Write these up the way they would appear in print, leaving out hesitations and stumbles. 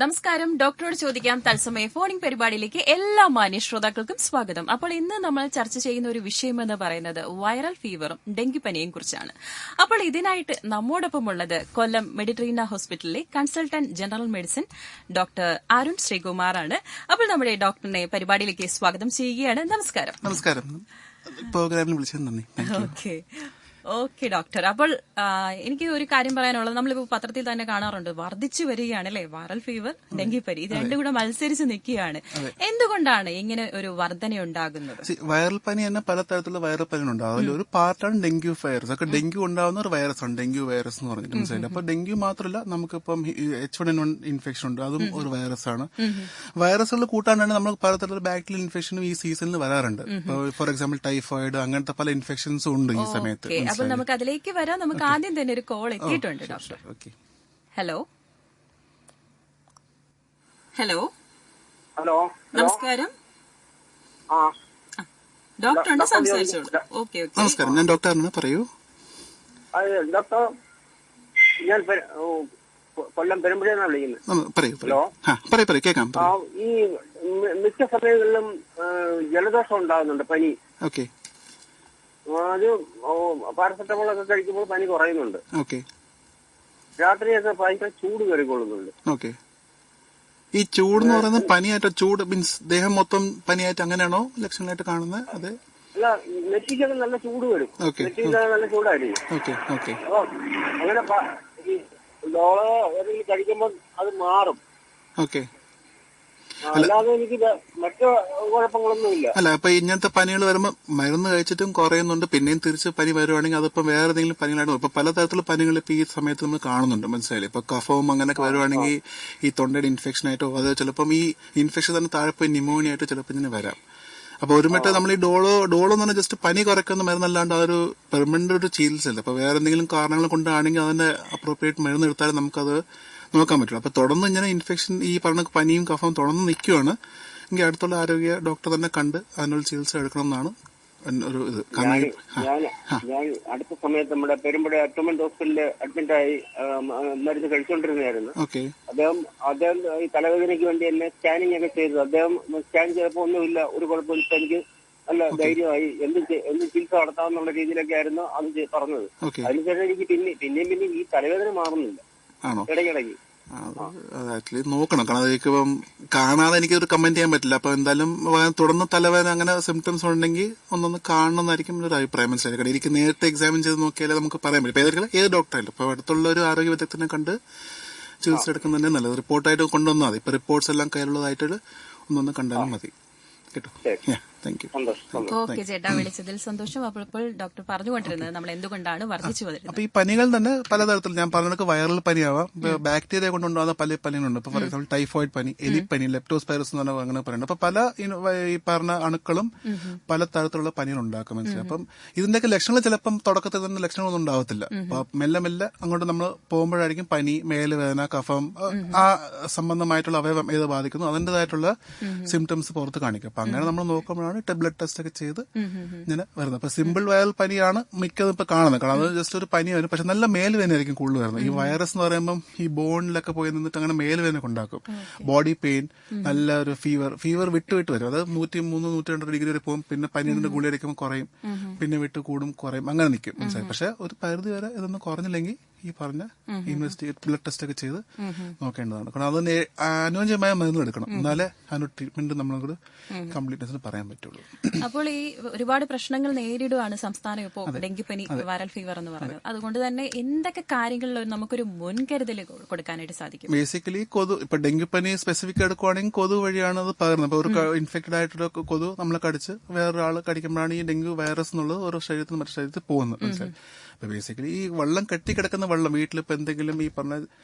നമസ്കാരം. ഡോക്ടറോട് ചോദിക്കാം തത്സമയ ഫോണിംഗ് പരിപാടിയിലേക്ക് എല്ലാ മാന്യ ശ്രോതാക്കൾക്കും സ്വാഗതം. അപ്പോൾ ഇന്ന് നമ്മൾ ചർച്ച ചെയ്യുന്ന ഒരു വിഷയം എന്ന് പറയുന്നത് വൈറൽ ഫീവറും ഡെങ്കിപ്പനിയും കുറിച്ചാണ്. അപ്പോൾ ഇതിനായിട്ട് നമ്മോടൊപ്പമുള്ളത് കൊല്ലം മെഡിട്രീന ഹോസ്പിറ്റലിലെ consultant general medicine doctor Arun ശ്രീകുമാറാണ്. അപ്പോൾ നമ്മുടെ ഡോക്ടറിനെ പരിപാടിയിലേക്ക് സ്വാഗതം ചെയ്യുകയാണ്. നമസ്കാരം. നമസ്കാരം. പ്രോഗ്രാമിൽ വിളിച്ചത് നന്ദി. Okay doctor. അപ്പോൾ എനിക്ക് ഒരു കാര്യം പറയാനുള്ളത്, നമ്മളിപ്പോൾ പത്രത്തിൽ തന്നെ കാണാറുണ്ട്, വർദ്ധിച്ചു വരികയാണ് അല്ലെ വൈറൽ ഫീവർ, ഡെങ്കിപ്പനി, ഇത് രണ്ടും കൂടെ മത്സരിച്ച് നിൽക്കുകയാണ്. എന്തുകൊണ്ടാണ് ഇങ്ങനെ ഒരു വർധന ഉണ്ടാകുന്നത്? വൈറൽ പനി തന്നെ പലതരത്തിലുള്ള വൈറൽ പനി ഉണ്ടാവും. അതിലൊരു പാർട്ടാണ് ഡെങ്കു വൈറസ്. ഒക്കെ ഡെങ്കു ഉണ്ടാവുന്ന ഒരു വൈറസ് ആണ് ഡെങ്കു വൈറസ് എന്ന് പറഞ്ഞിട്ട് മനസ്സിലായില്ല. അപ്പൊ ഡെങ്കു മാത്രമല്ല, നമുക്കിപ്പം H1N1 ഇൻഫെക്ഷൻ ഉണ്ട്, അതും ഒരു വൈറസ് ആണ്. വൈറസുകൾ കൂട്ടാണ്ടാണ് നമ്മൾ പലതരത്തിലുള്ള ബാക്ടീരിയൽ ഇൻഫെക്ഷനും ഈ സീസണിൽ വരാറുണ്ട്. ഫോർ എക്സാമ്പിൾ ടൈഫോയിഡ്, അങ്ങനത്തെ പല ഇൻഫെക്ഷൻസും ഉണ്ട് ഈ സമയത്ത്. അപ്പോൾ നമുക്ക് അതിലേക്ക് വരാം. നമുക്ക് ആദ്യം തന്നെ ഒരു കോൾ എത്തിയിട്ടുണ്ട് ഡോക്ടർ. ഹലോ ഹലോ ഹലോ നമസ്കാരം. ഡോക്ടറുണ്ട്, സംസാരിച്ചോളൂ. ഓക്കെ. നമസ്കാരം, ഞാൻ ഡോക്ടറാണ്, പറയൂ. ഡോക്ടർ, ഞാൻ കൊല്ലം പെരുമ്പഴയെന്നാണ് വിളിക്കുന്നത്. പറയൂ, കേൾക്കാം. ഈ മിക്ക സമയങ്ങളിലും ജലദോഷം ഉണ്ടാകുന്നുണ്ട്, പനി. ഓക്കെ. അത് പാരസെറ്റമോൾ ഒക്കെ കഴിക്കുമ്പോൾ പനി കുറയുന്നുണ്ട്. ഓക്കെ. രാത്രിയൊക്കെ ഭയങ്കര ചൂട് കയറിക്കൊള്ളുന്നുണ്ട്. ഓക്കെ. ഈ ചൂട് എന്ന് പറയുന്നത് പനിയായിട്ടോ, ചൂട് മീൻസ് ദേഹം മൊത്തം പനിയായിട്ട് അങ്ങനെയാണോ ലക്ഷണമായിട്ട് കാണുന്നത്? അതെ. അല്ല, നെറ്റിക്കൊക്കെ നല്ല ചൂട് വരും. നെറ്റിക്ക് നല്ല ചൂടായിരിക്കും. അപ്പൊ അങ്ങനെ ഈ ഡോളോ ഏതെങ്കിലും കഴിക്കുമ്പോൾ അത് മാറും. ഓക്കെ. അല്ലാതെ എനിക്ക് മറ്റു കുഴപ്പങ്ങളൊന്നുമില്ല. അല്ല, അപ്പൊ ഇങ്ങനത്തെ പനികൾ വരുമ്പോൾ മരുന്ന് കഴിച്ചിട്ടും കുറയുന്നുണ്ട്, പിന്നെയും തിരിച്ച് പനി വരുവാണെങ്കിൽ അതിപ്പോ വേറെ ഏതെങ്കിലും പനികളായിട്ട് ഇപ്പൊ പലതരത്തിലുള്ള പനികൾ ഇപ്പൊ ഈ സമയത്ത് നമ്മൾ കാണുന്നുണ്ട്, മനസ്സിലായില്ലേ? ഇപ്പൊ കഫവും അങ്ങനെയൊക്കെ വരുവാണെങ്കിൽ ഈ തൊണ്ടയുടെ ഇൻഫെക്ഷൻ ആയിട്ടോ, അത് ചിലപ്പം ഈ ഇൻഫെക്ഷൻ തന്നെ താഴെ പോയി ന്യൂമോണിയ ആയിട്ടോ ചിലപ്പോൾ ഇങ്ങനെ വരാം. അപ്പൊ ഒരു മറ്റേ നമ്മൾ ഈ ഡോളോ എന്ന് പറഞ്ഞാൽ ജസ്റ്റ് പനി കുറയ്ക്കുന്ന മരുന്നല്ലാണ്ട് അതൊരു പെർമനന്റ് ഒരു ചികിത്സയല്ല. അപ്പൊ വേറെ എന്തെങ്കിലും കാരണങ്ങൾ കൊണ്ടാണെങ്കിൽ അതിന്റെ അപ്രോപ്രിയേറ്റ് മരുന്ന് എടുത്താൽ നമുക്കത് നോക്കാൻ പറ്റുള്ളൂ. അപ്പൊ തുടർന്ന് ഇങ്ങനെ ഇൻഫെക്ഷൻ ഈ പറഞ്ഞ പനിയും കഫവും തുടർന്ന് നിൽക്കുകയാണ് എങ്കിൽ അടുത്തുള്ള ആരോഗ്യ ഡോക്ടർ തന്നെ കണ്ട് അതിനുള്ള ചികിത്സ എടുക്കണം എന്നാണ് ഒരു ഇത്. ഞാൻ അടുത്ത സമയത്ത് നമ്മുടെ പെരുമ്പഴ അറ്റോമന്റ് ഹോസ്പിറ്റലിൽ അഡ്മിറ്റായി മരുന്ന് കഴിച്ചുകൊണ്ടിരുന്നതായിരുന്നു. അദ്ദേഹം ഈ തലവേദനയ്ക്ക് വേണ്ടി എന്നെ സ്കാനിങ് ഒക്കെ ചെയ്തത്. അദ്ദേഹം സ്കാൻ ചെയ്തപ്പോ ഒന്നുമില്ല, ഒരു കുഴപ്പമില്ല, എനിക്ക് നല്ല ധൈര്യമായി എന്ത് ചികിത്സ നടത്താമെന്നുള്ള രീതിയിലൊക്കെ ആയിരുന്നു അത് പറഞ്ഞത്. അതിനുശേഷം എനിക്ക് പിന്നെയും ഈ തലവേദന മാറുന്നില്ല ഇടയ്ക്കിടയ്ക്ക്. ആക്ച്വലി നോക്കണം, കാരണം അതിപ്പം കാണാതെ എനിക്കൊരു കമന്റ് ചെയ്യാൻ പറ്റില്ല. അപ്പൊ എന്തായാലും തുടർന്ന് തലവേദന അങ്ങനെ സിംറ്റംസ് ഉണ്ടെങ്കിൽ ഒന്നൊന്ന് കാണണമെന്നായിരിക്കും ഒരു അഭിപ്രായം. മനസ്സിലാക്കണം, എനിക്ക് നേരത്തെ എക്സാമിൻ ചെയ്ത് നോക്കിയാലേ നമുക്ക് പറയാൻ പറ്റും. ഏത് ഡോക്ടറായാലും ഇപ്പൊ അടുത്തുള്ള ഒരു ആരോഗ്യ വിദഗ്ധനെ കണ്ട് ചികിത്സ എടുക്കുന്നതന്നെ നല്ലത്. റിപ്പോർട്ടായിട്ട് കൊണ്ടുവന്നാൽ മതി. ഇപ്പൊ റിപ്പോർട്ട്സ് എല്ലാം കയ്യിലുള്ളതായിട്ട് ഒന്നൊന്ന് കണ്ടാലും മതി കേട്ടോ. ഓക്കെ ചേട്ടാ, വിളിച്ചതിൽ സന്തോഷം. അപ്പോൾ ഡോക്ടർ പറഞ്ഞുകൊണ്ടിരുന്നത് നമ്മൾ എന്തുകൊണ്ടാണ് വർദ്ധിച്ചു വരുന്നത്. അപ്പൊ ഈ പനികൾ തന്നെ പലതരത്തിൽ, ഞാൻ പറഞ്ഞ വൈറൽ പനിയാവാം, ബാക്ടീരിയ കൊണ്ടുണ്ടാകുന്ന പല പനികളുണ്ട്. ഇപ്പൊ ഫോർ എക്സാമ്പിൾ ടൈഫോയിഡ് പനി, എലിപ്പനി, ലെപ്റ്റോസ്പൈറസ് എന്ന് പറഞ്ഞാൽ അങ്ങനെ പറയുന്നത്. അപ്പൊ പല ഈ പറഞ്ഞ അണുക്കളും പല തരത്തിലുള്ള പനികൾ ഉണ്ടാക്കും, മനസ്സിലായി. അപ്പം ഇതിന്റെയൊക്കെ ലക്ഷണങ്ങൾ ചിലപ്പം തുടക്കത്തിൽ തന്നെ ലക്ഷണങ്ങളൊന്നും ഉണ്ടാവത്തില്ല. അപ്പൊ മെല്ലെ മെല്ലെ അങ്ങോട്ട് നമ്മൾ പോകുമ്പോഴായിരിക്കും പനി, മേലുവേദന, കഫം, ആ സംബന്ധമായിട്ടുള്ള അവയവം ഏത് ബാധിക്കുന്നു അതിന്റേതായിട്ടുള്ള സിംറ്റംസ് പുറത്ത് കാണിക്കും. അപ്പൊ അങ്ങനെ നമ്മൾ നോക്കുമ്പോഴാണ് ബ്ലഡ് ടെസ്റ്റ് ഒക്കെ ചെയ്ത് ഇങ്ങനെ വരുന്നത്. അപ്പൊ സിമ്പിൾ വൈറൽ പനിയാണ് മിക്കതും ഇപ്പൊ കാണുന്നത്. കാരണം അത് ജസ്റ്റ് ഒരു പനി വരും, പക്ഷെ നല്ല മേലുവേദന ആയിരിക്കും കൂടുതൽ വരുന്നത്. ഈ വൈറസ് എന്ന് പറയുമ്പോൾ ഈ ബോണിലൊക്കെ പോയി നിന്നിട്ട് അങ്ങനെ മേലുവേദന ഉണ്ടാക്കും. ബോഡി പെയിൻ, നല്ല ഒരു ഫീവർ വിട്ട് വരും. അത് 103-102 ഡിഗ്രി വരെ പോകും. പിന്നെ പനിയുടെ ഗുളിക അടിക്കുമ്പോൾ കുറയും, പിന്നെ വിട്ട് കൂടും കുറയും, അങ്ങനെ നിൽക്കും, മനസ്സിലായി. പക്ഷെ ഒരു പരിധി വരെ ഇതൊന്നും കുറഞ്ഞില്ലെങ്കിൽ ഈ പറഞ്ഞ ഇൻവെസ്റ്റിഗേറ്റ് ബ്ലഡ് ടെസ്റ്റ് ഒക്കെ ചെയ്ത് നോക്കേണ്ടതാണ്. കാരണം അതിന് അനുയോജ്യമായ മരുന്ന് എടുക്കണം, എന്നാലേ അതിന് ട്രീറ്റ്മെന്റ് നമ്മളോട് കംപ്ലീറ്റ്നെസ്സിന് പറയാൻ പറ്റുള്ളൂ. അപ്പോൾ ഈ ഒരുപാട് പ്രശ്നങ്ങൾ നേരിടുകയാണ് സംസ്ഥാനം ഇപ്പോൾ ഡെങ്കിപ്പനി, വൈറൽ ഫീവർ എന്ന് പറയുന്നത്. അതുകൊണ്ട് തന്നെ എന്തൊക്കെ കാര്യങ്ങളിൽ നമുക്കൊരു മുൻകരുതൽ കൊടുക്കാനായിട്ട് സാധിക്കും? ബേസിക്കലി കൊതു, ഇപ്പൊ ഡെങ്കിപ്പനി സ്പെസിഫിക് എടുക്കുവാണെങ്കിൽ കൊതു വഴിയാണ് അത് പകരുന്നത്. ഇപ്പൊ ഒരു ഇൻഫെക്റ്റഡ് ആയിട്ടൊരു കൊതു നമ്മളെ കടിച്ച് വേറൊരാൾ കടിക്കുമ്പോഴാണ് ഈ ഡെങ്കു വൈറസ് എന്നുള്ളത് ഓരോ ശരീരത്തിൽ മറ്റു ശരീരത്തിൽ പോകുന്നത്, മനസ്സിലായി. അപ്പൊ ബേസിക്കലി ഈ വെള്ളം കെട്ടിക്കിടക്കുന്ന വെള്ളം വീട്ടിലിപ്പോ എന്തെങ്കിലും ഈ പറഞ്ഞ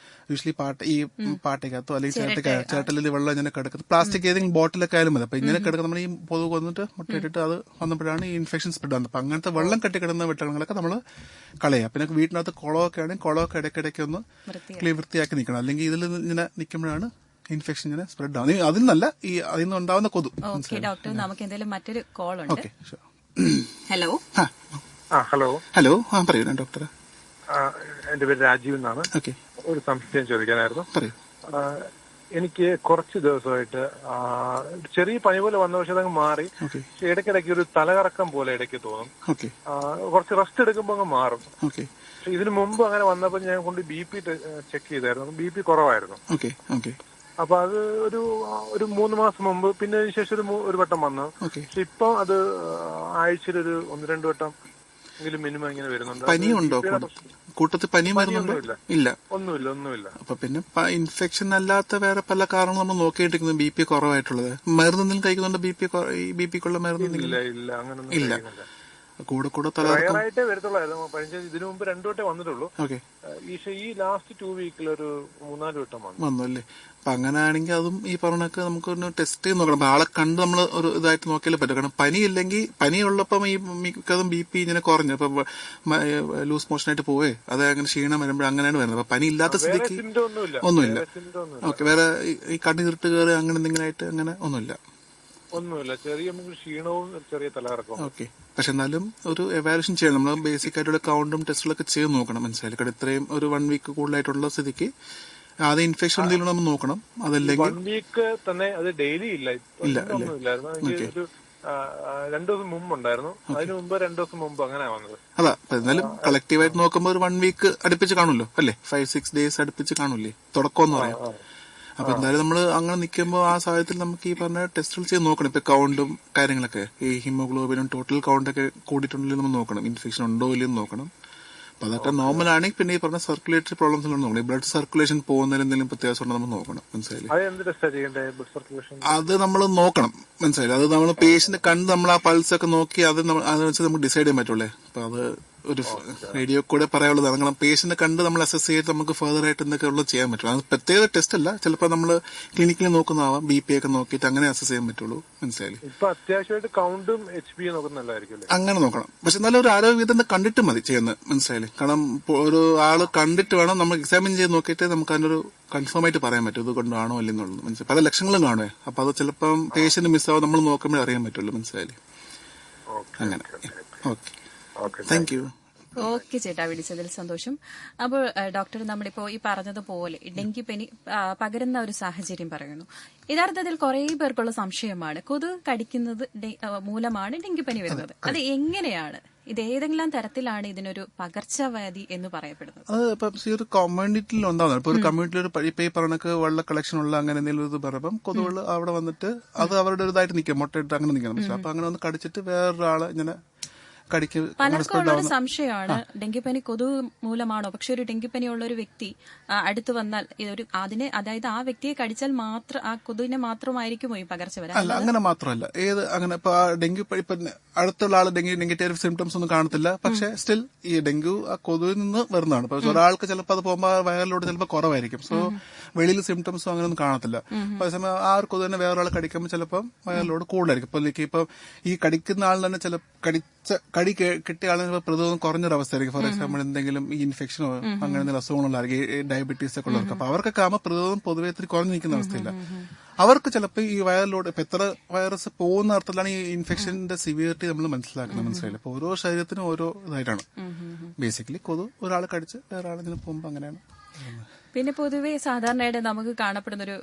യൂഷ്വലി പാട്ടയ്ക്കകത്തോ അല്ലെങ്കിൽ ചേട്ടലിൽ വെള്ളം ഇങ്ങനെ കിടക്കുന്നത്, പ്ലാസ്റ്റിക് ഏതെങ്കിലും ബോട്ടിലൊക്കെ ആയാലും മതി. അപ്പൊ ഇങ്ങനെ കിടക്കുന്ന നമ്മൾ ഈ പൊതു കൊന്നിട്ട് മുട്ടയിട്ടിട്ട് അത് വന്നപ്പോഴാണ് ഈ ഇൻഫെക്ഷൻ സ്പ്രെഡ് ആകുന്നത്. അപ്പൊ അങ്ങനത്തെ വെള്ളം കെട്ടിക്കിടന്ന വെട്ടങ്ങളൊക്കെ നമ്മൾ കളയാം. പിന്നെ വീട്ടിനകത്ത് കുളമൊക്കെ ആണെങ്കിൽ കുളമൊക്കെ ഇടയ്ക്കിടയ്ക്ക് ഒന്ന് വൃത്തിയാക്കി നിൽക്കണം. അല്ലെങ്കിൽ ഇതിൽ ഇങ്ങനെ നിൽക്കുമ്പോഴാണ് ഇൻഫെക്ഷൻ ഇങ്ങനെ സ്പ്രെഡ് ആവുന്നത്. അതിൽ നിന്നല്ല, ഈ അതിൽ നിന്ന് ഉണ്ടാവുന്ന കൊതു. ഡോക്ടർ, നമുക്ക് എന്തായാലും മറ്റൊരു കോൾ ഉണ്ട്. ഹലോ ഹലോ, പറയൂ ഡോക്ടർ. എന്റെ പേര് രാജീവ് എന്നാണ്. ഒരു സംശയം ചോദിക്കാനായിരുന്നു. എനിക്ക് കുറച്ച് ദിവസമായിട്ട് ചെറിയ പനി പോലെ വന്ന പക്ഷെ അതങ്ങ് മാറി. പക്ഷെ ഇടയ്ക്കിടയ്ക്ക് ഒരു തലകറക്കം പോലെ ഇടയ്ക്ക് തോന്നും. കുറച്ച് റെസ്റ്റ് എടുക്കുമ്പോൾ അങ്ങ് മാറും. പക്ഷെ ഇതിനു മുമ്പ് അങ്ങനെ വന്നപ്പോൾ ഞാൻ കൊണ്ട് BP ചെക്ക് ചെയ്തായിരുന്നു. BP കുറവായിരുന്നു. അപ്പൊ അത് ഒരു 3 മാസം മുമ്പ്, പിന്നെ അതിന് ശേഷം ഒരു വട്ടം വന്നു. പക്ഷെ ഇപ്പൊ അത് ആഴ്ചയിൽ ഒരു 1-2 വട്ടം എങ്കിലും മിനിമം ഇങ്ങനെ വരുന്നുണ്ട്. പനിയുണ്ടോ കൂട്ടത്തിൽ? പനി ഇല്ല, ഒന്നുമില്ല. അപ്പൊ പിന്നെ ഇൻഫെക്ഷൻ അല്ലാത്ത വേറെ പല കാരണങ്ങളും നമ്മൾ നോക്കിയിട്ടിരിക്കുന്നു. BP കുറവായിട്ടുള്ളത് മരുന്നൊന്നും കഴിക്കുന്നുണ്ട്? BPക്കുള്ള മരുന്ന് ഇല്ല, അങ്ങനൊന്നും ഇല്ല. കൂടെ റയറായിട്ടേ വരത്തുള്ളായിരുന്നു. ഇതിനു മുമ്പ് 2 വട്ടേ വന്നിട്ടുള്ളൂ. ഈ ലാസ്റ്റ് 2 വീക്കിൽ ഒരു 3-4 വട്ടം വന്നു അല്ലേ? അപ്പൊ അങ്ങനെയാണെങ്കിൽ അതും ഈ പറഞ്ഞൊക്കെ നമുക്കൊന്ന് ടെസ്റ്റ് ചെയ്ത് നോക്കണം. ആളെ കണ്ട് നമ്മൾ ഒരു ഇതായിട്ട് നോക്കിയാലേ പറ്റും. കാരണം പനിയില്ലെങ്കിൽ, പനിയുള്ളപ്പം ഈ മിക്കതും BP ഇങ്ങനെ കുറഞ്ഞു, അപ്പൊ ലൂസ് മോഷനായിട്ട് പോവേ, അത് അങ്ങനെ ക്ഷീണം വരുമ്പോൾ അങ്ങനെയാണ് വരുന്നത്. അപ്പൊ പനി ഇല്ലാത്ത സ്ഥിതിക്ക് ഒന്നുമില്ല. വേറെ ഈ കണ്ണിരുട്ട് കയറി അങ്ങനെ എന്തെങ്കിലും ആയിട്ട് അങ്ങനെ ഒന്നുമില്ല. ചെറിയ ക്ഷീണവും ചെറിയ തലകറക്കവും. പക്ഷെ എന്നാലും ഒരു എവാലുവേഷൻ ചെയ്യണം. നമ്മൾ ബേസിക് ആയിട്ടുള്ള കൗണ്ടും ടെസ്റ്റുകളൊക്കെ ചെയ്ത് നോക്കണം. മനസ്സിലായി? കാരണം ഇത്രയും ഒരു 1 വീക്ക് കൂടുതലായിട്ടുള്ള സ്ഥിതിക്ക് ആദ്യം ഇൻഫെക്ഷൻ എന്തെങ്കിലും നമ്മൾ നോക്കണം. അതല്ലെങ്കിൽ 1 വീക്ക് തന്നെ അത് ഡെയിലി ഇല്ല. 2 ദിവസം മുമ്പ് ഉണ്ടായിരുന്നു. അതിന് മുമ്പ് 2 ദിവസം മുമ്പ് അങ്ങനെ വന്നത്. അതാ എന്നാലും കളക്റ്റീവായിട്ട് നോക്കുമ്പോൾ ഒരു 1 വീക്ക് അടുപ്പിച്ച് കാണുമല്ലോ അല്ലേ? 5-6 ഡേയ്സ് അടുപ്പിച്ച് കാണൂല്ലേ തുടക്കം എന്ന് പറയാം. അപ്പൊ എന്തായാലും നമ്മൾ അങ്ങനെ നിൽക്കുമ്പോൾ ആ സാഹചര്യത്തിൽ നമുക്ക് ഈ പറഞ്ഞ ടെസ്റ്റുകൾ ചെയ്ത് നോക്കണം. ഇപ്പൊ കൗണ്ടും കാര്യങ്ങളൊക്കെ, ഈ ഹിമോഗ്ലോബിനും ടോട്ടൽ കൗണ്ടൊക്കെ കൂടിയിട്ടുണ്ടെങ്കിൽ നമ്മൾ നോക്കണം. ഇൻഫെക്ഷൻ ഉണ്ടോ ഇല്ലെന്ന് നോക്കണം. അപ്പൊ അതൊക്കെ നോർമൽ ആണെങ്കിൽ പിന്നെ ഈ പറഞ്ഞ സർക്കുലേറ്ററി പ്രോബ്ലംസ് നോക്കണം. ഈ ബ്ലഡ് സർക്കുലേഷൻ പോകുന്നതിൽ എന്തെങ്കിലും വ്യത്യാസം ഉണ്ടോ നമ്മൾ നോക്കണം. മനസ്സിലായില്ലേ? അത് നമ്മൾ നോക്കണം. മനസ്സിലായില്ലേ? അത് നമ്മൾ പേഷ്യന്റ് കണ്ട് നമ്മൾ ആ പൾസ് ഒക്കെ നോക്കി അതിനനുസരിച്ച് നമുക്ക് ഡിസൈഡ് ചെയ്യാൻ പറ്റുള്ളേ. അപ്പൊ അത് ഒരു റേഡിയോ കൂടെ പറയാനുള്ളതാണ്. കാരണം പേഷ്യന്റ് കണ്ട് നമ്മൾ അസസ് ചെയ്തിട്ട് നമുക്ക് ഫർദർ ആയിട്ട് എന്തൊക്കെ ഉള്ളത് ചെയ്യാൻ പറ്റും. അത് പ്രത്യേക ടെസ്റ്റ് അല്ല, ചിലപ്പോൾ നമ്മൾ ക്ലിനിക്കിൽ നോക്കുന്നതാവാം, BP ഒക്കെ നോക്കിയിട്ട് അങ്ങനെ അസസ് ചെയ്യാൻ പറ്റുള്ളൂ. മനസ്സിലായില്ലേ? ഇപ്പൊ അത്യാവശ്യമായിട്ട് കൗണ്ടും HP നോക്കുന്നതല്ലായിരിക്കും. അങ്ങനെ നോക്കണം. പക്ഷെ എന്നാലും ഒരു ആരോഗ്യ വിദഗ്ധനെ കണ്ടിട്ട് മതി ചെയ്യുന്നത്. മനസ്സിലായില്ലേ? കാരണം ഒരു ആള് കണ്ടിട്ട് വേണം നമ്മൾ എക്സാമിൻ ചെയ്ത് നോക്കിയിട്ട് നമുക്ക് അതിനൊരു കൺഫേം ആയിട്ട് പറയാൻ പറ്റും ഇത് കൊണ്ടാണോ അല്ലെന്നുള്ളത്. മനസ്സിലായി? പല ലക്ഷങ്ങളും കാണുവേ. അപ്പൊ അത് ചിലപ്പം പേഷ്യന്റ് മിസ്സാവും, നമ്മൾ നോക്കുമ്പോഴേ അറിയാൻ പറ്റുള്ളൂ. മനസ്സിലായില്ലേ? അങ്ങനെ. Okay, thank you. ഓക്കെ ചേട്ടാ, വിളിച്ചതിൽ സന്തോഷം. അപ്പോൾ ഡോക്ടർ, നമ്മളിപ്പോ ഈ പറഞ്ഞതുപോലെ ഡെങ്കിപ്പനി പകരുന്ന ഒരു സാഹചര്യം പറയുന്നു. യഥാർത്ഥത്തിൽ കുറെ പേർക്കുള്ള സംശയമാണ്, കൊതുക് കടിക്കുന്നത് മൂലമാണ് ഡെങ്കിപ്പനി വരുന്നത്. അത് എങ്ങനെയാണ്? ഇത് ഏതെങ്കിലും തരത്തിലാണ് ഇതിനൊരു പകർച്ചവ്യാധി എന്ന് പറയപ്പെടുന്നത്? അത് ഇപ്പൊ ഈ ഒരു കമ്മ്യൂണിറ്റിയിൽ ഉണ്ടാവുന്നത്. ഇപ്പൊ ഒരു കമ്മ്യൂണിറ്റിയിൽ ഇപ്പൊ ഈ പറഞ്ഞ വെള്ള കളക്ഷൻ ഉള്ള അങ്ങനെ എന്തെങ്കിലും ഇത് പറയുമ്പം കൊതുകുകൾ അവിടെ വന്നിട്ട് അത് അവരുടെ ഒരു ഇതായിട്ട് നിൽക്കും, മുട്ടയിട്ട് അങ്ങനെ നിൽക്കണം. അപ്പൊ അങ്ങനെ ഒന്ന് കടിച്ചിട്ട് വേറൊരാളെ ഇങ്ങനെ പലർക്കും ഉള്ളൊരു സംശയമാണ് ഡെങ്കിപ്പനി കൊതുക് മൂലമാണോ. പക്ഷെ ഒരു ഡെങ്കിപ്പനി ഉള്ള ഒരു വ്യക്തി അടുത്ത് വന്നാൽ അതായത് ആ വ്യക്തിയെ കടിച്ചാൽ മാത്രം ആ കൊതുകിനെ മാത്രമായിരിക്കുമോ ഈ പകർച്ചവ്യാധി? അല്ല, അങ്ങനെ മാത്രമല്ല. അങ്ങനെ ഇപ്പൊ ഡെങ്കു ഇപ്പൊ അടുത്തുള്ള ആള് നെഗറ്റീവ് സിംറ്റംസ് ഒന്നും കാണത്തില്ല. പക്ഷെ സ്റ്റിൽ ഈ ഡെങ്കു ആ കൊതുകിൽ നിന്ന് വരുന്നതാണ്. ഇപ്പൊ ഒരാൾക്ക് ചിലപ്പോൾ അത് പോകുമ്പോൾ വയറിലോട്ട് ചിലപ്പോൾ കുറവായിരിക്കും. സോ വെളിയിൽ സിംറ്റംസും അങ്ങനെ ഒന്നും കാണത്തില്ല. അതേസമയം ആ ഒരു കൊതുകിനെ വേറൊരാൾ കടിക്കുമ്പോൾ ചിലപ്പോൾ വയറിലോട്ട് കൂടുതലായിരിക്കും. ഇപ്പൊ ഈ കടിക്കുന്ന ആൾ തന്നെ കടി കിട്ടിയ ആളിന് പ്രതിരോധം കുറഞ്ഞൊരവസ്ഥയായിരിക്കും. ഫോർ എക്സാമ്പിൾ എന്തെങ്കിലും ഈ ഇൻഫെക്ഷനോ അങ്ങനെ എന്തെങ്കിലും അസുഖങ്ങളുള്ളതായിരിക്കും, ഡയബറ്റീസ് ഒക്കെ ഉള്ളവർക്ക്. അപ്പൊ അവർക്കൊക്കെ ആകുമ്പോൾ പ്രതിരോധം പൊതുവെ ഇത്തിരി കുറഞ്ഞു നിൽക്കുന്ന അവസ്ഥയില്ല. അവർക്ക് ചിലപ്പോൾ ഈ വയറിലൂടെ ഇപ്പൊ എത്ര വൈറസ് പോകുന്ന അർത്ഥത്തിലാണ് ഈ ഇൻഫെക്ഷന്റെ സിവിയറിറ്റി നമ്മൾ മനസ്സിലാക്കുന്നത്. മനസ്സിലായില്ല? അപ്പൊ ഓരോ ശരീരത്തിനും ഓരോ ഇതായിട്ടാണ്. ബേസിക്കലി കൊതു ഒരാൾ കടിച്ച് വേറെ ആളിങ്ങനെ പോകുമ്പോൾ അങ്ങനെയാണ്. പിന്നെ പൊതുവെ സാധാരണയായിട്ട് നമുക്ക് കാണപ്പെടുന്ന ഒരു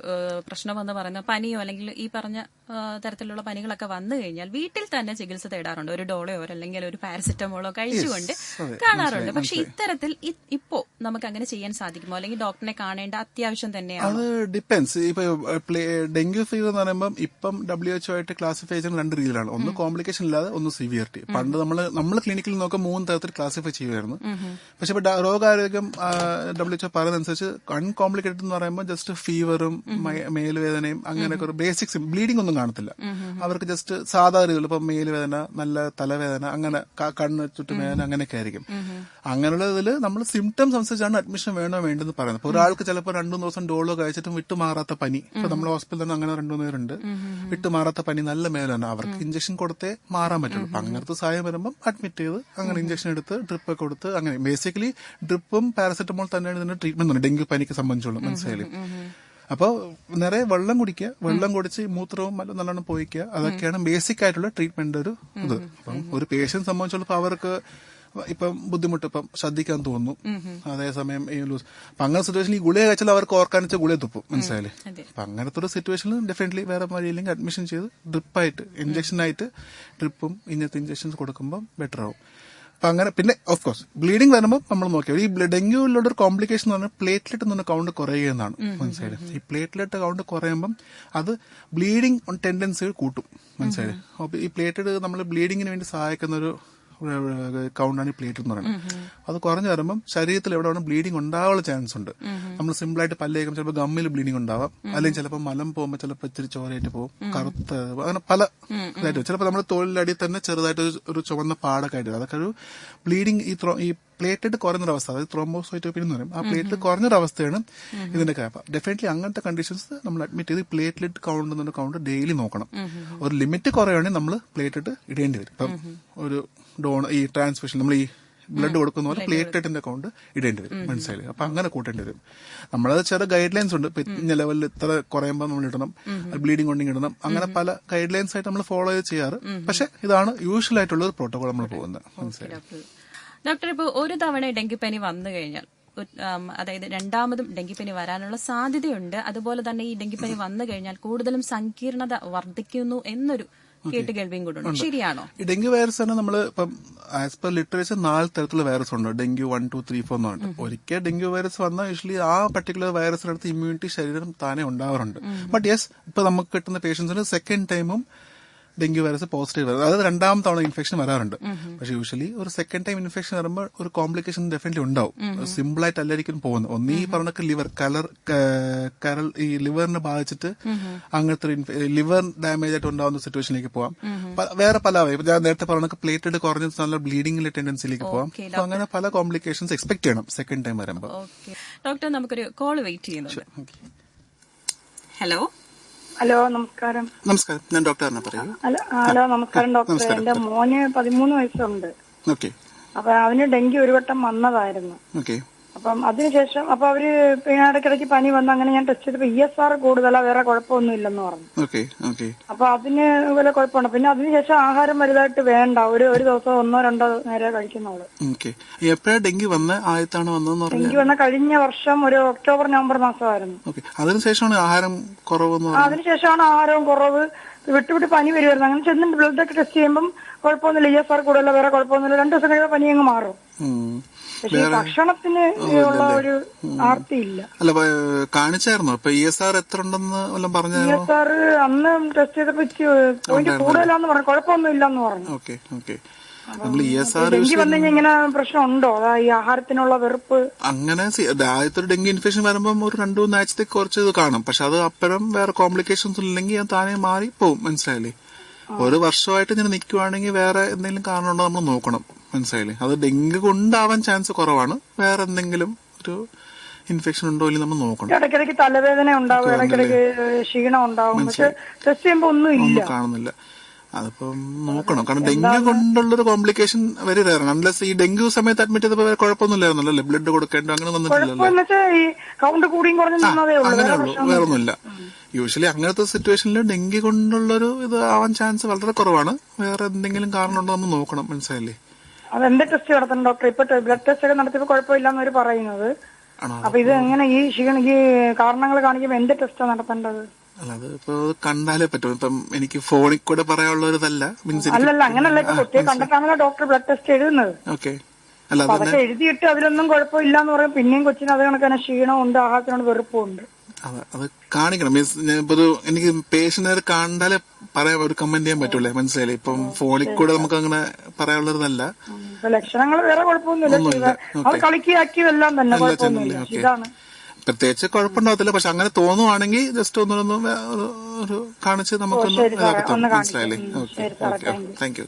പ്രശ്നമെന്ന് പറയുന്നത് പനിയോ അല്ലെങ്കിൽ ഈ പറഞ്ഞ തരത്തിലുള്ള പനികളൊക്കെ വന്നു കഴിഞ്ഞാൽ വീട്ടിൽ തന്നെ ചികിത്സ തേടാറുണ്ട്. ഒരു ഡോളയോ അല്ലെങ്കിൽ ഒരു പാരസെറ്റമോളോ കഴിച്ചുകൊണ്ട് കാണാറുണ്ട്. പക്ഷെ ഇത്തരത്തിൽ ഇപ്പോ നമുക്ക് അങ്ങനെ ചെയ്യാൻ സാധിക്കുമോ, അല്ലെങ്കിൽ ഡോക്ടറിനെ കാണേണ്ട അത്യാവശ്യം തന്നെയാണ്? അത് ഡിപ്പെൻസ്. ഇപ്പൊ ഡെങ്കു ഫീവർ എന്ന് പറയുമ്പോൾ ഇപ്പം WHO ആയിട്ട് ക്ലാസിഫൈ ചെയ്യുന്ന 2 രീതിയിലാണ്. ഒന്ന് കോംപ്ലിക്കേഷൻ ഇല്ലാതെ, ഒന്ന് സിവിയറിറ്റി. പണ്ട് നമ്മൾ ക്ലിനിക്കിൽ നോക്കുമ്പോൾ 3 തരത്തിൽ ക്ലാസിഫൈ ചെയ്യുമായിരുന്നു. പക്ഷെ ഇപ്പൊ രോഗാരോഗ്യം WHO പറയുന്നതനുസരിച്ച് അൺകോംപ്ലിക്കേറ്റഡ് എന്ന് പറയുമ്പോൾ ജസ്റ്റ് ഫീവറും മേലുവേദനയും അങ്ങനെയൊക്കെ ഒരു ബേസിക്സ്, ബ്ലീഡിംഗ് ഒന്നും കാണത്തില്ല. അവർക്ക് ജസ്റ്റ് സാധാരണ രീതിയിൽ ഇപ്പൊ മേലുവേദന, നല്ല തലവേദന, അങ്ങനെ കണ്ണ് ചുറ്റുവേദന അങ്ങനെയൊക്കെ ആയിരിക്കും. അങ്ങനെയുള്ള ഇതിൽ നമ്മൾ സിംറ്റംസ് അനുസരിച്ചാണ് അഡ്മിഷൻ വേണോ വേണ്ടെന്ന് പറയുന്നത്. ഇപ്പൊ ഒരാൾക്ക് ചിലപ്പോൾ 2 ദിവസം ഡോളോ കഴിച്ചിട്ടും വിട്ടുമാറാത്ത പനി, ഇപ്പൊ നമ്മുടെ ഹോസ്പിറ്റലിൽ തന്നെ അങ്ങനെ 2 പേരുണ്ട്, വിട്ടുമാറാത്ത പനി, നല്ല മേലുവേദന, അവർക്ക് ഇഞ്ചക്ഷൻ കൊടുത്തേ മാറാൻ പറ്റുള്ളൂ. അപ്പൊ അങ്ങനത്തെ സാഹചര്യം വരുമ്പോൾ അഡ്മിറ്റ് ചെയ്ത് അങ്ങനെ ഇഞ്ചക്ഷൻ എടുത്ത് ഡ്രിപ്പ് ഒക്കെ കൊടുത്ത് അങ്ങനെ ബേസിക്കലി ഡ്രിപ്പും പാരസെറ്റമോൾ തന്നെയാണ് ഇതിന്റെ ട്രീറ്റ്മെന്റ് ഡെങ്കു പനിക്ക് സംബന്ധിച്ചുള്ളൂ. മനസ്സിലായി? അപ്പോൾ നിറയെ വെള്ളം കുടിക്കുക, വെള്ളം കുടിച്ച് മൂത്രവും മറ്റും നല്ലോണം പോയിക്കുക, അതൊക്കെയാണ് ബേസിക് ആയിട്ടുള്ള ട്രീറ്റ്മെന്റ് ഒരു ഇത്. അപ്പം ഒരു പേഷ്യന്റ് സംബന്ധിച്ചുള്ള അവർക്ക് ഇപ്പം ബുദ്ധിമുട്ട് ഇപ്പം ശ്രദ്ധിക്കാൻ തോന്നുന്നു. അതേസമയം ഈ ലൂസ് അപ്പൊ അങ്ങനെ സിറ്റുവേഷനിൽ ഈ ഗുളിക കഴിച്ചാൽ അവർക്ക് ഓർക്കാൻ വെച്ചാൽ ഗുളിക തുപ്പും, മനസ്സിലായില്ലേ? അപ്പൊ അങ്ങനത്തെ ഒരു സിറ്റുവേഷനിൽ ഡെഫിനറ്റ്ലി വേറെ വഴിയില്ലെങ്കിൽ അഡ്മിഷൻ ചെയ്ത് ഡ്രിപ്പായിട്ട് ഇഞ്ചക്ഷനായിട്ട് ഡ്രിപ്പും ഇങ്ങനത്തെ ഇഞ്ചക്ഷൻസ് കൊടുക്കുമ്പോൾ ബെറ്റർ ആവും. അപ്പൊ അങ്ങനെ പിന്നെ ഓഫ് കോഴ്സ് ബ്ലീഡിംഗ് വരുമ്പോൾ നമ്മൾ നോക്കിയാൽ ഈ ഡെങ്കുവിലുള്ള ഒരു കോംപ്ലിക്കേഷൻ എന്ന് പറഞ്ഞാൽ പ്ലേറ്റ്ലെറ്റ് എന്ന് പറഞ്ഞ കൗണ്ട് കുറയുന്നതാണ്, മനസ്സിലായി? ഈ പ്ലേറ്റ്ലെറ്റ് കൗണ്ട് കുറയുമ്പം അത് ബ്ലീഡിംഗ് ടെൻഡൻസി കൂട്ടും, മനസ്സിലായി? അപ്പൊ ഈ പ്ലേറ്റ്ലെറ്റ് നമ്മൾ ബ്ലീഡിങ്ങിന് വേണ്ടി സഹായിക്കുന്ന ഒരു കൗണ്ടാണ് ഈ പ്ലേറ്റ് എന്ന് പറയുന്നത്. അത് കുറഞ്ഞു വരുമ്പം ശരീരത്തിൽ എവിടെ ബ്ലീഡിംഗ് ഉണ്ടാവാനുള്ള ചാൻസ് ഉണ്ട്. നമ്മൾ സിമ്പിൾ ആയിട്ട് പല്ല് കഴിക്കുമ്പോൾ ചിലപ്പോൾ ഗമ്മിൽ ബ്ലീഡിംഗ് ഉണ്ടാവാം, അല്ലെങ്കിൽ ചിലപ്പോൾ മലം പോകുമ്പോൾ ചിലപ്പോൾ ഇച്ചിരി ചോരയായിട്ട് പോകും, കറുത്ത, അങ്ങനെ പല ഇതായിട്ട്. ചിലപ്പോൾ നമ്മുടെ തോളിലടി തന്നെ ചെറുതായിട്ട് ഒരു ചുവന്ന പാടൊക്കെ ആയിട്ട് അതൊക്കെ ഒരു ബ്ലീഡിംഗ് ഈ പ്ലേറ്റഡ് കുറഞ്ഞൊരവസ്ഥ, അതായത് ത്രോംബോസൈറ്റോപിൻ എന്ന് പറയും. ആ പ്ലേറ്റ് കുറഞ്ഞൊരവസ്ഥയാണ് ഇതിന്റെ കാപ്പ. ഡെഫിനറ്റ്ലി അങ്ങനത്തെ കണ്ടീഷൻസ് നമ്മൾ അഡ്മിറ്റ് ചെയ്ത് പ്ലേറ്റ്ലെറ്റ് കൗണ്ട് ഡെയിലി നോക്കണം. ഒരു ലിമിറ്റ് കുറയുകയാണെങ്കിൽ നമ്മൾ പ്ലേറ്റ്ലെറ്റ് ഇടേണ്ടി വരും. ഇപ്പം ഒരു ഈ ട്രാൻസ്ഫ്യൂഷൻ നമ്മൾ ഈ ബ്ലഡ് കൊടുക്കുന്ന പോലെ പ്ലേറ്റ്ലെറ്റിന്റെ കൗണ്ട് ഇടേണ്ടി വരും, മനസ്സിലായി? അപ്പൊ അങ്ങനെ കൂട്ടേണ്ടി വരും. നമ്മളത് ചെറിയ ഗൈഡ് ലൈൻസ് ഉണ്ട്. ഇന്ന ലെവലിൽ ഇത്ര കുറയുമ്പോൾ നമ്മൾ ഇടണം, ബ്ലീഡിംഗ് കൊണ്ടിങ് ഇടണം, അങ്ങനെ പല ഗൈഡ് ലൈൻസ് ആയിട്ട് നമ്മൾ ഫോളോ ചെയ്ത് ചെയ്യാറ്. പക്ഷെ ഇതാണ് യൂഷ്വൽ ആയിട്ടുള്ള ഒരു പ്രോട്ടോകോൾ നമ്മൾ പോകുന്നത്, മനസ്സിലായി? ഡോക്ടർ, ഇപ്പോൾ ഒരു തവണ ഡെങ്കിപ്പനി വന്നു കഴിഞ്ഞാൽ അതായത് രണ്ടാമതും ഡെങ്കിപ്പനി വരാനുള്ള സാധ്യതയുണ്ട്. അതുപോലെ തന്നെ ഈ ഡെങ്കിപ്പനി വന്നു കഴിഞ്ഞാൽ കൂടുതലും സങ്കീർണത വർദ്ധിക്കുന്നു എന്നൊരു കേട്ടുകേൾവിയും കൂടെ ഉണ്ട്. ശരിയാണോ? ഈ ഡെങ്കു വൈറസ് തന്നെ നമ്മൾ ഇപ്പം ആസ് പെർ ലിറ്ററേച്ചർ 4 തരത്തിലുള്ള വൈറസ് ഉണ്ട്. ഡെങ്കു 1, 2, 3, 4 എന്ന് പറഞ്ഞിട്ട്. ഒരിക്കൽ ഡെങ്കു വൈറസ് വന്നാൽ യൂഷ്വലി ആ പർട്ടിക്കുലർ വൈറസിനടുത്ത് ഇമ്മ്യൂണിറ്റി ശരീരം താനെ ഉണ്ടാവാറുണ്ട്. ബട്ട് യെസ്, ഇപ്പൊ നമുക്ക് കിട്ടുന്ന പേഷ്യൻസിന് സെക്കൻഡ് ടൈമും ഡെങ്കു വൈറസ് പോസിറ്റീവ് വരും, അതായത് 2ാം തവണ ഇൻഫെക്ഷൻ വരാറുണ്ട്. പക്ഷെ യൂഷ്വലി ഒരു സെക്കൻഡ് ടൈം ഇൻഫെക്ഷൻ വരുമ്പോൾ ഒരു കോംപ്ലിക്കേഷൻ ഡെഫിനറ്റ്ലി ഉണ്ടാവും. സിമ്പിൾ ആയിട്ട് അല്ലായിരിക്കും പോകുന്നത്. ഒന്നീ പറഞ്ഞ ലിവർ കരൾ ഈ ലിവറിനെ ബാധിച്ചിട്ട് അങ്ങനത്തെ ലിവർ ഡാമേജ് ആയിട്ട് ഉണ്ടാവുന്ന സിറ്റുവേഷനിലേക്ക് പോവാം. വേറെ പല ഞാൻ നേരത്തെ പറഞ്ഞ പ്ലേറ്റഡ് കുറഞ്ഞ നല്ല ബ്ലീഡിംഗിലെ ടെൻഡൻസിയിലേക്ക് പോവാം. അപ്പൊ അങ്ങനെ പല കോംപ്ലിക്കേഷൻസ് എക്സ്പെക്ട് ചെയ്യണം സെക്കൻഡ് ടൈം വരുമ്പോൾ. ഡോക്ടർ, നമുക്കൊരു കോൾ വെയിറ്റ് ചെയ്യുന്നുണ്ട്. ഹലോ ഹലോ, നമസ്കാരം. നമസ്കാരം, ഞാൻ ഡോക്ടറിനെ പറയൂ. ഹലോ, നമസ്കാരം ഡോക്ടർ. എന്റെ മോന് 13 വയസ്സുണ്ട്. ഓക്കെ. അപ്പൊ അവന് ഡെങ്കി ഒരു വട്ടം വന്നതായിരുന്നു. ഓക്കെ. അപ്പം അതിനുശേഷം അപ്പൊ അവര് ഇടയ്ക്കിടയ്ക്ക് പനി വന്ന് അങ്ങനെ ഞാൻ ടെസ്റ്റ് ചെയ്തപ്പോ ESR കൂടുതലാ, വേറെ കുഴപ്പമൊന്നും ഇല്ലെന്ന് പറഞ്ഞു. ഓക്കെ. ഓക്കെ. അപ്പൊ അതിന് വല്ല കുഴപ്പമുണ്ട്. പിന്നെ അതിനുശേഷം ആഹാരം വലുതായിട്ട് വേണ്ട, ഒരു ദിവസം 1-2 നേരെ കഴിക്കുന്നവള്. ഓക്കെ. എപ്പോഴാ ഡെങ്കി വന്ന ആയത്താണ് വന്നതെന്ന് പറഞ്ഞു? ഡെങ്കി വന്ന കഴിഞ്ഞ വർഷം ഒരു ഒക്ടോബർ നവംബർ മാസമായിരുന്നു. ഓക്കെ. അതിനുശേഷമാണ് ആഹാരം കുറവെന്ന് പറഞ്ഞു? അതിനുശേഷമാണ് ആഹാരവും കുറവ്, വിട്ടുവിട്ട് പനി വരുമായിരുന്നു. അങ്ങനെ ചെന്നിട്ട് ബ്ലഡ് ഒക്കെ ടെസ്റ്റ് ചെയ്യുമ്പോൾ കുഴപ്പമൊന്നുമില്ല, ESR കൂടുതലോ വേറെ കുഴപ്പമൊന്നുമില്ല. 2 ദിവസം കഴിയുമ്പോൾ പനി അങ്ങ് മാറും. പക്ഷെ ഭക്ഷണത്തിന് ഉള്ള ഒരു ആർത്തിയില്ല. അല്ല, കാണിച്ചായിരുന്നോ? ഇപ്പൊ ESR എത്ര ഉണ്ടെന്ന് വല്ലതും പറഞ്ഞു? ESR അന്ന് ടെസ്റ്റ് ചെയ്തപ്പോ പോയിന്റ് കൂടുതലാന്ന് പറഞ്ഞു, കുഴപ്പമൊന്നും ഇല്ലെന്ന് പറഞ്ഞു. ഓക്കെ. ഓക്കെ. നമ്മൾ ESR ഡെങ്കി വന്നു കഴിഞ്ഞാൽ ഇങ്ങനെ പ്രശ്നമുണ്ടോ? ഈ ആഹാരത്തിനുള്ള വെറുപ്പ് അങ്ങനെ? ആദ്യത്തെ ഒരു ഡെങ്കി ഇൻഫെക്ഷൻ വരുമ്പോൾ ഒരു 2-3 ആഴ്ചത്തേക്ക് കുറച്ച് ഇത് കാണും. പക്ഷെ അത് അപ്പുറം വേറെ കോംപ്ലിക്കേഷൻസ് ഇല്ലെങ്കിൽ അത് താനെ മാറി പോവും, മനസ്സിലായില്ലേ? ഒരു വർഷമായിട്ട് ഇങ്ങനെ നിൽക്കുവാണെങ്കിൽ വേറെ എന്തെങ്കിലും കാരണം ഉണ്ടോ നമ്മൾ നോക്കണം, മനസ്സിലായില്ലേ? അത് ഡെങ്കി കൊണ്ടാവാൻ ചാൻസ് കുറവാണ്. വേറെ എന്തെങ്കിലും ഒരു ഇൻഫെക്ഷൻ ഉണ്ടോ ഇല്ലെങ്കിൽ നമ്മൾ നോക്കണം. ഇടയ്ക്കിടയ്ക്ക് തലവേദന ഉണ്ടാവും, ഇടയ്ക്കിടയ്ക്ക് ക്ഷീണം ഉണ്ടാവും, പക്ഷെ ടെസ്റ്റ് ചെയ്യുമ്പോൾ ഒന്നും കാണുന്നില്ല. അതിപ്പം നോക്കണം. കാരണം ഡെങ്കു കൊണ്ടുള്ളൊരു കോംപ്ലിക്കേഷൻ വെരി റയറാണ്. അൺലെസ് ഈ ഡെങ്കു സമയത്ത് അഡ്മിറ്റ് ചെയ്തപ്പോ വേറെ കുഴപ്പമൊന്നുമില്ലായിരുന്നല്ലോ, ബ്ലഡ് കൊടുക്കേണ്ട അങ്ങനെ വന്നിട്ടില്ലല്ലോ. അങ്ങനെയുള്ളൂ, വേറെ ഒന്നുമില്ല. യൂഷ്വലി അങ്ങനത്തെ സിറ്റുവേഷനിൽ ഡെങ്കി കൊണ്ടുള്ളൊരു ഇത് ആവാൻ ചാൻസ് വളരെ കുറവാണ്. വേറെ എന്തെങ്കിലും കാരണം ഉണ്ടോ നമ്മൾ നോക്കണം, മനസ്സിലായില്ലേ? അതെന്ത് ടെസ്റ്റ് നടത്തണം ഡോക്ടർ? ഇപ്പൊ ബ്ലഡ് ടെസ്റ്റ് ഒക്കെ നടത്തിയപ്പോ കുഴപ്പമില്ലാന്ന് അവര് പറയുന്നത്. അപ്പൊ ഇത് എങ്ങനെ ഈ കാരണങ്ങൾ കാണിക്കുമ്പോ എന്ത് ടെസ്റ്റാ നടത്തേണ്ടത്? അല്ല, അത് ഇപ്പൊ കണ്ടാലേ പറ്റും. ഇപ്പം എനിക്ക് ഫോണിൽ കൂടെ പറയാനുള്ള ഒരു ഇതല്ല. അല്ലല്ല, അങ്ങനല്ല. ഇപ്പൊ കുട്ടിയെ കണ്ടിട്ടാണല്ലോ ഡോക്ടർ ബ്ലഡ് ടെസ്റ്റ് എഴുതുന്നത്. ഓക്കെ. അതൊക്കെ എഴുതിയിട്ട് അതിലൊന്നും കുഴപ്പമില്ലാന്ന് പറയും. പിന്നെയും കൊച്ചിന് അത് കണക്കാன ക്ഷീണമുണ്ട്, ആഹാരത്തിനോട് വെറുപ്പുണ്ട്. അത് കാണിക്കണം. മീൻസ് ഇപ്പൊ എനിക്ക് പേഷ്യന്റ് കണ്ടാലേ പറയാൻ ഒരു കമന്റ് ചെയ്യാൻ പറ്റൂലേ, മനസ്സിലായില്ലേ? ഇപ്പം ഫോണിൽ കൂടെ നമുക്ക് അങ്ങനെ പറയാനുള്ളതല്ല. ലക്ഷണങ്ങൾ വേറെ കുഴപ്പമൊന്നുമില്ല, അത് കളിക്കാക്കിയതെല്ലാം തന്നെ കുഴപ്പമൊന്നുമില്ല. ഇതാണ് പ്രത്യേകിച്ച് കുഴപ്പമുണ്ടാവത്തില്ല. പക്ഷെ അങ്ങനെ തോന്നുവാണെങ്കിൽ ജസ്റ്റ് ഒന്നും ഒരു കാണിച്ച് നമുക്കൊന്ന് മനസ്സിലായില്ലേ? ഓക്കെ. Thank you.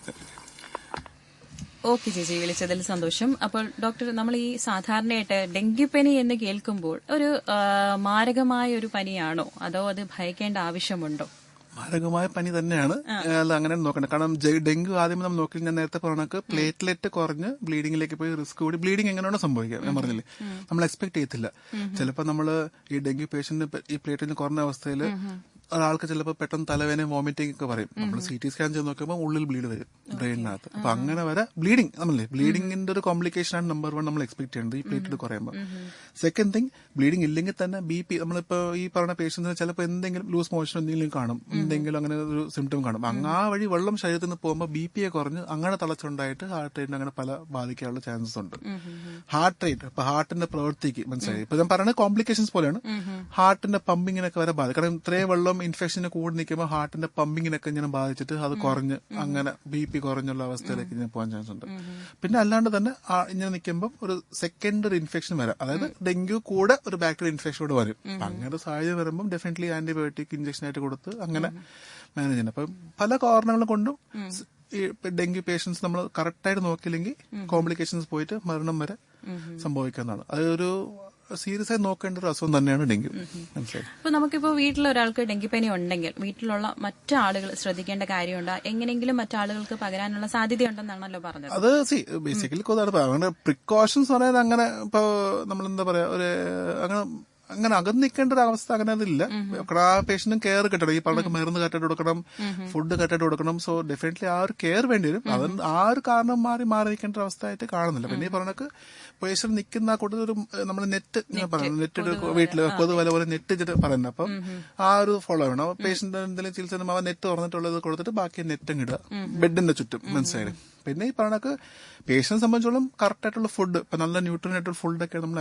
ഓക്കെ ചേച്ചി, വിളിച്ചതിൽ സന്തോഷം. അപ്പോൾ ഡോക്ടർ, നമ്മൾ ഈ സാധാരണയായിട്ട് ഡെങ്കിപ്പനി എന്ന് കേൾക്കുമ്പോൾ ഒരു മാരകമായ ഒരു പനിയാണോ, അതോ അത് ഭയക്കേണ്ട ആവശ്യമുണ്ടോ? മാരകമായ പനി തന്നെയാണ്. അല്ല, അങ്ങനെ നോക്കണ്ട. കാരണം ഡെങ്കു ആദ്യം നമ്മൾ നോക്കി, ഞാൻ നേരത്തെ പറഞ്ഞ പ്ലേറ്റ്ലെറ്റ് കുറഞ്ഞ് ബ്ലീഡിംഗിലേക്ക് പോയി റിസ്ക് കൂടി ബ്ലീഡിംഗ് എങ്ങനെയാണോ സംഭവിക്കുക, ഞാൻ പറഞ്ഞില്ലേ, നമ്മൾ എക്സ്പെക്ട് ചെയ്യത്തില്ല. ചിലപ്പോൾ നമ്മൾ ഈ ഡെങ്കു പേഷ്യന്റ് ഈ പ്ലേറ്റ്ലെറ്റ് കുറഞ്ഞ അവസ്ഥയിൽ ഒരാൾക്ക് ചിലപ്പോൾ പെട്ടെന്ന് തലവേദന വോമിറ്റിംഗ് ഒക്കെ പറയും. നമ്മൾ CT സ്കാൻ ചെയ്ത് നോക്കുമ്പോൾ ഉള്ളിൽ ബ്ലീഡ് വരും ബ്രെയിനിനകത്ത്. അപ്പൊ അങ്ങനെ വരെ ബ്ലീഡിങ് നമ്മളല്ലേ ബ്ലീഡിങ്ങിന്റെ ഒരു കോംപ്ലിക്കേഷൻ ആണ് നമ്പർ 1 നമ്മൾ എക്സ്പെക്ട് ചെയ്യേണ്ടത് ഈ പ്ലേറ്റഡ് കുറയുമ്പോൾ. സെക്കൻഡ് തിങ്, ബ്ലീഡിംഗ് ഇല്ലെങ്കിൽ തന്നെ BP നമ്മളിപ്പോ ഈ പറഞ്ഞ പേഷ്യൻസിന് ചിലപ്പോൾ എന്തെങ്കിലും ലൂസ് മോഷൻ എന്തെങ്കിലും കാണും, എന്തെങ്കിലും അങ്ങനെ ഒരു സിംറ്റം കാണും. ആ വഴി വെള്ളം ശരീരത്തിൽ നിന്ന് പോകുമ്പോൾ BP കുറഞ്ഞ് അങ്ങനെ തളച്ചുണ്ടായിട്ട് ഹാർട്ട് റേറ്റിന് അങ്ങനെ പല ബാധിക്കാനുള്ള ചാൻസസ് ഉണ്ട്. ഹാർട്ട് റേറ്റ് ഇപ്പൊ ഹാർട്ടിന്റെ പ്രവൃത്തിക്ക് മനസ്സിലായി. ഇപ്പൊ ഞാൻ പറയുന്നത് കോംപ്ലിക്കേഷൻസ് പോലെയാണ്. ഹാർട്ടിന്റെ പമ്പിങ്ങിനൊക്കെ വരെ ബാധിക്കും. കാരണം ഇത്രയും വെള്ളം ഇൻഫെക്ഷന് കൂടി നിൽക്കുമ്പോൾ ഹാർട്ടിന്റെ പമ്പിങ്ങിനൊക്കെ ഇങ്ങനെ ബാധിച്ചിട്ട് അത് കുറഞ്ഞ് അങ്ങനെ BP കുറഞ്ഞുള്ള അവസ്ഥയിലേക്ക് ഇങ്ങനെ പോകാൻ ചാൻസ് ഉണ്ട്. പിന്നെ അല്ലാണ്ട് തന്നെ ഇങ്ങനെ നിൽക്കുമ്പോൾ ഒരു സെക്കൻഡറി ഇൻഫെക്ഷൻ വരാം. അതായത് ഡെങ്കു കൂടെ ഒരു ബാക്ടീരിയൽ ഇൻഫെക്ഷൻ കൂടെ വരും. അങ്ങനെ സാഹചര്യം വരുമ്പോൾ ഡെഫിനറ്റ്ലി ആന്റിബയോട്ടിക് ഇഞ്ചക്ഷൻ ആയിട്ട് കൊടുത്ത് അങ്ങനെ മാനേജ് ചെയ്യണം. അപ്പം പല കാരണങ്ങളും കൊണ്ടും ഈ ഡെങ്കു പേഷ്യൻസ് നമ്മൾ കറക്റ്റായിട്ട് നോക്കിയില്ലെങ്കിൽ കോംപ്ലിക്കേഷൻസ് പോയിട്ട് മരണം വരെ സംഭവിക്കുന്നതാണ്. അതൊരു സീരിയസ് ആയി നോക്കേണ്ട ഒരു അസുഖം തന്നെയാണ് ഡെങ്കു. മനസ്സിലായി. അപ്പൊ നമുക്കിപ്പോ വീട്ടിലൊരാൾക്ക് ഡെങ്കിപ്പനി ഉണ്ടെങ്കിൽ വീട്ടിലുള്ള മറ്റാളുകൾ ശ്രദ്ധിക്കേണ്ട കാര്യമുണ്ടോ? എങ്ങനെയെങ്കിലും മറ്റാളുകൾക്ക് പകരാനുള്ള സാധ്യതയുണ്ടെന്നാണല്ലോ പറഞ്ഞത്. അത് ബേസിക്കലി അങ്ങനെ പ്രിക്കോഷൻസ് പറയുന്നത് അങ്ങനെ ഇപ്പൊ നമ്മളെന്താ പറയാ ഒരു അങ്ങനെ അകന്ന് നിൽക്കേണ്ട ഒരു അവസ്ഥ അങ്ങനെ അതില്ല. ആ പേഷ്യന്റും കെയർ കിട്ടണം. ഈ പറഞ്ഞ മരുന്ന് കറക്റ്റായിട്ട് കൊടുക്കണം, ഫുഡ് കറക്റ്റായിട്ട് കൊടുക്കണം. സോ ഡെഫിനറ്റ്ലി ആ ഒരു കെയർ വേണ്ടി വരും. അത് ആ ഒരു കാരണം മാറി നിൽക്കേണ്ട ഒരു അവസ്ഥ ആയിട്ട് കാണുന്നില്ല. പിന്നെ ഈ പറഞ്ഞ പേഷ്യന്റ് നിൽക്കുന്ന കൂട്ടത്തിൽ ഒരു നമ്മൾ നെറ്റ് പറയുന്നത് നെറ്റ് വീട്ടില് കൊതുവല പോലെ നെറ്റ് പറയുന്നത്. അപ്പം ആ ഒരു ഫോളോ വേണം. അപ്പൊ പേഷ്യന്റ് എന്തെങ്കിലും ചികിത്സ ആ നെറ്റ് തുറന്നിട്ടുള്ളത് കൊടുത്തിട്ട് ബാക്കി നെറ്റും ഇടുക ബെഡിന്റെ ചുറ്റും. മനസ്സിലായി. പിന്നെ ഈ പറഞ്ഞ പേഷ്യനെ സംബന്ധിച്ചോളം കറക്റ്റ് ആയിട്ടുള്ള ഫുഡ്, ഇപ്പൊ നല്ല ന്യൂട്രിയൻ ആയിട്ടുള്ള ഫുഡൊക്കെ നമ്മൾ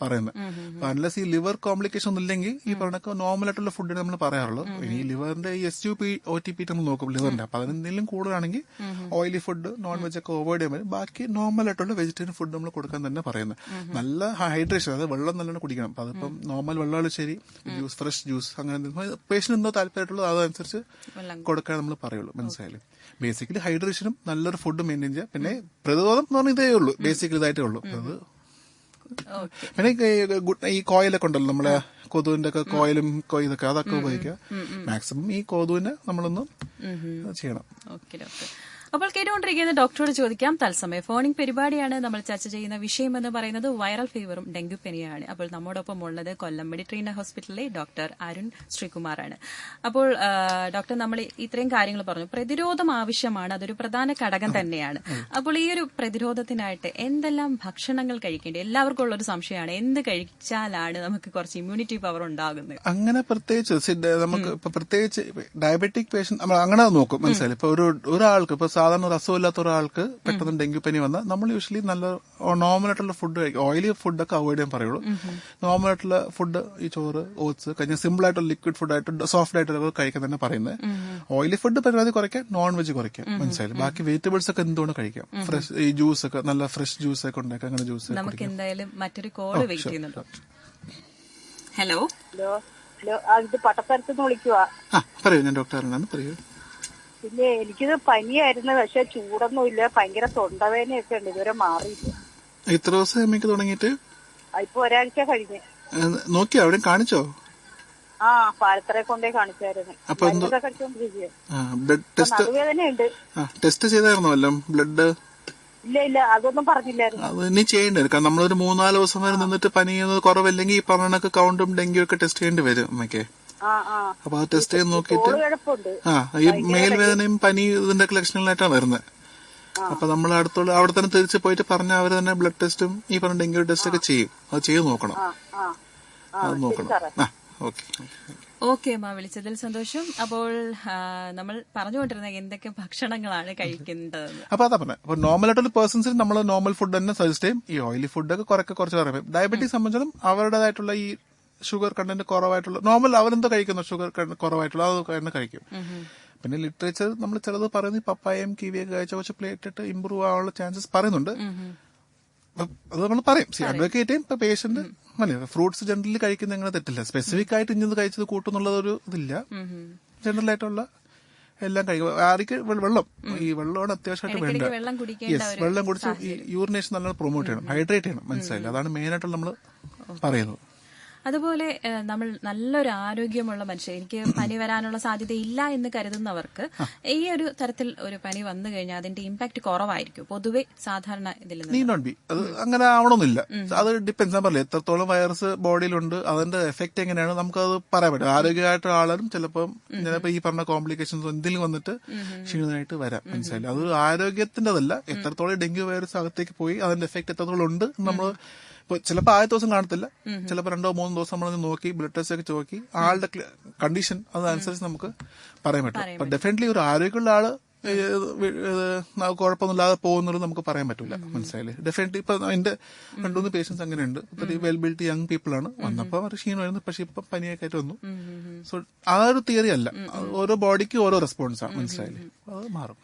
പറയുന്നത്. അപ്പൊ അൺലെസ് ഈ ലിവർ കോംപ്ലിക്കേഷൻ ഒന്നും ഇല്ലെങ്കിൽ ഈ പറഞ്ഞ നോർമൽ ആയിട്ടുള്ള ഫുഡ് നമ്മൾ പറയാറുള്ളൂ. ഇനി ലിവറിന്റെ SUP OTP നമ്മൾ നോക്കും ലിവറിന്റെ. അപ്പൊ അതിനെന്തെങ്കിലും കൂടുതലാണെങ്കിൽ ഓയിലി ഫുഡ് നോൺ വെജ് ഒക്കെ അവോയ്ഡ് ചെയ്യാൻ പറ്റും. ബാക്കി നോർമൽ ആയിട്ടുള്ള വെജിറ്റേറിയൻ ഫുഡ് നമ്മൾ കൊടുക്കാൻ തന്നെ പറയുന്നത്. നല്ല ഹൈഡ്രേഷൻ, അതായത് വെള്ളം നല്ലോണം കുടിക്കണം. അപ്പൊ അതിപ്പം നോർമൽ വെള്ളമാണ് ശരി, ജ്യൂസ് ഫ്രഷ് ജ്യൂസ് അങ്ങനെ പേഷ്യന്റ് എന്തോ താല്പര്യമായിട്ടുള്ളത് അതനുസരിച്ച് കൊടുക്കാൻ നമ്മൾ പറയുള്ളൂ. മനസ്സിലായാലും ബേസിക്കലി ഹൈഡ്രേഷനും നല്ലൊരു ഫുഡ് മെയിൻറ്റെയിൻ ചെയ്യുക. പിന്നെ പ്രതിരോധം എന്ന് പറഞ്ഞാൽ ഇതേ ഉള്ളൂ, ബേസിക്കലി ഇതായിട്ടേ ഉള്ളൂ. അത് പിന്നെ ഈ കോയിലൊക്കെ ഉണ്ടല്ലോ നമ്മളെ കൊതുവിന്റെ ഒക്കെ കോയിലും ഇതൊക്കെ അതൊക്കെ ഉപയോഗിക്കുക. മാക്സിമം ഈ കൊതുവിനെ നമ്മളൊന്ന് ചെയ്യണം. അപ്പോൾ കേട്ടുകൊണ്ടിരിക്കുന്ന ഡോക്ടറോട് ചോദിക്കാം തത്സമയ ഫോണിംഗ് പരിപാടിയാണ്. നമ്മൾ ചർച്ച ചെയ്യുന്ന വിഷയം എന്ന് പറയുന്നത് വൈറൽ ഫീവറും ഡെങ്കുപ്പനിയാണ്. അപ്പോൾ നമ്മോടൊപ്പം ഉള്ളത് കൊല്ലം മെഡിട്രീന ഹോസ്പിറ്റലിലെ ഡോക്ടർ അരുൺ ശ്രീകുമാറാണ്. അപ്പോൾ ഡോക്ടർ, നമ്മൾ ഇത്രയും കാര്യങ്ങൾ പറഞ്ഞു. പ്രതിരോധം ആവശ്യമാണ്, അതൊരു പ്രധാന ഘടകം തന്നെയാണ്. അപ്പോൾ ഈ ഒരു പ്രതിരോധത്തിനായിട്ട് എന്തെല്ലാം ഭക്ഷണങ്ങൾ കഴിക്കേണ്ടത്? എല്ലാവർക്കും ഉള്ളൊരു സംശയമാണ്, എന്ത് കഴിച്ചാലാണ് നമുക്ക് കുറച്ച് ഇമ്മ്യൂണിറ്റി പവർ ഉണ്ടാകുന്നത്? അങ്ങനെ പ്രത്യേകിച്ച് നമുക്ക് ഇപ്പൊ പ്രത്യേകിച്ച് ഡയബറ്റിക് പേഷ്യന്റ് നമ്മൾ അങ്ങനെ നോക്കും. മനസ്സിലായി. ഇപ്പൊ ഒരാൾക്ക് ഇപ്പൊ സാധാരണ ഒരു അസുഖമില്ലാത്ത ഒരാൾക്ക് പെട്ടെന്ന് ഡെങ്കിപ്പനി വന്നാൽ നമ്മൾ യൂഷ്വലി നല്ല നോർമൽ ആയിട്ടുള്ള ഫുഡ് കഴിക്കും. ഓയിലി ഫുഡൊക്കെ അവോയ്ഡ് ചെയ്യാൻ പറയുള്ളൂ. നോർമൽ ആയിട്ടുള്ള ഫുഡ്, ഈ ചോറ്, ഓട്സ് കഴിഞ്ഞ സിമ്പിൾ ആയിട്ടുള്ള ലിക്വിഡ് ഫുഡായിട്ട് സോഫ്റ്റ് ആയിട്ട് കഴിക്കാൻ തന്നെ പറയുന്നത്. ഓയിലി ഫുഡ് പരമാവധി കുറയ്ക്കാം, നോൺ വെജ് കുറയ്ക്കാം. മനസ്സിലായി. ബാക്കി വെജിറ്റബിൾസ് ഒക്കെ എന്തുകൊണ്ട് കഴിക്കാം. ഫ്രഷ് ഈ ജ്യൂസ് ഒക്കെ നല്ല ഫ്രഷ് ജ്യൂസ് ഒക്കെ ഉണ്ടാക്കാം. അങ്ങനെ ജ്യൂസ് നമുക്ക് എന്തായാലും മറ്റൊരു കോള് വെയിറ്റ് ചെയ്യുന്നുണ്ടോ? ഹലോ ഇത് പട്ടത്തരത്തുനിന്ന് വിളിക്കുവാ. പറയൂ, ഞാൻ ഡോക്ടറാണ്. പറയൂ. പിന്നെ എനിക്കിത് പനിയായിരുന്നു, പക്ഷെ ചൂടൊന്നുമില്ല, ഭയങ്കര തൊണ്ടവേദനയൊക്കെ ഉണ്ട്, ഇതുവരെ മാറിയില്ല. എത്ര ദിവസം അമ്മയ്ക്ക് തുടങ്ങിയിട്ട്? ഇപ്പൊ ഒരാഴ്ച കഴിഞ്ഞ്. നോക്കിയോ, അവിടെ കാണിച്ചോ? പാലത്തറയെ കൊണ്ടേ കാണിച്ചായിരുന്നു. ബ്ലഡ് നടുവേദനയുണ്ട്. ടെസ്റ്റ് ചെയ്തായിരുന്നോ വല്ലതും ബ്ലഡ്? ഇല്ല, അതൊന്നും പറഞ്ഞില്ലായിരുന്നു. അത് ഇനി ചെയ്യേണ്ടി വരും. കാരണം നമ്മളൊരു 3-4 ദിവസം വരെ നിന്നിട്ട് പനി കുറവില്ലെങ്കിൽ ഈ പറഞ്ഞ കൗണ്ടും ഡെങ്കു ഒക്കെ ടെസ്റ്റ് ചെയ്യേണ്ടി വരും അമ്മയ്ക്ക്. അപ്പൊ അത് ടെസ്റ്റ് ചെയ്ത് നോക്കിയിട്ട് ഈ മേൽവേദനയും പനി ഇതിന്റെ ലക്ഷണങ്ങളായിട്ടാണ് വരുന്നത്. അപ്പൊ നമ്മൾ അടുത്തുള്ള അവിടെ തന്നെ തിരിച്ച് പോയിട്ട് പറഞ്ഞ അവർ തന്നെ ബ്ലഡ് ടെസ്റ്റും ഈ പറഞ്ഞ ഡെങ്കു ടെസ്റ്റ് ഒക്കെ ചെയ്യും. അത് ചെയ്ത് നോക്കണം. അത് നോക്കണം. ഓക്കെ അമ്മ, വിളിച്ചതിൽ സന്തോഷം. അപ്പോൾ നമ്മൾ പറഞ്ഞുകൊണ്ടിരുന്ന എന്തൊക്കെ ഭക്ഷണങ്ങളാണ് കഴിക്കേണ്ടത്? അപ്പൊ അതാ പറഞ്ഞത്. അപ്പൊ നോർമൽ ആയിട്ടുള്ള പേഴ്സൺസിന് നമ്മൾ നോർമൽ ഫുഡ് തന്നെ സജസ്റ്റ് ചെയ്യും. ഈ ഓയിലി ഫുഡൊക്കെ കുറച്ച് പറയും. ഡയബറ്റീസ് സംബന്ധിച്ചും അവരുടേതായിട്ടുള്ള ഈ ഷുഗർ കണ്ടന്റ് കുറവായിട്ടുള്ള നോർമൽ അവരെന്തോ കഴിക്കുന്നു, ഷുഗർ കുറവായിട്ടുള്ള അത് തന്നെ കഴിക്കും. പിന്നെ ലിറ്ററേച്ചർ നമ്മൾ ചിലത് പറയുന്നത് പപ്പായയും കിവിയൊക്കെ കഴിച്ച കുറച്ച് പ്ലേറ്റ് ഇമ്പ്രൂവ് ആവാനുള്ള ചാൻസസ് പറയുന്നുണ്ട്. അത് നമ്മൾ പറയും. അഡ്വക്കേറ്റ് ചെയ്യും. ഇപ്പൊ പേഷ്യന്റ് ഫ്രൂട്ട്സ് ജനറലി കഴിക്കുന്ന അങ്ങനെ തെറ്റില്ല. സ്പെസിഫിക് ആയിട്ട് ഇന്നത് കഴിച്ചത് കൂട്ടുന്നുള്ളതൊരു ഇതില്ല. ജനറൽ ആയിട്ടുള്ള എല്ലാം കഴിക്കും. ആർക്ക് വെള്ളം, ഈ വെള്ളമാണ് അത്യാവശ്യമായിട്ട് വേണ്ടത്. വെള്ളം കുടിച്ച് ഈ യൂറിനേഷൻ നല്ലോണം പ്രൊമോട്ട് ചെയ്യണം, ഹൈഡ്രേറ്റ് ചെയ്യണം. മനസ്സിലായില്ല. അതാണ് മെയിൻ ആയിട്ടുള്ള നമ്മൾ പറയുന്നത്. അതുപോലെ നമ്മൾ നല്ലൊരു ആരോഗ്യമുള്ള മനുഷ്യർ, എനിക്ക് പനി വരാനുള്ള സാധ്യത ഇല്ല എന്ന് കരുതുന്നവർക്ക് ഈ ഒരു തരത്തിൽ ഒരു പനി വന്നു കഴിഞ്ഞാൽ അതിന്റെ ഇമ്പാക്ട് കുറവായിരിക്കും പൊതുവെ സാധാരണ ഇതിൽ നിന്ന്. അത് അങ്ങനെ ആവണമെന്നില്ല. അത് ഡിപ്പെൻസ്. ഞാൻ പറഞ്ഞില്ല എത്രത്തോളം വൈറസ് ബോഡിയിലുണ്ട് അതിന്റെ എഫക്ട് എങ്ങനെയാണ് നമുക്കത് പറയാൻ പറ്റും. ആരോഗ്യമായിട്ട് ആളും ചിലപ്പോൾ ഈ പറഞ്ഞ കോംപ്ലിക്കേഷൻസ് എന്തെങ്കിലും വന്നിട്ട് ക്ഷീണിതനായിട്ട് വരാം. മനസ്സിലായില്ല. അത് ആരോഗ്യത്തിൻ്റെതല്ല, എത്രത്തോളം ഡെങ്കു വൈറസ് അകത്തേക്ക് പോയി അതിന്റെ എഫക്ട് എത്രത്തോളം ഉണ്ട് നമ്മൾ ഇപ്പൊ ചിലപ്പോൾ ആദ്യ ദിവസം കാണത്തില്ല, ചിലപ്പോൾ 2-3 ദിവസം നമ്മളത് നോക്കി ബ്ലഡ് ടെസ്റ്റ് ഒക്കെ നോക്കി ആളുടെ കണ്ടീഷൻ അതനുസരിച്ച് നമുക്ക് പറയാൻ പറ്റും. അപ്പൊ ഡെഫിനറ്റ്ലി ഒരു ആരോഗ്യമുള്ള ആള് കുഴപ്പമൊന്നുമില്ലാതെ പോകുന്നത് നമുക്ക് പറയാൻ പറ്റില്ല. മനസ്സിലായില്ലേ. ഡെഫിനറ്റ്ലി ഇപ്പൊ എന്റെ 2-3 പേഷ്യൻസ് അങ്ങനെയുണ്ട്. വെൽ ബിൽഡ് യങ് പീപ്പിൾ ആണ്. വന്നപ്പോ അവർ ക്ഷീണമായിരുന്നു, പക്ഷെ ഇപ്പൊ പനിയൊക്കെ ആയിട്ട് വന്നു. സോ ആ ഒരു തിയറി അല്ല, ഓരോ ബോഡിക്ക് ഓരോ റെസ്പോൺസാണ്. മനസ്സിലായില്ലേ. അത് മാറും.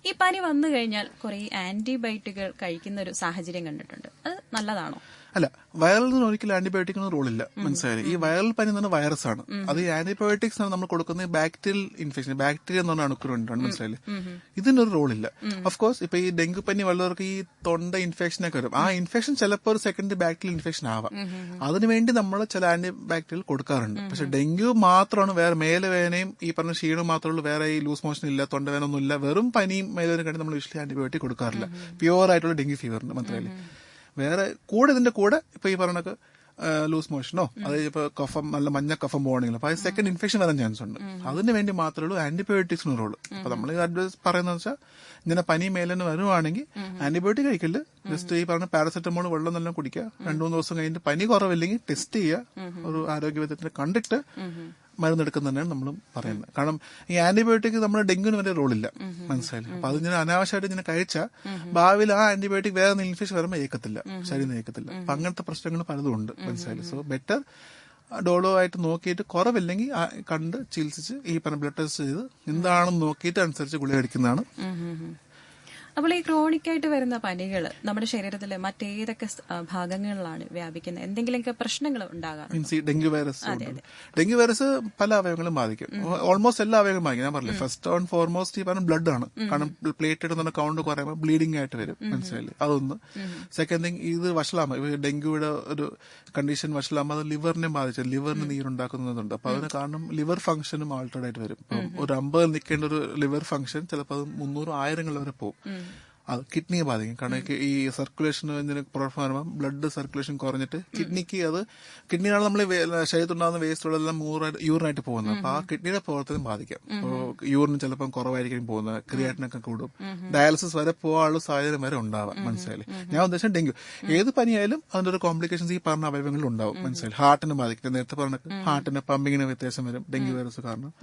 ഈ പനി വന്നു കഴിഞ്ഞാൽ കുറെ ആന്റിബയോട്ടിക്കുകൾ കഴിക്കുന്ന ഒരു സാഹചര്യം കണ്ടിട്ടുണ്ട്. അത് നല്ലതാണോ? അല്ല, വൈറലിന് ഒരിക്കലും ആന്റിബയോട്ടിക്കിന് റോളില്ല. മനസ്സിലായി. ഈ വൈറൽ പനി എന്ന് പറഞ്ഞ വൈറസ് ആണ്. അത് ഈ ആന്റിബയോട്ടിക്സ് ആണ് നമ്മൾ കൊടുക്കുന്നത് ബാക്ടീരിയൽ ഇൻഫെക്ഷൻ, ബാക്ടീരിയ എന്ന് പറഞ്ഞ അണുക്കൾ വേണ്ടിയിട്ടാണ്. മനസ്സിലായില്ലേ. ഇതിനൊരു റോളില്ല. ഓഫ്കോഴ്സ് ഇപ്പൊ ഈ ഡെങ്കു പനി വല്ലവർക്ക് ഈ തൊണ്ട ഇൻഫെക്ഷൻ ഒക്കെ വരും. ആ ഇൻഫെക്ഷൻ ചിലപ്പോൾ ഒരു സെക്കൻഡ് ബാക്ടീരിയൽ ഇൻഫെക്ഷൻ ആവാം. അതിനുവേണ്ടി നമ്മൾ ചില ആന്റിബാക്ടീരിയൽ കൊടുക്കാറുണ്ട്. പക്ഷെ ഡെങ്കു മാത്രമാണ്, വേറെ മേലുവേദനയും ഈ പറഞ്ഞ ക്ഷീണം മാത്രമുള്ളൂ, വേറെ ഈ ലൂസ് മോഷൻ ഇല്ല, തൊണ്ടവേദന ഒന്നും ഇല്ല, വെറും പനിയും മേലുവേദന കണ്ടി നമ്മൾ യൂഷ്വലി ആന്റിബയോട്ടിക് കൊടുക്കാറില്ല പ്യുവർ ആയിട്ടുള്ള ഡെങ്കു ഫീവറിന്. മനസ്സിലായില്ലേ. വേറെ കൂടെ ഇതിന്റെ കൂടെ ഇപ്പൊ ഈ പറഞ്ഞ ലൂസ് മോഷനോ അത് ഇപ്പൊ കഫം നല്ല മഞ്ഞ കഫം പോകണമെങ്കിൽ അപ്പൊ അത് സെക്കൻഡ് ഇൻഫെക്ഷൻ വരാൻ ചാൻസ് ഉണ്ട്. അതിന് വേണ്ടി മാത്രമേ ഉള്ളൂ ആന്റിബയോട്ടിക്സിന് റോള്. അപ്പൊ നമ്മൾ അഡ്വൈസ് പറയുന്നത് വെച്ചാൽ ഇങ്ങനെ പനി മേലെന്ന് വരുവാണെങ്കിൽ ആന്റിബയോട്ടിക് കഴിക്കില്ല, ജസ്റ്റ് ഈ പറഞ്ഞ പാരസെറ്റമോൾ വെള്ളം നല്ല കുടിക്കുക. 2-3 ദിവസം കഴിഞ്ഞിട്ട് പനി കുറവില്ലെങ്കിൽ ടെസ്റ്റ് ചെയ്യുക, ഒരു ആരോഗ്യ വിദഗ്ധനെ കണ്ടിട്ട് മരുന്നെടുക്കുന്നതന്നെയാണ് നമ്മളും പറയുന്നത്. കാരണം ഈ ആന്റിബയോട്ടിക് നമ്മുടെ ഡെങ്കുവിന് വലിയ റോളില്ല. മനസ്സിലായില്ല. അപ്പൊ അത് ഇങ്ങനെ അനാവശ്യമായിട്ട് ഇങ്ങനെ കഴിച്ചാൽ ഭാവിയിൽ ആ ആന്റിബയോട്ടിക് വേറെ ഇൻഫെക്ഷൻ വരുമ്പോൾ ഏക്കത്തില്ല, ശരീരം ഏക്കത്തില്ല. അപ്പൊ അങ്ങനത്തെ പ്രശ്നങ്ങൾ പലതും ഉണ്ട്. മനസ്സിലായില്ല. സോ ബെറ്റർ ഡോളോ ആയിട്ട് നോക്കിയിട്ട് കുറവില്ലെങ്കിൽ കണ്ട് ചികിത്സിച്ച് ഈ പറഞ്ഞ ബ്ലഡ് ടെസ്റ്റ് ചെയ്ത് എന്താണെന്ന് നോക്കിയിട്ട് അനുസരിച്ച് ഗുളിക കഴിക്കുന്നതാണ്. അപ്പോൾ ഈ ക്രോണിക് ആയിട്ട് വരുന്ന പനികൾ നമ്മുടെ ശരീരത്തിലെ മറ്റേതൊക്കെ ഭാഗങ്ങളിലാണ് വ്യാപിക്കുന്നത്? എന്തെങ്കിലുമൊക്കെ പ്രശ്നങ്ങൾ ഉണ്ടാകാം? മീൻസ് ഈ ഡെങ്കു വൈറസ് പല അവയവങ്ങളും ബാധിക്കും. ഓൾമോസ്റ്റ് എല്ലാ അവയവങ്ങളും ബാധിക്കും. ഞാൻ പറഞ്ഞില്ല, ഫസ്റ്റ് ആൻഡ് ഫോർമോസ്റ്റ് ഈ പറഞ്ഞ ബ്ലഡ് ആണ്. കാരണം പ്ലേറ്റഡ് എന്ന് പറഞ്ഞ കൗണ്ട് കുറയുമ്പോൾ ബ്ലീഡിംഗ് ആയിട്ട് വരും. മനസ്സിലായില്ലേ. അതൊന്ന്. സെക്കൻഡ് തിങ്, ഇത് വഷളാമ ഡെങ്കുയുടെ ഒരു കണ്ടീഷൻ വഷളാമ അത് ലിവറിനെ ബാധിച്ചു, ലിവറിന് നീരുണ്ടാക്കുന്നതുണ്ട്. അപ്പൊ അതിന് കാരണം ലിവർ ഫംഗ്ഷനും ആൾട്ടേഡ് ആയിട്ട് വരും. ഒരു 50 നിൽക്കേണ്ട ഒരു ലിവർ ഫംഗ്ഷൻ ചിലപ്പോൾ അത് 300-1000 വരെ പോകും. അത് കിഡ്നിയെ ബാധിക്കും. കാരണം ഈ സർക്കുലേഷൻ പ്രൊഡക്ഷൻ വരുമ്പോൾ ബ്ലഡ് സർക്കുലേഷൻ കുറഞ്ഞിട്ട് കിഡ്നിയാണ് നമ്മൾ ശരീരത്തുണ്ടാകുന്ന വേസ്റ്റുകളെല്ലാം യൂറിനായിട്ട് പോകുന്നത്. അപ്പൊ ആ കിഡ്നിയുടെ പ്രവർത്തനം ബാധിക്കാം. യൂറിന് ചിലപ്പോൾ കുറവായിരിക്കും പോകുന്നത്, ക്രിയാറ്റിനൊക്കെ കൂടും, ഡയാലിസിസ് വരെ പോകാനുള്ള സാഹചര്യം വരെ ഉണ്ടാവാം. മനസ്സിലായി. ഞാൻ ഉദ്ദേശിച്ച ഡെങ്കു ഏത് പനിയായാലും അതിന്റെ ഒരു കോംപ്ലിക്കേഷൻസ് ഈ പറഞ്ഞ അവയവങ്ങളിൽ ഉണ്ടാവും. മനസ്സിലായി. ഹാർട്ടിനെ ബാധിക്കും. നേരത്തെ പറഞ്ഞ ഹാർട്ടിന്റെ പമ്പിങ്ങിന് വ്യത്യാസം വരും ഡെങ്കു വൈറസ് കാരണം.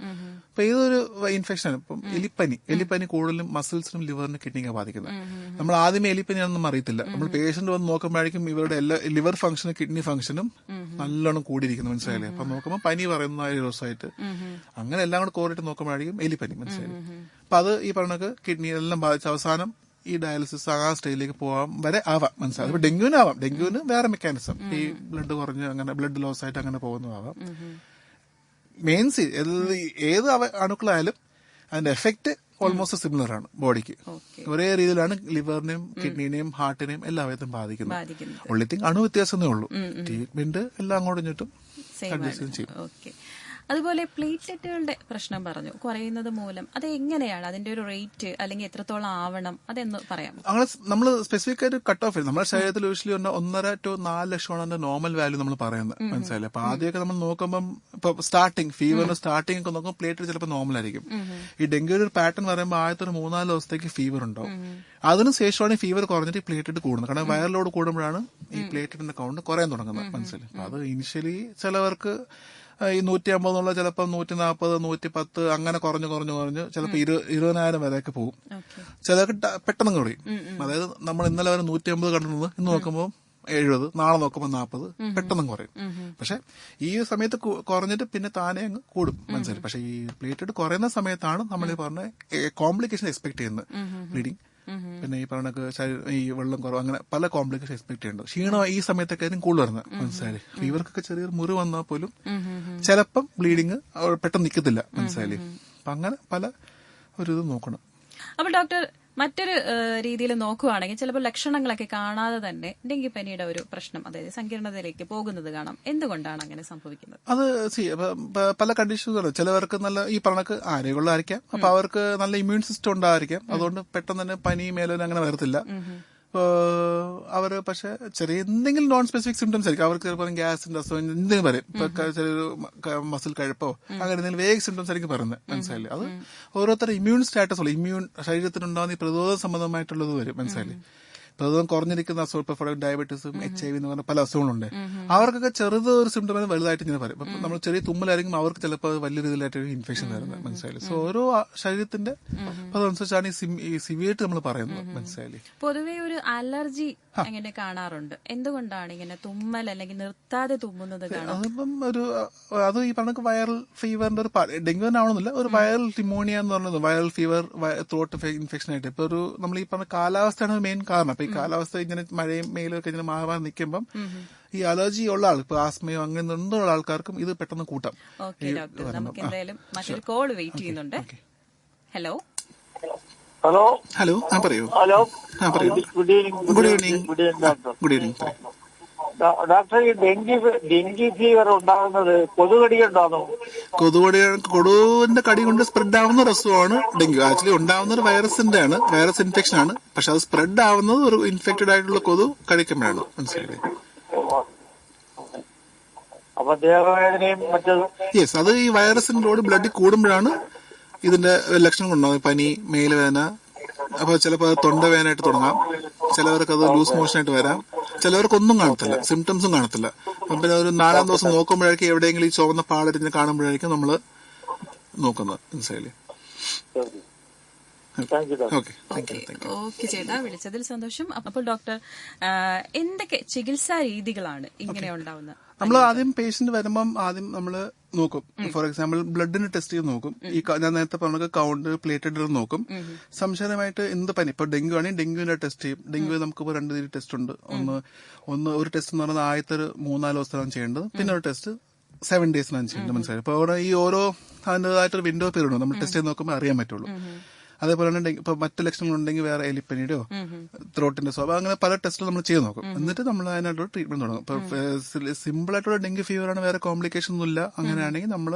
അപ്പൊ ഏതൊരു ഇൻഫെക്ഷൻ, ഇപ്പം എലിപ്പനി കൂടുതലും മസിൽസിനും ലിവറിനും കിഡ്നിയെ ബാധിക്കുന്നത്. നമ്മൾ ആദ്യമേ എലിപ്പനിയാണെന്നും അറിയത്തില്ല. നമ്മൾ പേഷ്യന്റ് വന്ന് നോക്കുമ്പോഴേക്കും ഇവരുടെ എല്ലാ ലിവർ ഫംഗ്ഷനും കിഡ്നി ഫംഗ്ഷനും നല്ലോണം കൂടിയിരിക്കുന്നു. മനസ്സിലായില്ലേ. അപ്പൊ നോക്കുമ്പോൾ പനി പറയുന്ന ദിവസമായിട്ട് അങ്ങനെ എല്ലാം കൂടെ കോറിട്ട് നോക്കുമ്പോഴായിരിക്കും എലിപ്പനി. മനസ്സിലായി. അപ്പൊ അത് ഈ പറഞ്ഞ കിഡ്നി എല്ലാം ബാധിച്ച് അവസാനം ഈ ഡയാലിസിസ് ആ സ്റ്റേജിലേക്ക് പോകാൻ വരെ ആവാം. മനസ്സിലായി. അപ്പൊ ഡെങ്കുവിന് വേറെ മെക്കാനിസം, ഈ ബ്ലഡ് കുറഞ്ഞ് അങ്ങനെ ബ്ലഡ് ലോസ് ആയിട്ട് അങ്ങനെ പോകുന്നതാവാം. മെയിൻസ് ഏത് അണുക്കളായാലും അതിന്റെ എഫക്ട് ഓൾമോസ്റ്റ് സിമിലർ ആണ് ബോഡിക്ക്. ഒരേ രീതിയിലാണ് ലിവറിനെയും കിഡ്നിനെയും ഹാർട്ടിനെയും എല്ലാ അവയവത്തിനും ബാധിക്കുന്നത്. ഉള്ളി തിങ് അണു വ്യത്യാസമേ ഉള്ളൂ. ട്രീറ്റ്മെന്റ് എല്ലാം അങ്ങോട്ടും ഇങ്ങോട്ടും അഡ്ജസ്റ്റ് ചെയ്യും. അതുപോലെ പ്ലേറ്റ്ലെറ്റുകളുടെ പ്രശ്നം പറഞ്ഞു കുറയുന്നത് മൂലം അത് എങ്ങനെയാണ്, അതിന്റെ ഒരു റേറ്റ് അല്ലെങ്കിൽ എത്രത്തോളം ആവണം അതെന്ന് പറയാം? അങ്ങനെ നമ്മൾ സ്പെസിഫിക് ആയിട്ട് കട്ട് ഓഫ് ചെയ്യും. നമ്മുടെ ശരീരത്തിൽ യൂഷ്വലി 1.5 to 4 ലക്ഷമാണ് അതിന്റെ നോർമൽ വാല്യൂ നമ്മൾ പറയുന്നത്. മനസ്സിലായില്ലേ. അപ്പൊ ആദ്യമൊക്കെ നമ്മൾ നോക്കുമ്പോൾ ഇപ്പൊ ഫീവറിന്റെ സ്റ്റാർട്ടിംഗ് ഒക്കെ നോക്കുമ്പോൾ പ്ലേറ്റ് ചിലപ്പോൾ നോർമൽ ആയിരിക്കും. ഈ ഡെങ്കു ഒരു പാറ്റേൺ പറയുമ്പോൾ ആദ്യത്തെ ഒരു 3-4 ദിവസത്തേക്ക് ഫീവർ ഉണ്ടാവും. അതിനുശേഷമാണ് ഈ ഫീവർ കുറഞ്ഞിട്ട് ഈ പ്ലേറ്റഡ് കൂടുന്നത്. കാരണം വൈറൽ ലോഡ് കൂടുമ്പോഴാണ് ഈ പ്ലേറ്റഡിന്റെ കൗണ്ട് കുറയാൻ തുടങ്ങുന്നത്. മനസ്സിലായി. അത് ഇനിഷ്യലി ചിലവർക്ക് ഈ 150 എന്നുള്ള ചിലപ്പോൾ 140, 110 അങ്ങനെ കുറഞ്ഞു ചിലപ്പോൾ 20,000 വരെയൊക്കെ പോകും. ചിലർക്ക് പെട്ടെന്ന് കുറയും. അതായത് നമ്മൾ ഇന്നലെ വരെ 150 കണ്ടിരുന്നത് ഇന്ന് നോക്കുമ്പോൾ 70, നാളെ നോക്കുമ്പോൾ 40 പെട്ടെന്ന് കുറയും. പക്ഷെ ഈ സമയത്ത് കുറഞ്ഞിട്ട് പിന്നെ താനെ അങ്ങ് കൂടും. മനസ്സിലായി. പക്ഷെ ഈ പ്ലേറ്റഡ് കുറയുന്ന സമയത്താണ് നമ്മൾ ഈ പറഞ്ഞ കോംപ്ലിക്കേഷൻ എക്സ്പെക്ട് ചെയ്യുന്നത്. ബ്ലീഡിങ്, പിന്നെ ഈ പറഞ്ഞ ഈ വെള്ളം കുറവ്, അങ്ങനെ പല കോംപ്ലിക്കേഷൻ എക്സ്പെക്ട് ചെയ്യുന്നുണ്ട്. ക്ഷീണം ഈ സമയത്തൊക്കെ ആയിരിക്കും കൂടുതൽ വരുന്നത്. മനസ്സിലായി. ഇവർക്കൊക്കെ ചെറിയൊരു മുറി വന്നാൽ പോലും ചിലപ്പം ബ്ലീഡിങ് പെട്ടെന്ന് നിൽക്കത്തില്ല. മനസ്സിലായി. അപ്പൊ അങ്ങനെ പല ഒരു ഇത് നോക്കണം. അപ്പോൾ ഡോക്ടർ, മറ്റൊരു രീതിയിൽ നോക്കുകയാണെങ്കിൽ ചിലപ്പോൾ ലക്ഷണങ്ങളൊക്കെ കാണാതെ തന്നെ ഡെങ്കിപ്പനിയുടെ ഒരു പ്രശ്നം, അതായത് സങ്കീർണതയിലേക്ക് പോകുന്നത് കാണാം. എന്തുകൊണ്ടാണ് അങ്ങനെ സംഭവിക്കുന്നത്? അത് പല കണ്ടീഷൻസ്. ചിലവർക്ക് നല്ല ഈ പറഞ്ഞക്ക് ആരോഗ്യമുള്ളതായിരിക്കാം, അപ്പൊ അവർക്ക് നല്ല ഇമ്മ്യൂൺ സിസ്റ്റം ഉണ്ടായിരിക്കാം, അതുകൊണ്ട് പെട്ടെന്ന് തന്നെ പനി മേലോന് അങ്ങനെ വരത്തില്ല. അവര് പക്ഷെ ചെറിയ എന്തെങ്കിലും നോൺ സ്പെസിഫിക് സിംറ്റംസ് ആയിരിക്കും. അവർക്ക് ചിലപ്പോൾ ഗ്യാസിന്റെ അസുഖം എന്തെങ്കിലും പറയും. ഇപ്പൊ ചെറിയൊരു മസിൽ കഴപ്പോ അങ്ങനെ എന്തെങ്കിലും വേഗ സിംറ്റംസ് ആയിരിക്കും പറയുന്നത്. മനസ്സിലായില്ലേ? അത് ഓരോരുത്തരുടെ ഇമ്മ്യൂൺ സ്റ്റാറ്റസ് ഉള്ള ഇമ്മ്യൂൺ ശരീരത്തിനുണ്ടാകുന്ന ഈ പ്രതിരോധ സംബന്ധമായിട്ടുള്ളത് വരും. മനസ്സിലായില്ലേ? പ്രതിരോധം കുറഞ്ഞിരിക്കുന്ന അസുഖം, ഇപ്പൊ ഫോർ ഡയബറ്റീസും HIV എന്ന് പറഞ്ഞ പല അസുഖങ്ങളുണ്ട്. അവർക്കൊക്കെ ചെറുത് ഒരു സിംറ്റം വലുതായിട്ട് ഇങ്ങനെ പറയും. ഇപ്പൊ നമ്മൾ ചെറിയ തുമ്മലായിരിക്കും, അവർക്ക് ചിലപ്പോൾ വലിയ രീതിയിലായിട്ട് ഇൻഫെക്ഷൻ വരുന്നത്. മനസ്സിലായില്ലേ? സോ ഓരോ ശരീരത്തിന്റെ അതനുസരിച്ചാണ് ഈ സിവിയറിറ്റി നമ്മൾ പറയുന്നത്. മനസ്സിലായില്ലേ? പൊതുവെ ഒരു അലർജി എങ്ങനെ കാണാറുണ്ട്. എന്തുകൊണ്ടാണ് ഇങ്ങനെ തുമ്മൽ അല്ലെങ്കിൽ നിർത്താതെ തുമ്മുന്നത് കാണാം? അതിപ്പം അത് ഈ പറഞ്ഞ വൈറൽ ഫീവറിന്റെ ഒരു ഡെങ്കു തന്നെ ആവണമെന്നില്ല, ഒരു വൈറൽ ന്യൂമോണിയ എന്ന് പറയുന്നത് വൈറൽ ഫീവർ, ത്രോട്ട് ഇൻഫെക്ഷൻ ആയിട്ട്. ഇപ്പൊ ഒരു നമ്മൾ ഈ പറഞ്ഞ കാലാവസ്ഥയാണ് മെയിൻ കാരണം. അപ്പൊ ഈ കാലാവസ്ഥ ഇങ്ങനെ മഴയും മെയിലും ഒക്കെ ഇങ്ങനെ മാറാൻ നിൽക്കുമ്പം ഈ അലർജി ഉള്ള ആൾ, ഇപ്പൊ ആസ്മയോ അങ്ങനെ എന്നുള്ള ആൾക്കാർക്കും ഇത് പെട്ടെന്ന് കൂട്ടാം. ഓക്കെ ഡോക്ടർ, നമുക്ക് എന്തായാലും മറ്റൊരു കോൾ വെയിറ്റ് ചെയ്യുന്നുണ്ട്. ഹലോ ഹലോ ഹലോ പറയൂ. ഹലോ പറയൂ. Good evening. Good evening. Doctor. Good evening. Doctor, ഈ ഡെങ്കി ഫീവർ ഉണ്ടാകുന്നത് കൊതുകടി ഉണ്ടാകുന്നു. കൊതുവിന്റെ കടി കൊണ്ട് സ്പ്രെഡ് ആവുന്ന ഒരു അസുഖമാണ് ഡെങ്കു. ആക്ച്വലി ഉണ്ടാവുന്ന ഒരു വൈറസിന്റെ ആണ്, വൈറസ് ഇൻഫെക്ഷൻ ആണ്. പക്ഷെ അത് സ്പ്രെഡ് ആവുന്നത് ഒരു ഇൻഫെക്റ്റഡ് ആയിട്ടുള്ള കൊതു കഴിക്കുമ്പോഴാണ്. മനസ്സിലായില്ലേ? അപ്പൊ ദേഹവേദനയും മറ്റത്. യെസ്, അത് ഈ വൈറസിന്റെ ലോഡ് ബ്ലഡിൽ കൂടുമ്പോഴാണ് ഇതിന്റെ ലക്ഷണങ്ങൾ ഉണ്ടാകും. പനി, മേലുവേദന, അപ്പൊ ചിലപ്പോൾ തൊണ്ടവേദനയായിട്ട് തുടങ്ങാം. ചിലവർക്ക് അത് ലൂസ് മോഷൻ ആയിട്ട് വരാം. ചിലവർക്കൊന്നും കാണത്തില്ല, സിംറ്റംസും കാണത്തില്ല. അപ്പൊ പിന്നെ ഒരു 4-ാം ദിവസം നോക്കുമ്പോഴായിരിക്കും എവിടെയെങ്കിലും ഈ ചുവന്ന പാടരിഞ്ഞ് കാണുമ്പോഴായിരിക്കും നമ്മൾ നോക്കുന്നത്. മനസ്സിലായില്ലേ? ഓക്കെ ചേട്ടാ, വിളിച്ചതിൽ സന്തോഷം. അപ്പോൾ ഡോക്ടർ, എന്തൊക്കെ ചികിത്സാ രീതികളാണ് ഇങ്ങനെ ഉണ്ടാവുന്നത്? നമ്മൾ ആദ്യം പേഷ്യന്റ് വരുമ്പം ആദ്യം നമ്മൾ നോക്കും. ഫോർ എക്സാമ്പിൾ ബ്ലഡിന് ടെസ്റ്റ് ചെയ്ത് നോക്കും. ഈ ഞാൻ നേരത്തെ പറഞ്ഞ കൗണ്ട്, പ്ലേറ്റഡ് നോക്കും. സംശയമായിട്ട് എന്ത് പനി, ഇപ്പൊ ഡെങ്കു ആണെങ്കിൽ ഡെങ്കുവിന്റെ ടെസ്റ്റ് ചെയ്യും. ഡെങ്കു നമുക്കിപ്പോൾ 2 രീതി ടെസ്റ്റ് ഉണ്ട്. ഒരു ടെസ്റ്റ് എന്ന് പറയുന്നത് ആദ്യത്തെ ഒരു 3-4 ദിവസത്തിലാണ് ചെയ്യേണ്ടത്. പിന്നെ ഒരു ടെസ്റ്റ് 7 ഡേയ്സിലാണ് ചെയ്യേണ്ടത്. മനസ്സിലായി? അപ്പൊ അവിടെ ഈ ഓരോ അതിൻ്റെതായിട്ടൊരു വിൻഡോ പീരീഡ് ഉണ്ട്. നമ്മൾ ടെസ്റ്റ് ചെയ്ത് നോക്കുമ്പോൾ അറിയാൻ പറ്റുള്ളൂ. അതേപോലെ തന്നെ ഇപ്പൊ മറ്റു ലക്ഷണങ്ങൾ ഉണ്ടെങ്കിൽ വേറെ എലിപ്പനിയുടെയോ ത്രോട്ടിന്റെ സ്വഭാവം, അങ്ങനെ പല ടെസ്റ്റുകൾ നമ്മൾ ചെയ്ത് നോക്കും. എന്നിട്ട് നമ്മൾ അതിനായിട്ടുള്ള ട്രീറ്റ്മെന്റ് തുടങ്ങും. ഇപ്പൊ സിമ്പിൾ ആയിട്ടുള്ള ഡെങ്കി ഫീവർ ആണ്, വേറെ കോംപ്ലിക്കേഷൻ ഒന്നും ഇല്ല. അങ്ങനെയാണെങ്കിൽ നമ്മൾ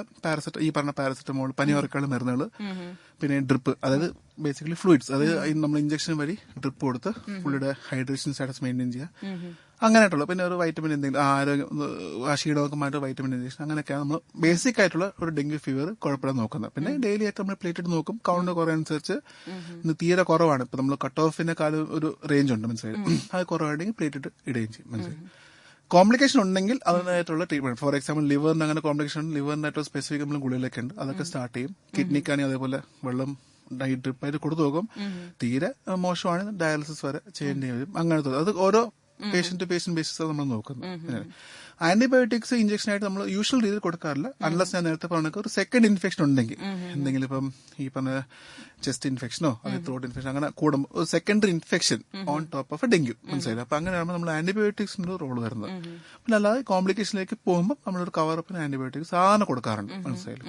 ഈ പറഞ്ഞ പാരസെറ്റമോൾ, പനി കുറയ്ക്കാനുള്ള മരുന്നുകൾ, പിന്നെ ഡ്രിപ്പ്, അതായത് ബേസിക്കലി ഫ്ലൂയിഡ്സ്, അതായത് നമ്മൾ ഇഞ്ചക്ഷൻ വഴി ഡ്രിപ്പ് കൊടുത്ത് പുള്ളിയുടെ ഹൈഡ്രേഷൻ സ്റ്റാറ്റസ് മെയിൻറ്റെയിൻ ചെയ്യുക. അങ്ങനെയായിട്ടുള്ള പിന്നെ ഒരു വൈറ്റമിൻ എന്തെങ്കിലും ആരോഗ്യം ക്ഷീണമൊക്കെ മാറ്റി വൈറ്റമിൻ ഇഞ്ചക്ഷൻ, അങ്ങനെയൊക്കെയാണ് നമ്മൾ ബേസിക് ആയിട്ടുള്ള ഒരു ഡെങ്കി ഫീവർ കുഴപ്പമില്ലാതെ നോക്കുന്നത്. പിന്നെ ഡെയിലി ആയിട്ട് നമ്മൾ പ്ലേറ്റ് നോക്കും. കൗണ്ട് കുറയുന്നതനുസരിച്ച് തീരെ കുറവാണ്, ഇപ്പൊ നമ്മൾ കട്ട് ഓഫിന്റെ കാലം ഒരു റേഞ്ച് ഉണ്ട്. മനസ്സിലായി? അത് കുറവാണെങ്കിൽ പ്ലേറ്റ് ഇടുകയും ചെയ്യും. മനസ്സിലായി? കോംപ്ലിക്കേഷൻ ഉണ്ടെങ്കിൽ അതിനായിട്ടുള്ള ട്രീറ്റ്മെന്റ്, ഫോർ എക്സാമ്പിൾ ലിവറിന് അങ്ങനെ കോംപ്ലിക്കേഷൻ, ലിവറിനായിട്ട് സ്പെസിഫിക് നമ്മൾ ഗുളികയൊക്കെ ഉണ്ട്, അതൊക്കെ സ്റ്റാർട്ട് ചെയ്യും. കിഡ്നിക്കാണെങ്കിൽ അതേപോലെ വെള്ളം ഡ്രിപ്പായിട്ട് കൊടുത്തു നോക്കും. തീരെ മോശമാണ് ഡയാലിസിസ് വരെ ചെയ്യേണ്ടി വരും. അങ്ങനത്തെ അത് ഓരോ പേഷ്യന്റ് ബേസിസ് നമ്മൾ നോക്കുന്നത്. ആന്റിബയോട്ടിക്സ് ഇഞ്ചക്ഷൻ ആയിട്ട് നമ്മൾ യൂഷ്വൽ രീതിയിൽ കൊടുക്കാറില്ല, അൺലസ് ഞാൻ നേരത്തെ പറഞ്ഞ ഒരു സെക്കൻഡ് ഇൻഫെക്ഷൻ ഉണ്ടെങ്കിൽ, എന്തെങ്കിലും ഇപ്പം ഈ പറഞ്ഞ ചെസ്റ്റ് ഇൻഫെക്ഷനോ അല്ലെങ്കിൽ ത്രോട്ട് ഇൻഫെക്ഷൻ അങ്ങനെ കൂടുമ്പോൾ secondary infection on top of dengue. മനസ്സിലായില്ല? അപ്പൊ അങ്ങനെയാകുമ്പോൾ നമ്മൾ ആന്റിബയോട്ടിക്സിന്റെ റോൾ വരുന്നത്. പിന്നെ അല്ലാതെ കോംപ്ലിക്കേഷനിലേക്ക് പോകുമ്പോൾ നമ്മളൊരു കവറപ്പിന് ആന്റിബയോട്ടിക്സ് സാധാരണ കൊടുക്കാറുണ്ട്. മനസ്സിലായില്ല?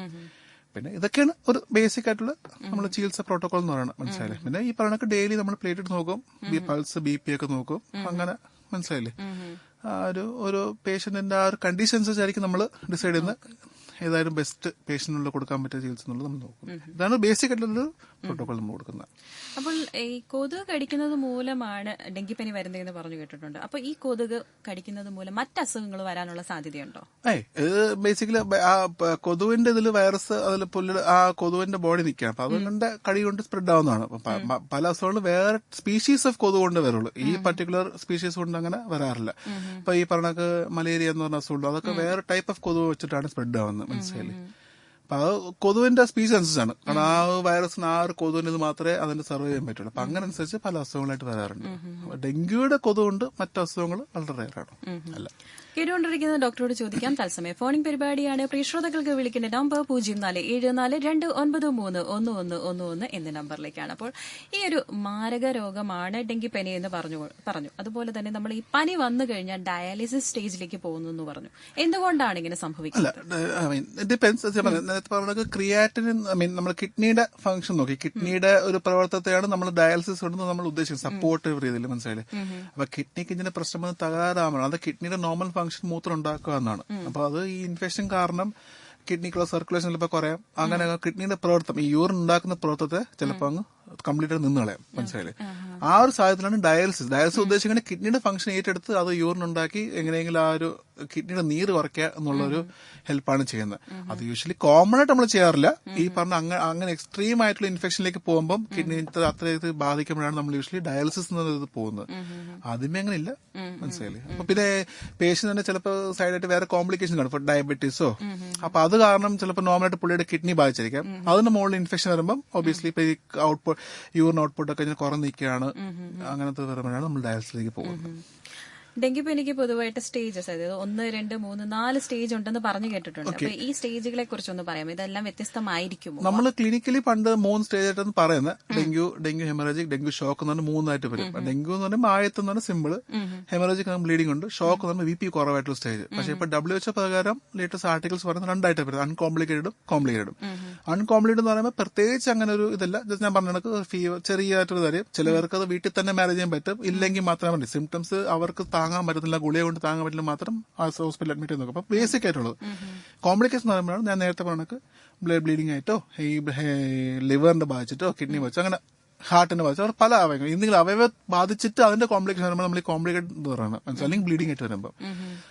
പിന്നെ ഇതൊക്കെയാണ് ഒരു ബേസിക് ആയിട്ടുള്ള നമ്മൾ ചികിത്സ പ്രോട്ടോകോൾ എന്ന് പറയുന്നത്. മനസ്സിലായില്ലേ? പിന്നെ ഈ പറഞ്ഞ ഡെയിലി നമ്മൾ പ്ലേറ്റ് നോക്കും, പൾസ്, BP ഒക്കെ നോക്കും. അങ്ങനെ മനസ്സിലായില്ലേ? ഒരു പേഷ്യന്റിന്റെ ആ ഒരു കണ്ടീഷൻ അനുസരിച്ചായിരിക്കും നമ്മൾ ഡിസൈഡ് ചെയ്യുന്നത് ഏതായാലും ബെസ്റ്റ് പേഷ്യന്റിനുള്ള കൊടുക്കാൻ പറ്റിയ ചികിത്സ എന്നുള്ളത് നമ്മൾ നോക്കും. ഇതാണ് ബേസിക് ആയിട്ടുള്ള പ്രോട്ടോകോൾ നമ്മൾ കൊടുക്കുന്നത്. അപ്പോൾ ഈ കൊതുക് കടിക്കുന്നത് മൂലമാണ് ഡെങ്കിപ്പനി വരുന്നതെന്ന് പറഞ്ഞു കേട്ടിട്ടുണ്ട്. അപ്പൊ ഈ കൊതുക് കടിക്കുന്നത് മൂലം മറ്റ് അസുഖങ്ങൾ വരാനുള്ള സാധ്യതയുണ്ടോ? ഇത് ബേസിക്കലി കൊതുവിന്റെ ഇതിൽ വൈറസ് അതിൽ ആ കൊതുവിന്റെ ബോഡി നിൽക്കുകയാണ്. അപ്പൊ അതുകൊണ്ട് കടി കൊണ്ട് സ്പ്രെഡ് ആവുന്നതാണ്. പല അസുഖങ്ങളും വേറെ സ്പീഷീസ് ഓഫ് കൊതുക് കൊണ്ട് വരുള്ളൂ, ഈ പർട്ടിക്കുലർ സ്പീഷീസ് കൊണ്ട് അങ്ങനെ വരാറില്ല. ഇപ്പൊ ഈ പറഞ്ഞ മലേറിയ എന്ന് പറഞ്ഞ അസുഖമുണ്ട്, അതൊക്കെ വേറെ ടൈപ്പ് ഓഫ് കൊതുക് വെച്ചിട്ടാണ് സ്പ്രെഡ് ആവുന്നത്. മനസ്സിലായില്ലേ? അപ്പൊ അത് കൊതുവിന്റെ സ്പീഷീസ് അനുസരിച്ചാണ്. കാരണം ആ വൈറസിന് ആ ഒരു കൊതുവിന് ഇത് മാത്രമേ അതിന്റെ സർവൈവ് ചെയ്യാൻ പറ്റുള്ളൂ. അപ്പൊ അങ്ങനെ അനുസരിച്ച് പല അസുഖങ്ങളായിട്ട് വരാറുണ്ട്. ഡെങ്കിയുടെ കൊതുകൊണ്ട് മറ്റു അസുഖങ്ങൾ വളരെ റെയറാണ്. അല്ല കേട്ടുകൊണ്ടിരിക്കുന്ന ഡോക്ടറോട് ചോദിക്കാം തത്സമയം ഫോണിംഗ് പരിപാടിയാണ്. പ്രിയ ശ്രോതാക്കൾക്ക് വിളിക്കേണ്ട നമ്പർ 0474231111 എന്ന നമ്പറിലേക്കാണ്. അപ്പോൾ ഈ ഒരു മാരക രോഗമാണ് ഡെങ്കിപ്പനി എന്ന് പറഞ്ഞു. അതുപോലെ തന്നെ നമ്മൾ ഈ പനി വന്നു കഴിഞ്ഞാൽ ഡയാലിസിസ് സ്റ്റേജിലേക്ക് പോകുന്നു എന്ന് പറഞ്ഞു. എന്തുകൊണ്ടാണ് ഇങ്ങനെ സംഭവിക്കുന്നത്? ഡിപെൻഡ്സ്. ക്രിയാറ്റിനിൻ നമ്മൾ കിഡ്നിയുടെ ഫംഗ്ഷൻ നോക്കി, കിഡ്നിയുടെ ഒരു പ്രവർത്തനത്തെയാണ് നമ്മൾ ഡയാലിസിസ് കൊണ്ട് നമ്മൾ ഉദ്ദേശിക്കുന്നത്, സപ്പോർട്ടീവ് രീതിയിൽ. മനസ്സിലായില്ലേ? അപ്പൊ കിഡ്നിക്ക് ഇതിന്റെ പ്രശ്നം തകരാറാണ്. അത് കിഡ്നിയുടെ നോർമൽ ഫംഗ്ഷൻ മൂത്രം ഉണ്ടാക്കുക എന്നാണ്. അപ്പൊ അത് ഈ ഇൻഫെക്ഷൻ കാരണം കിഡ്നിക്കുള്ള സർക്കുലേഷൻ ചിലപ്പോൾ കുറയാം. അങ്ങനെ കിഡ്നിയുടെ പ്രവർത്തനം, ഈ യൂറിൻ ഉണ്ടാക്കുന്ന പ്രവർത്തനത്തെ ചിലപ്പോൾ അങ്ങ് കംപ്ലീറ്റ് നിന്ന് കളയാം. മനസ്സിലായില്ലേ? ആ ഒരു സാഹചര്യത്തിലാണ് ഡയാലിസിസ് ഉദ്ദേശിക്കുന്നത് കിഡ്നിയുടെ ഫംഗ്ഷൻ ഏറ്റെടുത്ത് അത് യൂറിൻ ഉണ്ടാക്കി എങ്ങനെയെങ്കിലും ആ ഒരു കിഡ്നിയുടെ നീര് കുറയ്ക്കുക എന്നുള്ളൊരു ഹെൽപ്പാണ് ചെയ്യുന്നത്. അത് യൂഷ്വലി കോമൺ ആയിട്ട് നമ്മൾ ചെയ്യാറില്ല. ഈ പറഞ്ഞ അങ്ങനെ എക്സ്ട്രീം ആയിട്ടുള്ള ഇൻഫെക്ഷനിലേക്ക് പോകുമ്പോൾ കിഡ്നി അത്ര ഇത് ബാധിക്കുമ്പോഴാണ് നമ്മൾ യൂഷ്വലി ഡയാലിസിസ് എന്നത് പോകുന്നത്. ആദ്യമേ അങ്ങനെ ഇല്ല. മനസ്സിലായില്ലേ? അപ്പൊ പിന്നെ പേഷ്യന്റ് തന്നെ ചിലപ്പോൾ സൈഡായിട്ട് വേറെ കോംപ്ലിക്കേഷൻ കാണും, ഇപ്പോൾ ഡയബറ്റീസോ. അപ്പൊ അത് കാരണം ചിലപ്പോൾ നോർമലായിട്ട് പുള്ളിയുടെ കിഡ്നി ബാധിച്ചിരിക്കാം. അതിന്റെ മുകളിൽ ഇൻഫെക്ഷൻ വരുമ്പോൾ ഒബിയസ്ലി ഇപ്പൊ ഈ യൂറിൻ ഔട്ട്പുട്ട് ഒക്കെ കുറഞ്ഞിരിക്കുകയാണ്. അങ്ങനത്തെ വരുമ്പോഴാണ് നമ്മൾ ഡയാലിസിസിലേക്ക് പോകുന്നത്. ഡെങ്കിപ്പനിക്ക് പൊതുവായിട്ട് സ്റ്റേജസ്, അതായത് 1, 2, 3, 4 സ്റ്റേജ് ഉണ്ടെന്ന് പറഞ്ഞു കേട്ടിട്ടുണ്ട്. അപ്പൊ ഈ സ്റ്റേജുകളെ കുറിച്ചൊന്ന് പറയാം. ഇതെല്ലാം വ്യത്യസ്തമായിരിക്കുമോ? നമ്മൾ ക്ലിനിക്കലി പണ്ട് 3 സ്റ്റേജ് ആയിട്ടാണ് പറയുന്നത്. ഡെങ്കു ഹെമറേജിക്, ഡെങ്കു ഷോക്ക് എന്ന് പറഞ്ഞാൽ 3 ആയിട്ട് വരും. ഡെങ്കു എന്ന് പറഞ്ഞാൽ ആയത്ത് എന്ന് പറഞ്ഞാൽ സിമ്പിൾ, ഹെമറേജിക് ബ്ലീഡിംഗ് ഉണ്ട്, ഷോക്ക് എന്ന് പറഞ്ഞാൽ BP കുറവായിട്ടുള്ള സ്റ്റേജ്. പക്ഷെ ഇപ്പൊ WHO പ്രകാരം ലേറ്റസ്റ്റ് ആർട്ടിക്കിൾസ് പറയുന്നത് 2 ആയിട്ട് വരുന്നത്, അൺകോംപ്ലിക്കേറ്റഡും കോംപ്ലിക്കേറ്റഡും. അൺകോംപ്ലിക്കേറ്റഡ് എന്ന് പറയുമ്പോൾ പ്രത്യേകിച്ച് അങ്ങനെ ഒരു ഇതില്ല. ജസ്റ്റ് ഞാൻ പറഞ്ഞ ഫീവർ ചെറിയായിട്ടൊരു കാര്യം. ചിലവർക്ക് അത് വീട്ടിൽ തന്നെ മാനേജ് ചെയ്യാൻ പറ്റും, ഇല്ലെങ്കിൽ മാത്രമേ മതി. സിംറ്റംസ് അവർക്ക് താങ്ങാൻ പറ്റുന്നില്ല, ഗുളിക കൊണ്ട് താങ്ങാൻ പറ്റില്ല, മാത്രം ഹോസ്പിറ്റലിൽ അഡ്മിറ്റ് ചെയ്ത് നോക്കും. അപ്പൊ ബേസിക് ആയിട്ടുള്ളത്. കോംപ്ലിക്കേഷൻ എന്ന് പറയുമ്പോഴാണ് ഞാൻ നേരത്തെ പറഞ്ഞ ബ്ലഡ് ബ്ലീഡിംഗ് ആയിട്ടോ, ഈ ലിവറിന്റെ ബാധിച്ചിട്ടോ, കിഡ്നി ബാധിച്ചോ, അങ്ങനെ ഹാർട്ടിനെ ബാധിച്ചോ, അവർ പല അവയവങ്ങൾ എന്തെങ്കിലും അവയവ ബാധിച്ചിട്ട് അതിന്റെ കോംപ്ലിക്കേഷൻ വരുമ്പോൾ നമ്മൾ ഈ കോംപ്ലിക്കേറ്റഡ് എന്ന് പറയുന്നത് മനസ്സിലായി, അല്ലെങ്കിൽ ബ്ലീഡിംഗ് ആയിട്ട് വരുമ്പോൾ.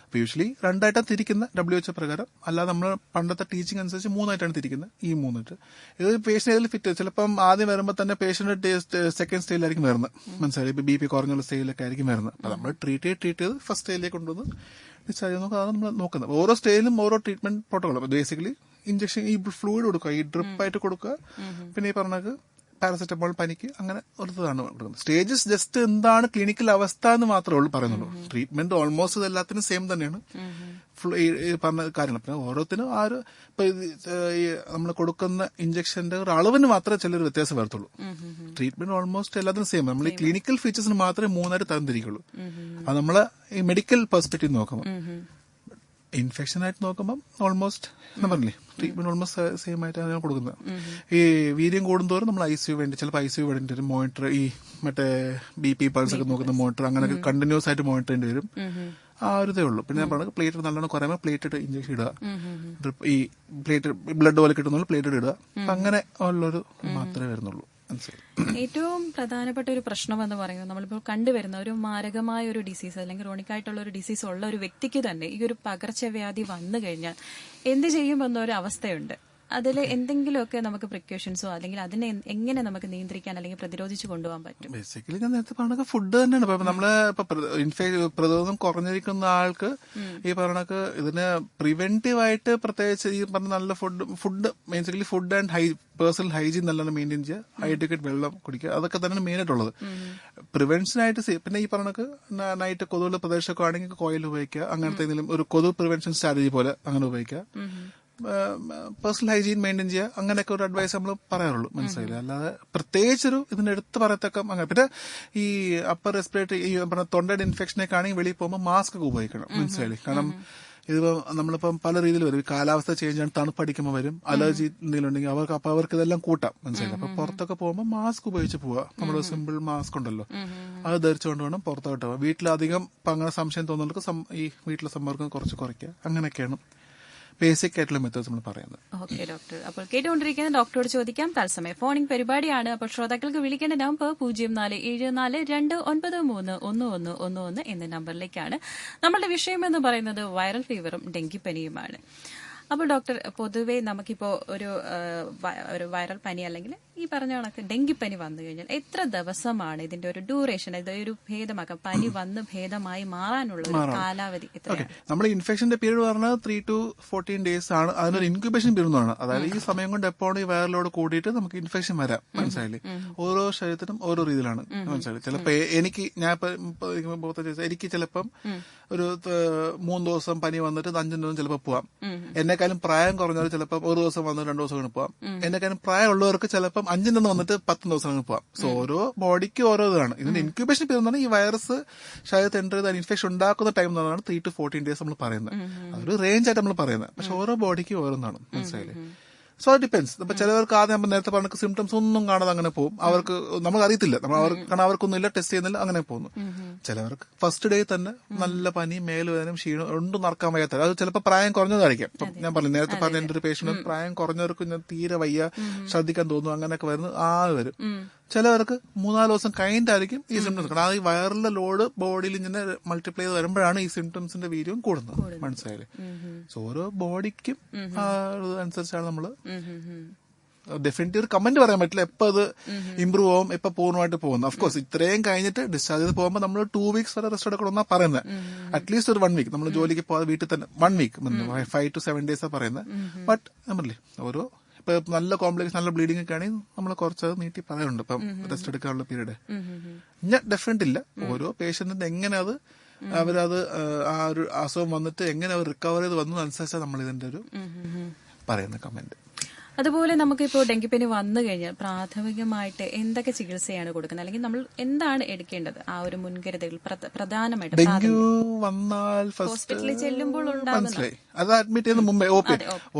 അപ്പൊ യൂഷ്വലി 2 ആയിട്ടാണ് തിരിക്കുന്ന WHO പ്രകാരം. അല്ലാതെ നമ്മൾ പണ്ടത്തെ ടീച്ചിങ് അനുസരിച്ച് 3 ആയിട്ടാണ് തിരിക്കുന്നത്. ഈ 3 ആയിട്ട് ഇത് പേഷ്യന്റ് ഏതിൽ ഫിറ്റ്. ചിലപ്പം ആദ്യം വരുമ്പോൾ തന്നെ പേഷ്യന്റ് സെക്കൻഡ് സ്റ്റേജിലായിരിക്കും വരുന്നത്. മനസ്സിലായി? ഇപ്പൊ BP കുറഞ്ഞുള്ള സ്റ്റേജിലൊക്കെ ആയിരിക്കും വരുന്നത്. അപ്പൊ നമ്മൾ ട്രീറ്റ് ചെയ്ത് ഫസ്റ്റ് സ്റ്റേജിലേക്ക് കൊണ്ടുവന്ന് ഡിസ്ചാർജ് നോക്കുക. അതാണ് നമ്മൾ നോക്കുന്നത്. ഓരോ സ്റ്റേജിലും ഓരോ ട്രീറ്റ്മെന്റ് പ്രോട്ടോകോൾ. ബേസിക്കലി ഇഞ്ചക്ഷൻ, ഈ ഫ്ലൂയിഡ് കൊടുക്കുക, ഈ ഡ്രിപ്പ് ആയിട്ട് കൊടുക്കുക, പിന്നെ ഈ പറഞ്ഞ പാരസെറ്റമോൾ പനിക്ക്, അങ്ങനെ ഒരുതാണ് കൊടുക്കുന്നത്. സ്റ്റേജസ് ജസ്റ്റ് എന്താണ് ക്ലിനിക്കൽ അവസ്ഥ എന്ന് മാത്രമേ ഉള്ളൂ പറയുന്നുള്ളൂ. ട്രീറ്റ്മെന്റ് ഓൾമോസ്റ്റ് എല്ലാത്തിനും സെയിം തന്നെയാണ്, പറഞ്ഞ കാര്യങ്ങൾ. പിന്നെ ഓരോത്തിനും ആ ഒരു ഇപ്പൊ നമ്മൾ കൊടുക്കുന്ന ഇഞ്ചക്ഷന്റെ ഒരു അളവിന് മാത്രമേ ചിലർ വ്യത്യാസം വരത്തുള്ളൂ. ട്രീറ്റ്മെന്റ് ഓൾമോസ്റ്റ് എല്ലാത്തിനും സെയിം. നമ്മൾ ഈ ക്ലിനിക്കൽ ഫീച്ചേഴ്സിന് മാത്രമേ 3 ആയിട്ട് തരംതിരിക്കുള്ളൂ. അത് നമ്മള് ഈ മെഡിക്കൽ പെർസ്പെക്റ്റീവ് നോക്കുമ്പോൾ. ഇൻഫെക്ഷൻ ആയിട്ട് നോക്കുമ്പോൾ ഓൾമോസ്റ്റ് എന്താ പറഞ്ഞില്ലേ, ട്രീറ്റ്മെന്റ് ഓൾമോസ്റ്റ് സെയിം ആയിട്ടാണ് കൊടുക്കുന്നത്. ഈ വീര്യം കൂടുന്തോറും നമ്മൾ ICU വേണ്ടി, ചിലപ്പോൾ ICU വേണ്ടി വരും. മോണിറ്റർ, ഈ മറ്റേ BP പൾസ് ഒക്കെ നോക്കുന്ന മോണിറ്റർ, അങ്ങനെയൊക്കെ കണ്ടിന്യൂസ് ആയിട്ട് മോണിറ്റർ ചെയ്യേണ്ടി വരും. ആ ഒരു ഇതേ ഉള്ളൂ. പിന്നെ ഞാൻ പറഞ്ഞത് പ്ലേറ്റ് നല്ലോണം കുറയുമ്പോൾ പ്ലേറ്റഡ് ഇഞ്ചക്ഷൻ ഇടുക, ഈ പ്ലേറ്റ് ബ്ലഡ് പോലെ കിട്ടുന്ന പ്ലേറ്റഡ് ഇടുക, അങ്ങനെ ഉള്ളൊരു മാത്രമേ വരുന്നുള്ളൂ. ഏറ്റവും പ്രധാനപ്പെട്ട ഒരു പ്രശ്നം എന്ന് പറയുന്നത് നമ്മളിപ്പോൾ കണ്ടുവരുന്ന ഒരു മാരകമായ ഒരു ഡിസീസ് അല്ലെങ്കിൽ ക്രോണിക് ആയിട്ടുള്ള ഒരു ഡിസീസ് ഉള്ള ഒരു വ്യക്തിക്ക് തന്നെ ഈ ഒരു പകർച്ചവ്യാധി വന്നു കഴിഞ്ഞാൽ എന്ത് ചെയ്യുമെന്നൊരു അവസ്ഥയുണ്ട്. അതിൽ എന്തെങ്കിലുമൊക്കെ നമുക്ക് പ്രിക്കോഷൻസോ അല്ലെങ്കിൽ അതിനെ എങ്ങനെ നമുക്ക് നിയന്ത്രിക്കാൻ അല്ലെങ്കിൽ പ്രതിരോധിച്ചു കൊണ്ടുപോകാൻ പറ്റും? ബേസിക്കലി ഞാൻ നേരത്തെ പറഞ്ഞ ഫുഡ് തന്നെയാണ്. ഇപ്പൊ നമ്മള് പ്രതിരോധം കുറഞ്ഞിരിക്കുന്ന ആൾക്ക് ഈ പറഞ്ഞ ഇതിന് പ്രിവെന്റീവ് ആയിട്ട് പ്രത്യേകിച്ച് ഈ പറഞ്ഞ നല്ല food basically food and personal hygiene നല്ലോണം മെയിൻറ്റെയിൻ ചെയ്യുക, ഹൈഡ്രേറ്റഡ് വെള്ളം കുടിക്കുക, അതൊക്കെ തന്നെ മെയിൻ ആയിട്ടുള്ളത്. പ്രിവെൻഷനായിട്ട് പിന്നെ ഈ പറഞ്ഞ നൈറ്റ് കൊതുകുള്ള പ്രദേശമൊക്കെ ആണെങ്കിൽ കോയിൽ ഉപയോഗിക്കുക, അങ്ങനത്തെ എന്തെങ്കിലും ഒരു കൊതു പ്രിവെൻഷൻ സ്ട്രാറ്റജി പോലെ അങ്ങനെ ഉപയോഗിക്കുക. പേഴ്സണൽ ഹൈജീൻ മെയിൻറ്റെയിൻ ചെയ്യുക, അങ്ങനെയൊക്കെ ഒരു അഡ്വൈസ് നമ്മൾ പറയാറുള്ളൂ. മനസ്സിലായില്ല? അല്ലാതെ പ്രത്യേകിച്ചൊരു ഇതിന്റെ എടുത്ത് പറയത്തക്ക അങ്ങനെ. പിന്നെ ഈ അപ്പർ റെസ്പിറേറ്ററി ഈ പറഞ്ഞ തൊണ്ടയുടെ ഇൻഫെക്ഷനൊക്കെ ആണെങ്കിൽ വെളിയിൽ പോകുമ്പോൾ മാസ്ക് ഒക്കെ ഉപയോഗിക്കണം. മനസ്സിലായില്ലേ? കാരണം ഇതിപ്പോ നമ്മളിപ്പം പല രീതിയിൽ വരും. കാലാവസ്ഥ ചേഞ്ച് ആണ്, തണുപ്പടിക്കുമ്പോൾ വരും, അലർജി എന്തെങ്കിലും ഉണ്ടെങ്കിൽ അവർക്ക് ഇതെല്ലാം കൂട്ടാം. മനസ്സിലായില്ല? അപ്പൊ പുറത്തൊക്കെ പോകുമ്പോൾ മാസ്ക് ഉപയോഗിച്ച് പോവുക. നമ്മുടെ സിമ്പിൾ മാസ്ക് ഉണ്ടല്ലോ, അത് ധരിച്ചുകൊണ്ട് വേണം പുറത്തോട്ട് പോകാം. വീട്ടിലധികം അങ്ങനെ സംശയം തോന്നുന്നവർക്ക് ഈ വീട്ടിലെ സമ്പർക്കം കുറച്ച് കുറയ്ക്കുക. അങ്ങനെയൊക്കെയാണ് ബേസിക് ആയിട്ടുള്ള മെത്തേഡ്സ് നമ്മൾ പറയുന്നത്. Okay doctor. അപ്പോൾ കേട്ടുകൊണ്ടിരിക്കുന്ന ഡോക്ടറോട് ചോദിക്കാം തത്സമയം ഫോണിംഗ് പരിപാടിയാണ്. അപ്പോൾ ശ്രോതാക്കൾക്ക് വിളിക്കേണ്ട നമ്പർ 0474293111 എന്ന നമ്പറിലേക്കാണ്. നമ്മളുടെ വിഷയം എന്ന് പറയുന്നത് വൈറൽ ഫീവറും ഡെങ്കിപ്പനിയുമാണ്. അപ്പോൾ ഡോക്ടർ, പൊതുവേ നമുക്കിപ്പോ ഒരു വൈറൽ പനി അല്ലെങ്കിൽ ഈ പറഞ്ഞ കണക്ക് ഡെങ്കിപ്പനി വന്നു കഴിഞ്ഞാൽ എത്ര ദിവസമാണ് ഇതിന്റെ ഒരു ഡ്യൂറേഷൻ, ഒരു ഭേദമാക്കാം, പനി വന്ന് ഭേദമായി മാറാനുള്ള ഒരു കാലാവധി എത്രയാണ്? നമ്മുടെ ഇൻഫെക്ഷന്റെ പീരീഡ് പറഞ്ഞാൽ 3 to 14 days ആണ്. അതിനൊരു ഇൻക്യുബേഷൻ പീരീഡ് എന്നാണ്. അതായത് ഈ സമയം കൊണ്ട് എപ്പോഴും ഈ വൈറലോട് കൂടിയിട്ട് നമുക്ക് ഇൻഫെക്ഷൻ വരാം. മനസ്സിലായില്ലേ? ഓരോ ശരീരത്തിനും ഓരോ രീതിയിലാണ്. മനസ്സിലായി? ചിലപ്പോ എനിക്ക് ചിലപ്പം ഒരു 3 ദിവസം പനി വന്നിട്ട് 5 ദിവസം ചിലപ്പോൾ പോവാം. എന്നെക്കാളും പ്രായം കുറഞ്ഞവർ ചിലപ്പോൾ 1 ദിവസം വന്ന് 2 ദിവസം കൊണ്ട് പോവാം. എന്നെക്കാളും പ്രായമുള്ളവർക്ക് ചിലപ്പം 5 നിന്ന് വന്നിട്ട് 10 ദിവസം കൊണ്ട് പോവാം. സോ ഓരോ ബോഡിക്ക് ഓരോ ഇതാണ്. ഇതിന്റെ ഇൻക്യുബേഷൻ പീരീഡ് എന്ന് പറഞ്ഞാൽ ഈ വൈറസ് ശരീരത്തിൽ എൻ്റർ ചെയ്ത് ഇൻഫെക്ഷൻ ഉണ്ടാക്കുന്ന ടൈം എന്ന് പറഞ്ഞാൽ 3 to 14 days നമ്മൾ പറയുന്നത്. അതൊരു റേഞ്ച് ആയിട്ട് നമ്മൾ പറയുന്നത്. പക്ഷെ ഓരോ ബോഡിക്ക് ഓരോന്നാണ്, മനസ്സിലായില്ലേ? So depends. ഇപ്പൊ ചിലവർക്ക് ആദ്യം നമ്മൾ നേരത്തെ പറഞ്ഞ സിംറ്റംസ് ഒന്നും കാണാതെ അങ്ങനെ പോകും. അവർക്ക് നമുക്ക് അറിയത്തില്ല, കാരണം അവർക്കൊന്നും ഇല്ല, ടെസ്റ്റ് ചെയ്യുന്നില്ല, അങ്ങനെ പോകുന്നു. ചിലവർക്ക് ഫസ്റ്റ് ഡേ തന്നെ നല്ല പനി, മേലുവേദനയും ക്ഷീണം ഒന്നും നടക്കാൻ വയ്യാത്ത, അത് ചിലപ്പോൾ പ്രായം കുറഞ്ഞതായിരിക്കാം. ഇപ്പം ഞാൻ പറഞ്ഞു നേരത്തെ പറഞ്ഞ എന്റെ ഒരു പേഷ്യന്റ് പ്രായം കുറഞ്ഞവർക്ക് തീരെ വയ്യ, ശ്രദ്ധിക്കാൻ തോന്നുന്നു, അങ്ങനെയൊക്കെ വരുന്നു വരും. ചിലവർക്ക് 3-4 ദിവസം കഴിഞ്ഞിട്ടായിരിക്കും ഈ സിംറ്റംസ്. കാരണം അത് ഈ വൈറലിന്റെ ലോഡ് ബോഡിയിൽ ഇങ്ങനെ മൾട്ടിപ്ലൈ ചെയ്ത് വരുമ്പോഴാണ് ഈ സിംറ്റംസിന്റെ വീര്യം കൂടുന്നത്, മനസ്സിലായില്ലേ? സോ ഓരോ ബോഡിക്കും അനുസരിച്ചാണ് നമ്മള് ഡെഫിനറ്റീവ് ഒരു കമന്റ് പറയാൻ പറ്റില്ല എപ്പോൾ അത് ഇമ്പ്രൂവ് ആവും, എപ്പോൾ പൂർണ്ണമായിട്ട് പോകുന്നു. അഫ്കോഴ്സ് ഇത്രയും കഴിഞ്ഞിട്ട് ഡിസ്ചാർജ് ചെയ്ത് പോകുമ്പോൾ നമ്മൾ 2 weeks വരെ റെസ്റ്റ് എടുക്കണമെന്നാണ് പറയുന്നത്. അറ്റ്ലീസ്റ്റ് ഒരു 1 week നമ്മൾ ജോലിക്ക് പോകാതെ വീട്ടിൽ തന്നെ 1 week 5 to 7 days പറയുന്നത്. ബട്ട് നമ്മളല്ലേ ഓരോ ഇപ്പൊ നല്ല കോംപ്ലിക്കേഷൻ, നല്ല ബ്ലീഡിംഗ് ഒക്കെ ആണെങ്കിൽ നമ്മൾ കുറച്ചത് നീട്ടി പറയുന്നുണ്ട് ഇപ്പം റെസ്റ്റ് എടുക്കാനുള്ള പീരീഡ്. ഞാൻ ഡെഫിനറ്റ് ഇല്ല, ഓരോ പേഷ്യന്റിന്റെ എങ്ങനെ അത് അവരത് ആ ഒരു അസുഖം വന്നിട്ട് എങ്ങനെ അവർ റിക്കവർ ചെയ്ത് വന്നു അനുസരിച്ചാണ് നമ്മൾ ഇതിന്റെ ഒരു പറയുന്ന കമന്റ്. അതുപോലെ നമുക്കിപ്പോൾ ഡെങ്കിപ്പനി വന്നു കഴിഞ്ഞാൽ പ്രാഥമികമായിട്ട് എന്തൊക്കെ ചികിത്സയാണ് കൊടുക്കുന്നത്, അല്ലെങ്കിൽ നമ്മൾ എന്താണ് എടുക്കേണ്ടത്? ആ ഒരു മുൻകരുതൽ പ്രധാനമായിട്ട് ഡെങ്കു വന്നാൽ ഹോസ്പിറ്റലിൽ ചെല്ലുമ്പോൾ മനസ്സിലായി, അത് അഡ്മിറ്റ് ചെയ്യുന്ന മുമ്പേ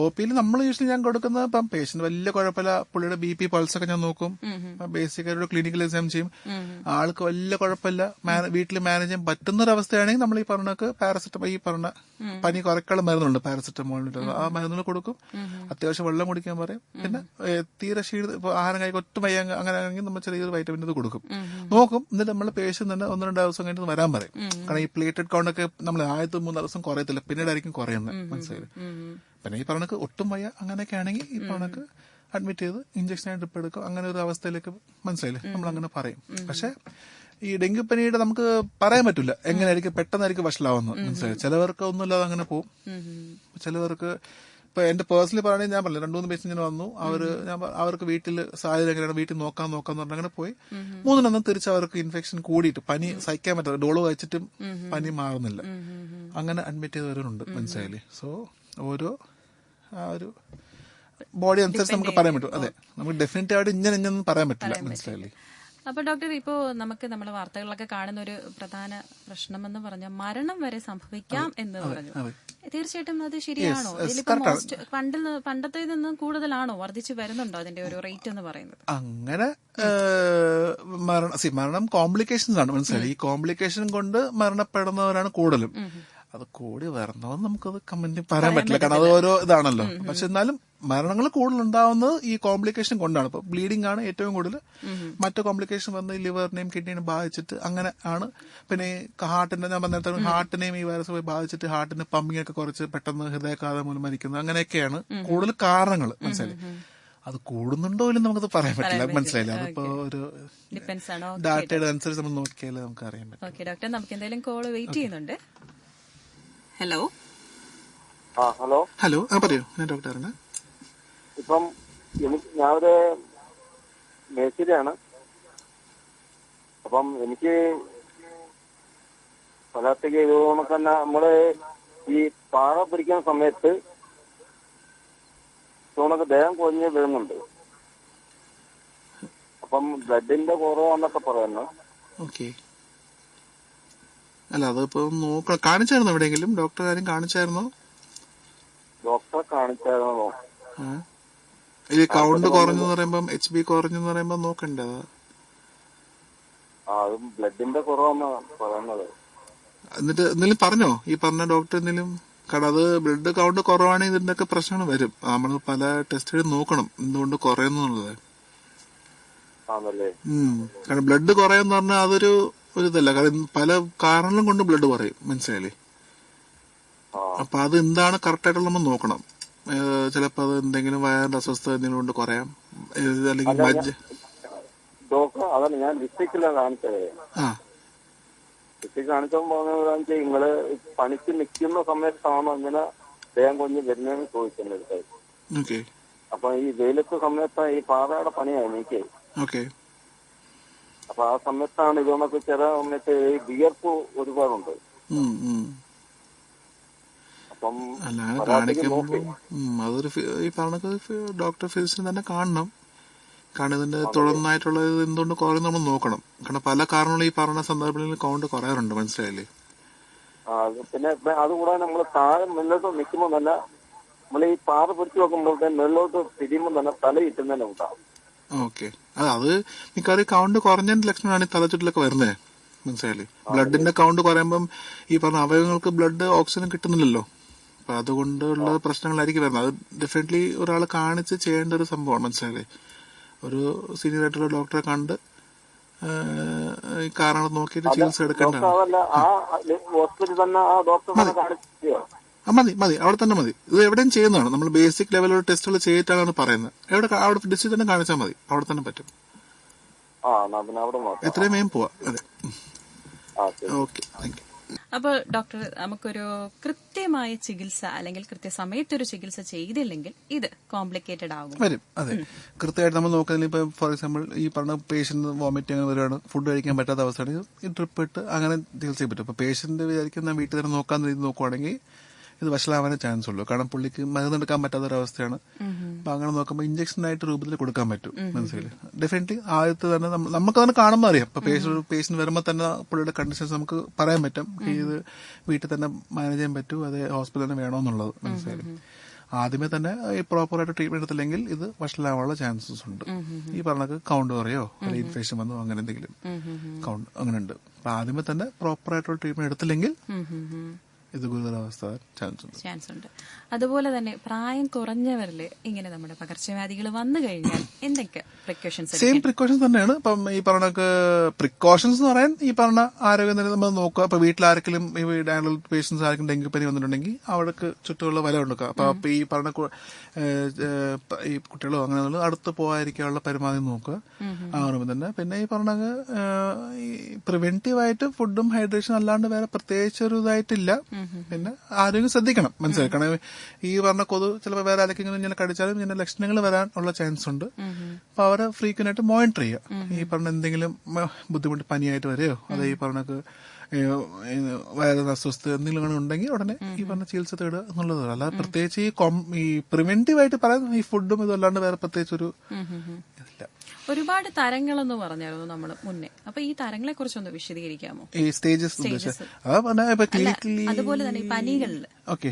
ഒ പിയിൽ നമ്മൾ യൂഷ്വലി ഞാൻ കൊടുക്കുന്നത് ഇപ്പം പേഷ്യന്റ് വലിയ കുഴപ്പമില്ല, പുള്ളിയുടെ BP പൾസ് ഒക്കെ ഞാൻ നോക്കും, ബേസിക് ആയിട്ട് ക്ലിനിക്കൽ എക്സാം ചെയ്യും. ആൾക്ക് വലിയ കുഴപ്പമില്ല, വീട്ടിൽ മാനേജ് ചെയ്യാൻ പറ്റുന്ന ഒരു അവസ്ഥയാണെങ്കിൽ നമ്മൾ ഈ പറഞ്ഞ പാരസെറ്റമോൾ, ഈ പറഞ്ഞ പനി കുറയ്ക്കാനുള്ള മരുന്നുണ്ട് പാരസെറ്റമോളിന്, ആ മരുന്നുകൾ കൊടുക്കും. അത്യാവശ്യം വെള്ളം കുടിക്കാൻ പറയും. പിന്നെ തീരെ ക്ഷീണം, ഇപ്പൊ ആഹാരം കഴിക്കും ഒട്ടും വയ്യ, അങ്ങനെ ആണെങ്കിൽ നമ്മൾ ചെറിയൊരു വൈറ്റമിൻ ഇത് കൊടുക്കും, നോക്കും. എന്നിട്ട് നമ്മൾ പേഷ്യന്റ് തന്നെ 1-2 ദിവസം കഴിഞ്ഞിട്ട് വരാൻ പറയും. കാരണം ഈ പ്ലേറ്റഡ് കൗണ്ട് ഒക്കെ നമ്മൾ 3 ദിവസം കുറയത്തില്ല, പിന്നീടായിരിക്കും കുറയുന്നത്, മനസ്സിലായി? പിന്നെ ഈ പറഞ്ഞ ഒട്ടും വയ്യ അങ്ങനെയൊക്കെ ആണെങ്കിൽ ഈ പറഞ്ഞ അഡ്മിറ്റ് ചെയ്ത് ഇഞ്ചക്ഷൻ ഡ്രിപ്പ് എടുക്കും, അങ്ങനെ ഒരു അവസ്ഥയിലേക്ക്, മനസ്സിലായില്ലേ, നമ്മൾ അങ്ങനെ പറയും. പക്ഷെ ഈ ഡെങ്കിപ്പനിയുടെ നമുക്ക് പറയാൻ പറ്റില്ല എങ്ങനെയായിരിക്കും, പെട്ടെന്നായിരിക്കും വഷളാവുന്നത്, മനസ്സിലായി? ചിലവർക്ക് ഒന്നുമില്ലാതെ അങ്ങനെ പോകും. ചിലവർക്ക് ഇപ്പൊ എന്റെ പേഴ്സണലി പറയുകയാണെങ്കിൽ ഞാൻ പറഞ്ഞില്ല 2-3 പേഷ്യന്റ് ഇങ്ങനെ വന്നു, അവർക്ക് വീട്ടിൽ സാഹചര്യം എങ്ങനെയാണ്, വീട്ടിൽ നോക്കാന്ന് പറഞ്ഞ അങ്ങനെ പോയി 3 തിരിച്ച് അവർക്ക് ഇൻഫെക്ഷൻ കൂടിയിട്ട് പനി സഹിക്കാൻ പറ്റാതെ ഡോളോ കഴിച്ചിട്ടും പനി മാറുന്നില്ല, അങ്ങനെ അഡ്മിറ്റ് ചെയ്തവരുണ്ട്, മനസ്സിലായില്ലേ? സോ ഓരോ ആ ഒരു ബോഡി അനുസരിച്ച് നമുക്ക് പറയാൻ പറ്റും. അതെ, നമുക്ക് ഡെഫിനറ്റ് ആയിട്ട് ഇങ്ങനെ പറയാൻ പറ്റില്ല, മനസ്സിലായില്ലേ? അപ്പൊ ഡോക്ടർ, ഇപ്പോ നമുക്ക് നമ്മുടെ വാർത്തകളിലൊക്കെ കാണുന്ന ഒരു പ്രധാന പ്രശ്നം എന്ന് പറഞ്ഞാൽ മരണം വരെ സംഭവിക്കാം എന്ന് പറഞ്ഞു. തീർച്ചയായിട്ടും അത് ശരിയാണോ? പണ്ടത്തെ നിന്നും കൂടുതലാണോ, വർദ്ധിച്ചു വരുന്നുണ്ടോ അതിന്റെ ഒരു റേറ്റ് എന്ന് പറയുന്നത്? അങ്ങനെ മരണം കോംപ്ലിക്കേഷൻസ് ആണ്, മനസ്സിലായി? ഈ കോംപ്ലിക്കേഷൻ കൊണ്ട് മരണപ്പെടുന്നവരാണ് കൂടുതലും. അത് കൂടി വരണമെന്ന് നമുക്കത് കമന്റ് പറയാൻ പറ്റില്ല, കാരണം അത് ഓരോ ഇതാണല്ലോ. പക്ഷെ എന്നാലും മരണങ്ങൾ കൂടുതലുണ്ടാവുന്നത് ഈ കോംപ്ലിക്കേഷൻ കൊണ്ടാണ്. ഇപ്പൊ ബ്ലീഡിംഗ് ആണ് ഏറ്റവും കൂടുതൽ. മറ്റു കോംപ്ലിക്കേഷൻ വന്ന് ലിവറിനെയും കിഡ്നിനെയും ബാധിച്ചിട്ട് അങ്ങനെ ആണ്. പിന്നെ ഹാർട്ടിന്റെ, ഞാൻ നേരത്തെ ഹാർട്ടിനെയും ഈ വൈറസ് പോയി ബാധിച്ചിട്ട് ഹാർട്ടിന്റെ പമ്പിംഗ് ഒക്കെ കുറച്ച് പെട്ടെന്ന് ഹൃദയാഘാതം മൂലം മരിക്കുന്നത്, അങ്ങനെയൊക്കെയാണ് കൂടുതൽ കാരണങ്ങൾ, മനസ്സിലായി? അത് കൂടുന്നുണ്ടോ ഇല്ലെന്ന് നമുക്കത് പറയാൻ പറ്റില്ല, മനസ്സിലായില്ല? അതിപ്പോ ഒരു ഡാറ്റയുടെ അനുസരിച്ച് നമ്മൾ നോക്കിയാലേ നമുക്ക് അറിയാൻ പറ്റും. ഓക്കെ ഡോക്ടർ, നമുക്ക് എന്തെങ്കിലും കോള് വെയിറ്റ് ചെയ്യുന്നുണ്ട്. ഹലോ ഹലോ പറയൂ, ഞാൻ ഡോക്ടറാണ്. ഇപ്പം ഞാനൊരു മേശിരിയാണ്. അപ്പം എനിക്ക് പലത്തേക്ക് ഇതുകൊണ്ടൊക്കെ തന്നെ നമ്മള് ഈ പാറ പിടിക്കുന്ന സമയത്ത് ഇതുകൊണ്ടൊക്കെ ദേഹം കൊഞ്ഞ് വീഴുന്നുണ്ട്. അപ്പം ബ്ലഡിന്റെ കുറവാന്നൊക്കെ പറയുന്നു. ഓക്കെ, അല്ല അതിപ്പോ നോക്കണം. കാണിച്ചായിരുന്നോ എവിടെയെങ്കിലും? ഡോക്ടർ ആരും കാണിച്ചായിരുന്നോ? ഡോക്ടറെ കാണിച്ചായിരുന്നോ? ഇത് കൗണ്ട് കുറഞ്ഞെന്ന് പറയുമ്പം, HB കുറഞ്ഞെന്ന് പറയുമ്പോ നോക്കണ്ടേ? ബ്ലഡിന്റെ കുറവാണ് പറയുന്നത്. എന്നിട്ട് എന്തെങ്കിലും പറഞ്ഞോ ഈ പറഞ്ഞ ഡോക്ടർ എന്തെങ്കിലും? കാരണം അത് ബ്ലഡ് കൗണ്ട് കുറവാണെങ്കിൽ ഇതിന്റെയൊക്കെ പ്രശ്നങ്ങൾ വരും. നമ്മൾ പല ടെസ്റ്റ് നോക്കണം എന്തുകൊണ്ട് കുറയുന്നുള്ളത്. കാരണം ബ്ലഡ് കുറയെന്ന് പറഞ്ഞാൽ അതൊരു ഇതല്ല, കാരണം പല കാരണങ്ങളും കൊണ്ട് ബ്ലഡ് കുറയും, മനസ്സിലായില്ലേ? അപ്പൊ അത് എന്താണ് കറക്റ്റ് ആയിട്ടുള്ള നമ്മൾ നോക്കണം. ചിലപ്പോ അത് എന്തെങ്കിലും വയറിന്റെ അസ്വസ്ഥത എന്തെങ്കിലും കൊണ്ട് കുറയാം, അല്ലെങ്കിൽ ഡോക്ടർ അതല്ല, ഞാൻ ഡിസ്ട്രിക്റ്റിലാണ് കാണിച്ചത്. ഡിസ്ട്രിക്ട് കാണിച്ചപ്പോ നിങ്ങള് പണിക്ക് നിൽക്കുന്ന സമയത്താണോ ഇങ്ങനെ ദേഹം കൊഞ്ഞ് വരുന്നതെന്ന് ചോദിക്കുന്നത്. അപ്പൊ ഈ വെയിലത്തെ സമയത്ത് ഈ പാറയുടെ പണിയാണ് എനിക്ക്. അപ്പൊ ആ സമയത്താണ് ഇതൊന്നൊക്കെ ചില സമയത്ത് ഈ വിയർപ്പ് ഒരുപാടുണ്ട്. അപ്പം അല്ലാതെ കാണിക്കുമ്പോ അതൊരു ഈ പറഞ്ഞ ഡോക്ടർ ഫിസിഷ്യൻ തന്നെ കാണണം. കാരണം ഇതിന്റെ തുടർന്നായിട്ടുള്ള എന്തുകൊണ്ട് കുറയും നമ്മൾ നോക്കണം. കാരണം പല കാരണങ്ങളും ഈ പറഞ്ഞ സന്ദർഭങ്ങളിൽ കൗണ്ട് കുറയാറുണ്ട്. മനസ്സിലായില്ലേ? പിന്നെ അതുകൂടാതെ നമ്മൾ താഴെ മുന്നോട്ട് നിൽക്കുമ്പോൾ തന്നെ നമ്മൾ ഈ പാറ പിടിച്ചു നോക്കുമ്പോഴത്തെ മുകളിലോട്ട് തിരിയുമ്പോൾ തന്നെ തല ചുറ്റുന്നതിന് ഉണ്ടാവും. ഓക്കെ, അത് മിക്കവാറും കൗണ്ട് കുറഞ്ഞതിന്റെ ലക്ഷണമാണ് ഈ തലചുറ്റിലൊക്കെ വരുന്നത്. മനസ്സിലായില്ലേ? ബ്ലഡിന്റെ കൗണ്ട് കുറയുമ്പം ഈ പറഞ്ഞ അവയവങ്ങൾക്ക് ബ്ലഡ് ഓക്സിജൻ കിട്ടുന്നില്ലല്ലോ. അപ്പൊ അതുകൊണ്ടുള്ള പ്രശ്നങ്ങളായിരിക്കും വരുന്നത്. അത് ഡെഫിനറ്റ്ലി ഒരാൾ കാണിച്ച് ചെയ്യേണ്ട ഒരു സംഭവമാണ്. മനസ്സിലായില്ലേ? ഒരു സീനിയർ ആയിട്ടുള്ള ഡോക്ടറെ കണ്ട് ഈ കാരണം നോക്കിയിട്ട് ചികിത്സ എടുക്കേണ്ടതാണ്. മതി മതി, അവിടെ തന്നെ മതി. ഇത് എവിടെയും ചെയ്യുന്നതാണ്. നമ്മൾ ബേസിക് ലെവലുള്ള ടെസ്റ്റുകൾ ചെയ്തിട്ടാണ് പറയുന്നത്. അവിടെ ഡിസ്ട്രിക്ട് തന്നെ കാണിച്ചാൽ മതി, അവിടെ തന്നെ പറ്റും. എത്രയും വേഗം പോവാ. അതെ, ഓക്കെ, താങ്ക് യു. അപ്പോൾ ഡോക്ടർ, നമുക്കൊരു കൃത്യമായ ചികിത്സ അല്ലെങ്കിൽ കൃത്യസമയത്തൊരു ചികിത്സ ചെയ്തില്ലെങ്കിൽ ഇത് കോംപ്ലിക്കേറ്റഡ് ആകും, വരും. അതെ, കൃത്യമായിട്ട് നമ്മൾ നോക്കുന്നതിൽ ഇപ്പൊ ഫോർ എക്സാമ്പിൾ ഈ പറഞ്ഞ പേഷ്യന്റ് വോമിറ്റ് അങ്ങനെ വരുവാണ്, ഫുഡ് കഴിക്കാൻ പറ്റാത്ത അവസ്ഥയാണെങ്കിൽ ഈ ട്രിപ്പ് ഇട്ട് അങ്ങനെ ചികിത്സ ചെയ്യാൻ പറ്റും. അപ്പൊ പേഷ്യന്റ് വിചാരിക്കുന്ന വീട്ടിൽ തന്നെ നോക്കാന്ന് രീതി നോക്കുവാണെങ്കിൽ ഇത് വഷളാവാനേ ചാൻസ് ഉള്ളൂ. കാരണം പുള്ളിക്ക് മരുന്നെടുക്കാൻ പറ്റാത്തൊരവസ്ഥയാണ്. അപ്പൊ അങ്ങനെ നോക്കുമ്പോൾ ഇഞ്ചക്ഷൻ ആയിട്ട് രൂപത്തിൽ കൊടുക്കാൻ പറ്റും. മനസ്സിലായി? ഡെഫിനറ്റ്ലി ആദ്യത്തെ തന്നെ നമുക്ക് തന്നെ കാണുമ്പോൾ അറിയാം. ഇപ്പൊ പേഷ്യന്റ് വരുമ്പോൾ തന്നെ പുള്ളിയുടെ കണ്ടീഷൻസ് നമുക്ക് പറയാൻ പറ്റും. ഇത് വീട്ടിൽ തന്നെ മാനേജ് ചെയ്യാൻ പറ്റും, അത് ഹോസ്പിറ്റലിൽ തന്നെ വേണമെന്നുള്ളത്. മനസ്സിലായി? ആദ്യമേ തന്നെ ഈ പ്രോപ്പറായിട്ട് ട്രീറ്റ്മെന്റ് എടുത്തില്ലെങ്കിൽ ഇത് വഷളാവാനുള്ള ചാൻസസ് ഉണ്ട്. ഈ പറഞ്ഞ കൗണ്ട് കുറയോ അല്ലെങ്കിൽ ഇൻഫെക്ഷൻ വന്നോ അങ്ങനെ എന്തെങ്കിലും കൗണ്ട് അങ്ങനെ ഉണ്ട്. അപ്പൊ ആദ്യമേ തന്നെ പ്രോപ്പറായിട്ടുള്ള ട്രീറ്റ്മെന്റ് എടുത്തില്ലെങ്കിൽ ഇത് ഗുരുതരാവസ്ഥ ചാൻസ് ഉണ്ട്. അതുപോലെ തന്നെ പ്രായം കുറഞ്ഞവരില് ഇങ്ങനെ നമ്മുടെ പകർച്ചവ്യാധികൾ വന്നു കഴിഞ്ഞാൽ എന്തൊക്കെ പ്രിക്കോഷൻസ്? സെയിം പ്രിക്കോഷൻസ് തന്നെയാണ്. ഇപ്പം ഈ പറഞ്ഞ പ്രിക്കോഷൻസ് എന്ന് പറയാൻ ഈ പറഞ്ഞ ആരോഗ്യം തന്നെ നമ്മൾ നോക്കുക. ഇപ്പൊ വീട്ടിൽ ആർക്കെങ്കിലും ഈ പേഷ്യൻസ് ആർക്കും ഡെങ്കിപ്പനി വന്നിട്ടുണ്ടെങ്കിൽ അവർക്ക് ചുറ്റുമുള്ള വല കൊടുക്കുക. അപ്പൊ ഈ പറഞ്ഞ ഈ കുട്ടികളോ അങ്ങനെ അടുത്ത് പോകാതിരിക്കാനുള്ള പരമാവധി നോക്കുക. ആകുമ്പോൾ തന്നെ പിന്നെ ഈ പറഞ്ഞ ഈ പ്രിവെന്റീവായിട്ട് ഫുഡും ഹൈഡ്രേഷൻ അല്ലാണ്ട് വേറെ പ്രത്യേകിച്ച് ഒരു ഇതായിട്ടില്ല. പിന്നെ ആരോഗ്യം ശ്രദ്ധിക്കണം. മനസ്സിലായി? കാരണം ഈ പറഞ്ഞ കൊതു ചിലപ്പോൾ വേറെ ആരെങ്കിലും ഇങ്ങനെ കടിച്ചാലും ഇങ്ങനെ ലക്ഷണങ്ങൾ വരാനുള്ള ചാൻസ് ഉണ്ട്. അപ്പൊ അവരെ ഫ്രീക്വന്റ് ആയിട്ട് മോണിറ്റർ ചെയ്യുക. ഈ പറഞ്ഞ എന്തെങ്കിലും ബുദ്ധിമുട്ട് പനിയായിട്ട് വരെയോ അത് ഈ പറഞ്ഞ വയറ് അസ്വസ്ഥ എന്തെങ്കിലും ഉണ്ടെങ്കിൽ ഉടനെ ഈ പറഞ്ഞ ചികിത്സ തേടുക എന്നുള്ളത്. അല്ലാതെ പ്രത്യേകിച്ച് ഈ പ്രിവെന്റീവ് ആയിട്ട് പറയാൻ ഈ ഫുഡും ഇതല്ലാണ്ട് വേറെ പ്രത്യേകിച്ച് ഒരു ഇതില്ല. ഒരുപാട് തരങ്ങളെന്ന് പറഞ്ഞായിരുന്നു നമ്മൾ മുന്നേ. അപ്പൊ ഈ തരങ്ങളെ കുറിച്ചൊന്ന് വിശദീകരിക്കാമോ? ഈ സ്റ്റേജസ് അതുപോലെ തന്നെ പനികളിൽ. ഓക്കെ,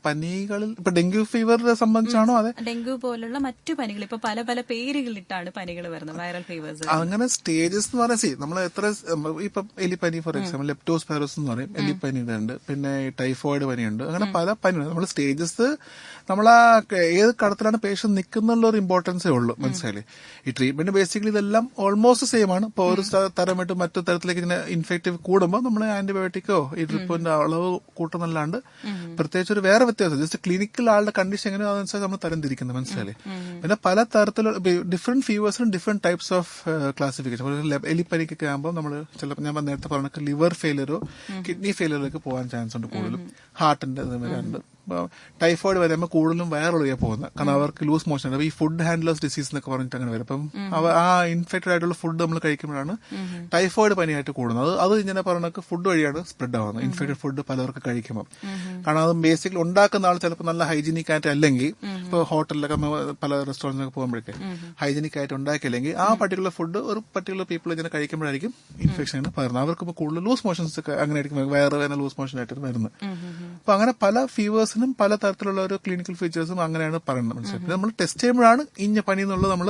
പനികളിൽ ഇപ്പൊ ഡെങ്കു ഫീവറിനെ സംബന്ധിച്ചാണോ? അതെ, ഡെങ്കു പോലുള്ള മറ്റു പനികൾ ഇപ്പൊ പല പല പേരുകളിട്ടാണ് പനികൾ വരുന്നത്, വൈറൽ ഫീവേഴ്സ്. അങ്ങനെ സ്റ്റേജസ് എന്ന് പറയാൻ നമ്മൾ എത്ര ഇപ്പൊ എലിപ്പനി ഫോർ എക്സാമ്പിൾ ലെപ്റ്റോസ്പൈറോസിസ് എന്ന് പറയും, എലിപ്പനിയുടെ ഉണ്ട്. പിന്നെ ടൈഫോയിഡ് പനിയുണ്ട്. അങ്ങനെ പല പനിയുണ്ട്. നമ്മൾ സ്റ്റേജസ് നമ്മൾ ഏത് കടത്തിലാണ് പേഷ്യന്റ് നിൽക്കുന്നുള്ള ഒരു ഇമ്പോർട്ടൻസേ ഉള്ളൂ. മനസ്സിലായില്ലേ? ഈ ട്രീറ്റ്മെന്റ് ബേസിക്കലി ഇതെല്ലാം ഓൾമോസ്റ്റ് സെയിം ആണ്. ഇപ്പൊ ഒരു തരമായിട്ട് മറ്റു തരത്തിലേക്ക് ഇങ്ങനെ ഇൻഫെക്റ്റീവ് കൂടുമ്പോൾ നമ്മൾ ആന്റിബയോട്ടിക്കോ ഈ ട്രിപ്പിന്റെ അളവ് കൂട്ടുന്നല്ലാണ്ട് പ്രത്യേകിച്ച് ഒരു വേറെ വ്യത്യാസം. ജസ്റ്റ് ക്ലിനിക്കൽ ആളുടെ കണ്ടീഷൻ എങ്ങനെയോ അതനുസരിച്ച് നമ്മൾ തരംതിരിക്കുന്നത്. മനസ്സിലായില്ലേ? പിന്നെ പല തരത്തിലുള്ള ഡിഫറെന്റ് ഫീവേഴ്സിനും ഡിഫറെന്റ് ടൈപ്സ് ഓഫ് ക്ലാസിഫിക്കേഷൻ. എലിപ്പനിക്കൊക്കെ ആകുമ്പോൾ നമ്മൾ ചിലപ്പോൾ ഞാൻ നേരത്തെ പറഞ്ഞ ലിവർ ഫെയിലിയറോ കിഡ്നി ഫെയിലിയറിലേക്ക് പോകാൻ ചാൻസ് ഉണ്ട് കൂടുതലും. ഹാർട്ടിന്റെ വരാറുണ്ട്. ടൈഫോയിഡ് വരുമ്പോൾ കൂടുതലും വയറുള്ളിയാണ് പോകുന്നത്. കാരണം അവർക്ക് ലൂസ് മോഷൻ ഉണ്ട്. ഈ ഫുഡ് ഹാൻഡ്ലേഴ്സ് ഡിസീസ് എന്നൊക്കെ പറഞ്ഞിട്ട് അങ്ങനെ വരും. അപ്പം ആ ഇൻഫെക്റ്റഡ് ആയിട്ടുള്ള ഫുഡ് നമ്മൾ കഴിക്കുമ്പോഴാണ് ടൈഫോയിഡ് പനിയായിട്ട് കൂടുന്നത്. അത് ഇങ്ങനെ പറഞ്ഞ ഫുഡ് വഴിയാണ് സ്പ്രെഡ് ആവുന്നത്. ഇൻഫെക്റ്റഡ് ഫുഡ് പലർക്ക് കഴിക്കുമ്പോൾ. കാരണം അത് ബേസിക്കലി ഉണ്ടാക്കുന്ന ആൾ ചിലപ്പോൾ നല്ല ഹൈജീനിക് ആയിട്ട് അല്ലെങ്കിൽ ഇപ്പോൾ ഹോട്ടലിലൊക്കെ പല റെസ്റ്റോറൻറ്റിലൊക്കെ പോകുമ്പോഴേക്ക് ഹൈജീനിക് ആയിട്ട് ഉണ്ടാക്കിയില്ലെങ്കിൽ ആ പർട്ടിക്കുലർ ഫുഡ് ഒരു പർട്ടിക്കുലർ പീപ്പിൾ ഇങ്ങനെ കഴിക്കുമ്പോഴായിരിക്കും ഇൻഫെക്ഷൻ പകരുന്നത്. അവർക്ക് ഇപ്പോൾ കൂടുതൽ ലൂസ് മോഷൻസ് ഒക്കെ അങ്ങനെ ആയിരിക്കും, വയറ് വേദന ലൂസ് മോഷൻ ആയിട്ട് വരുന്നത്. അപ്പൊ അങ്ങനെ പല ഫീവേഴ്സിനും പല തരത്തിലുള്ള ഒരു ക്ലിനിക്കൽ ഫീച്ചേഴ്സും അങ്ങനെയാണ് പറയുന്നത്. മനസ്സിലായി? നമ്മൾ ടെസ്റ്റ് ചെയ്യുമ്പോഴാണ് ഇന്ന പനി എന്നുള്ളത് നമ്മൾ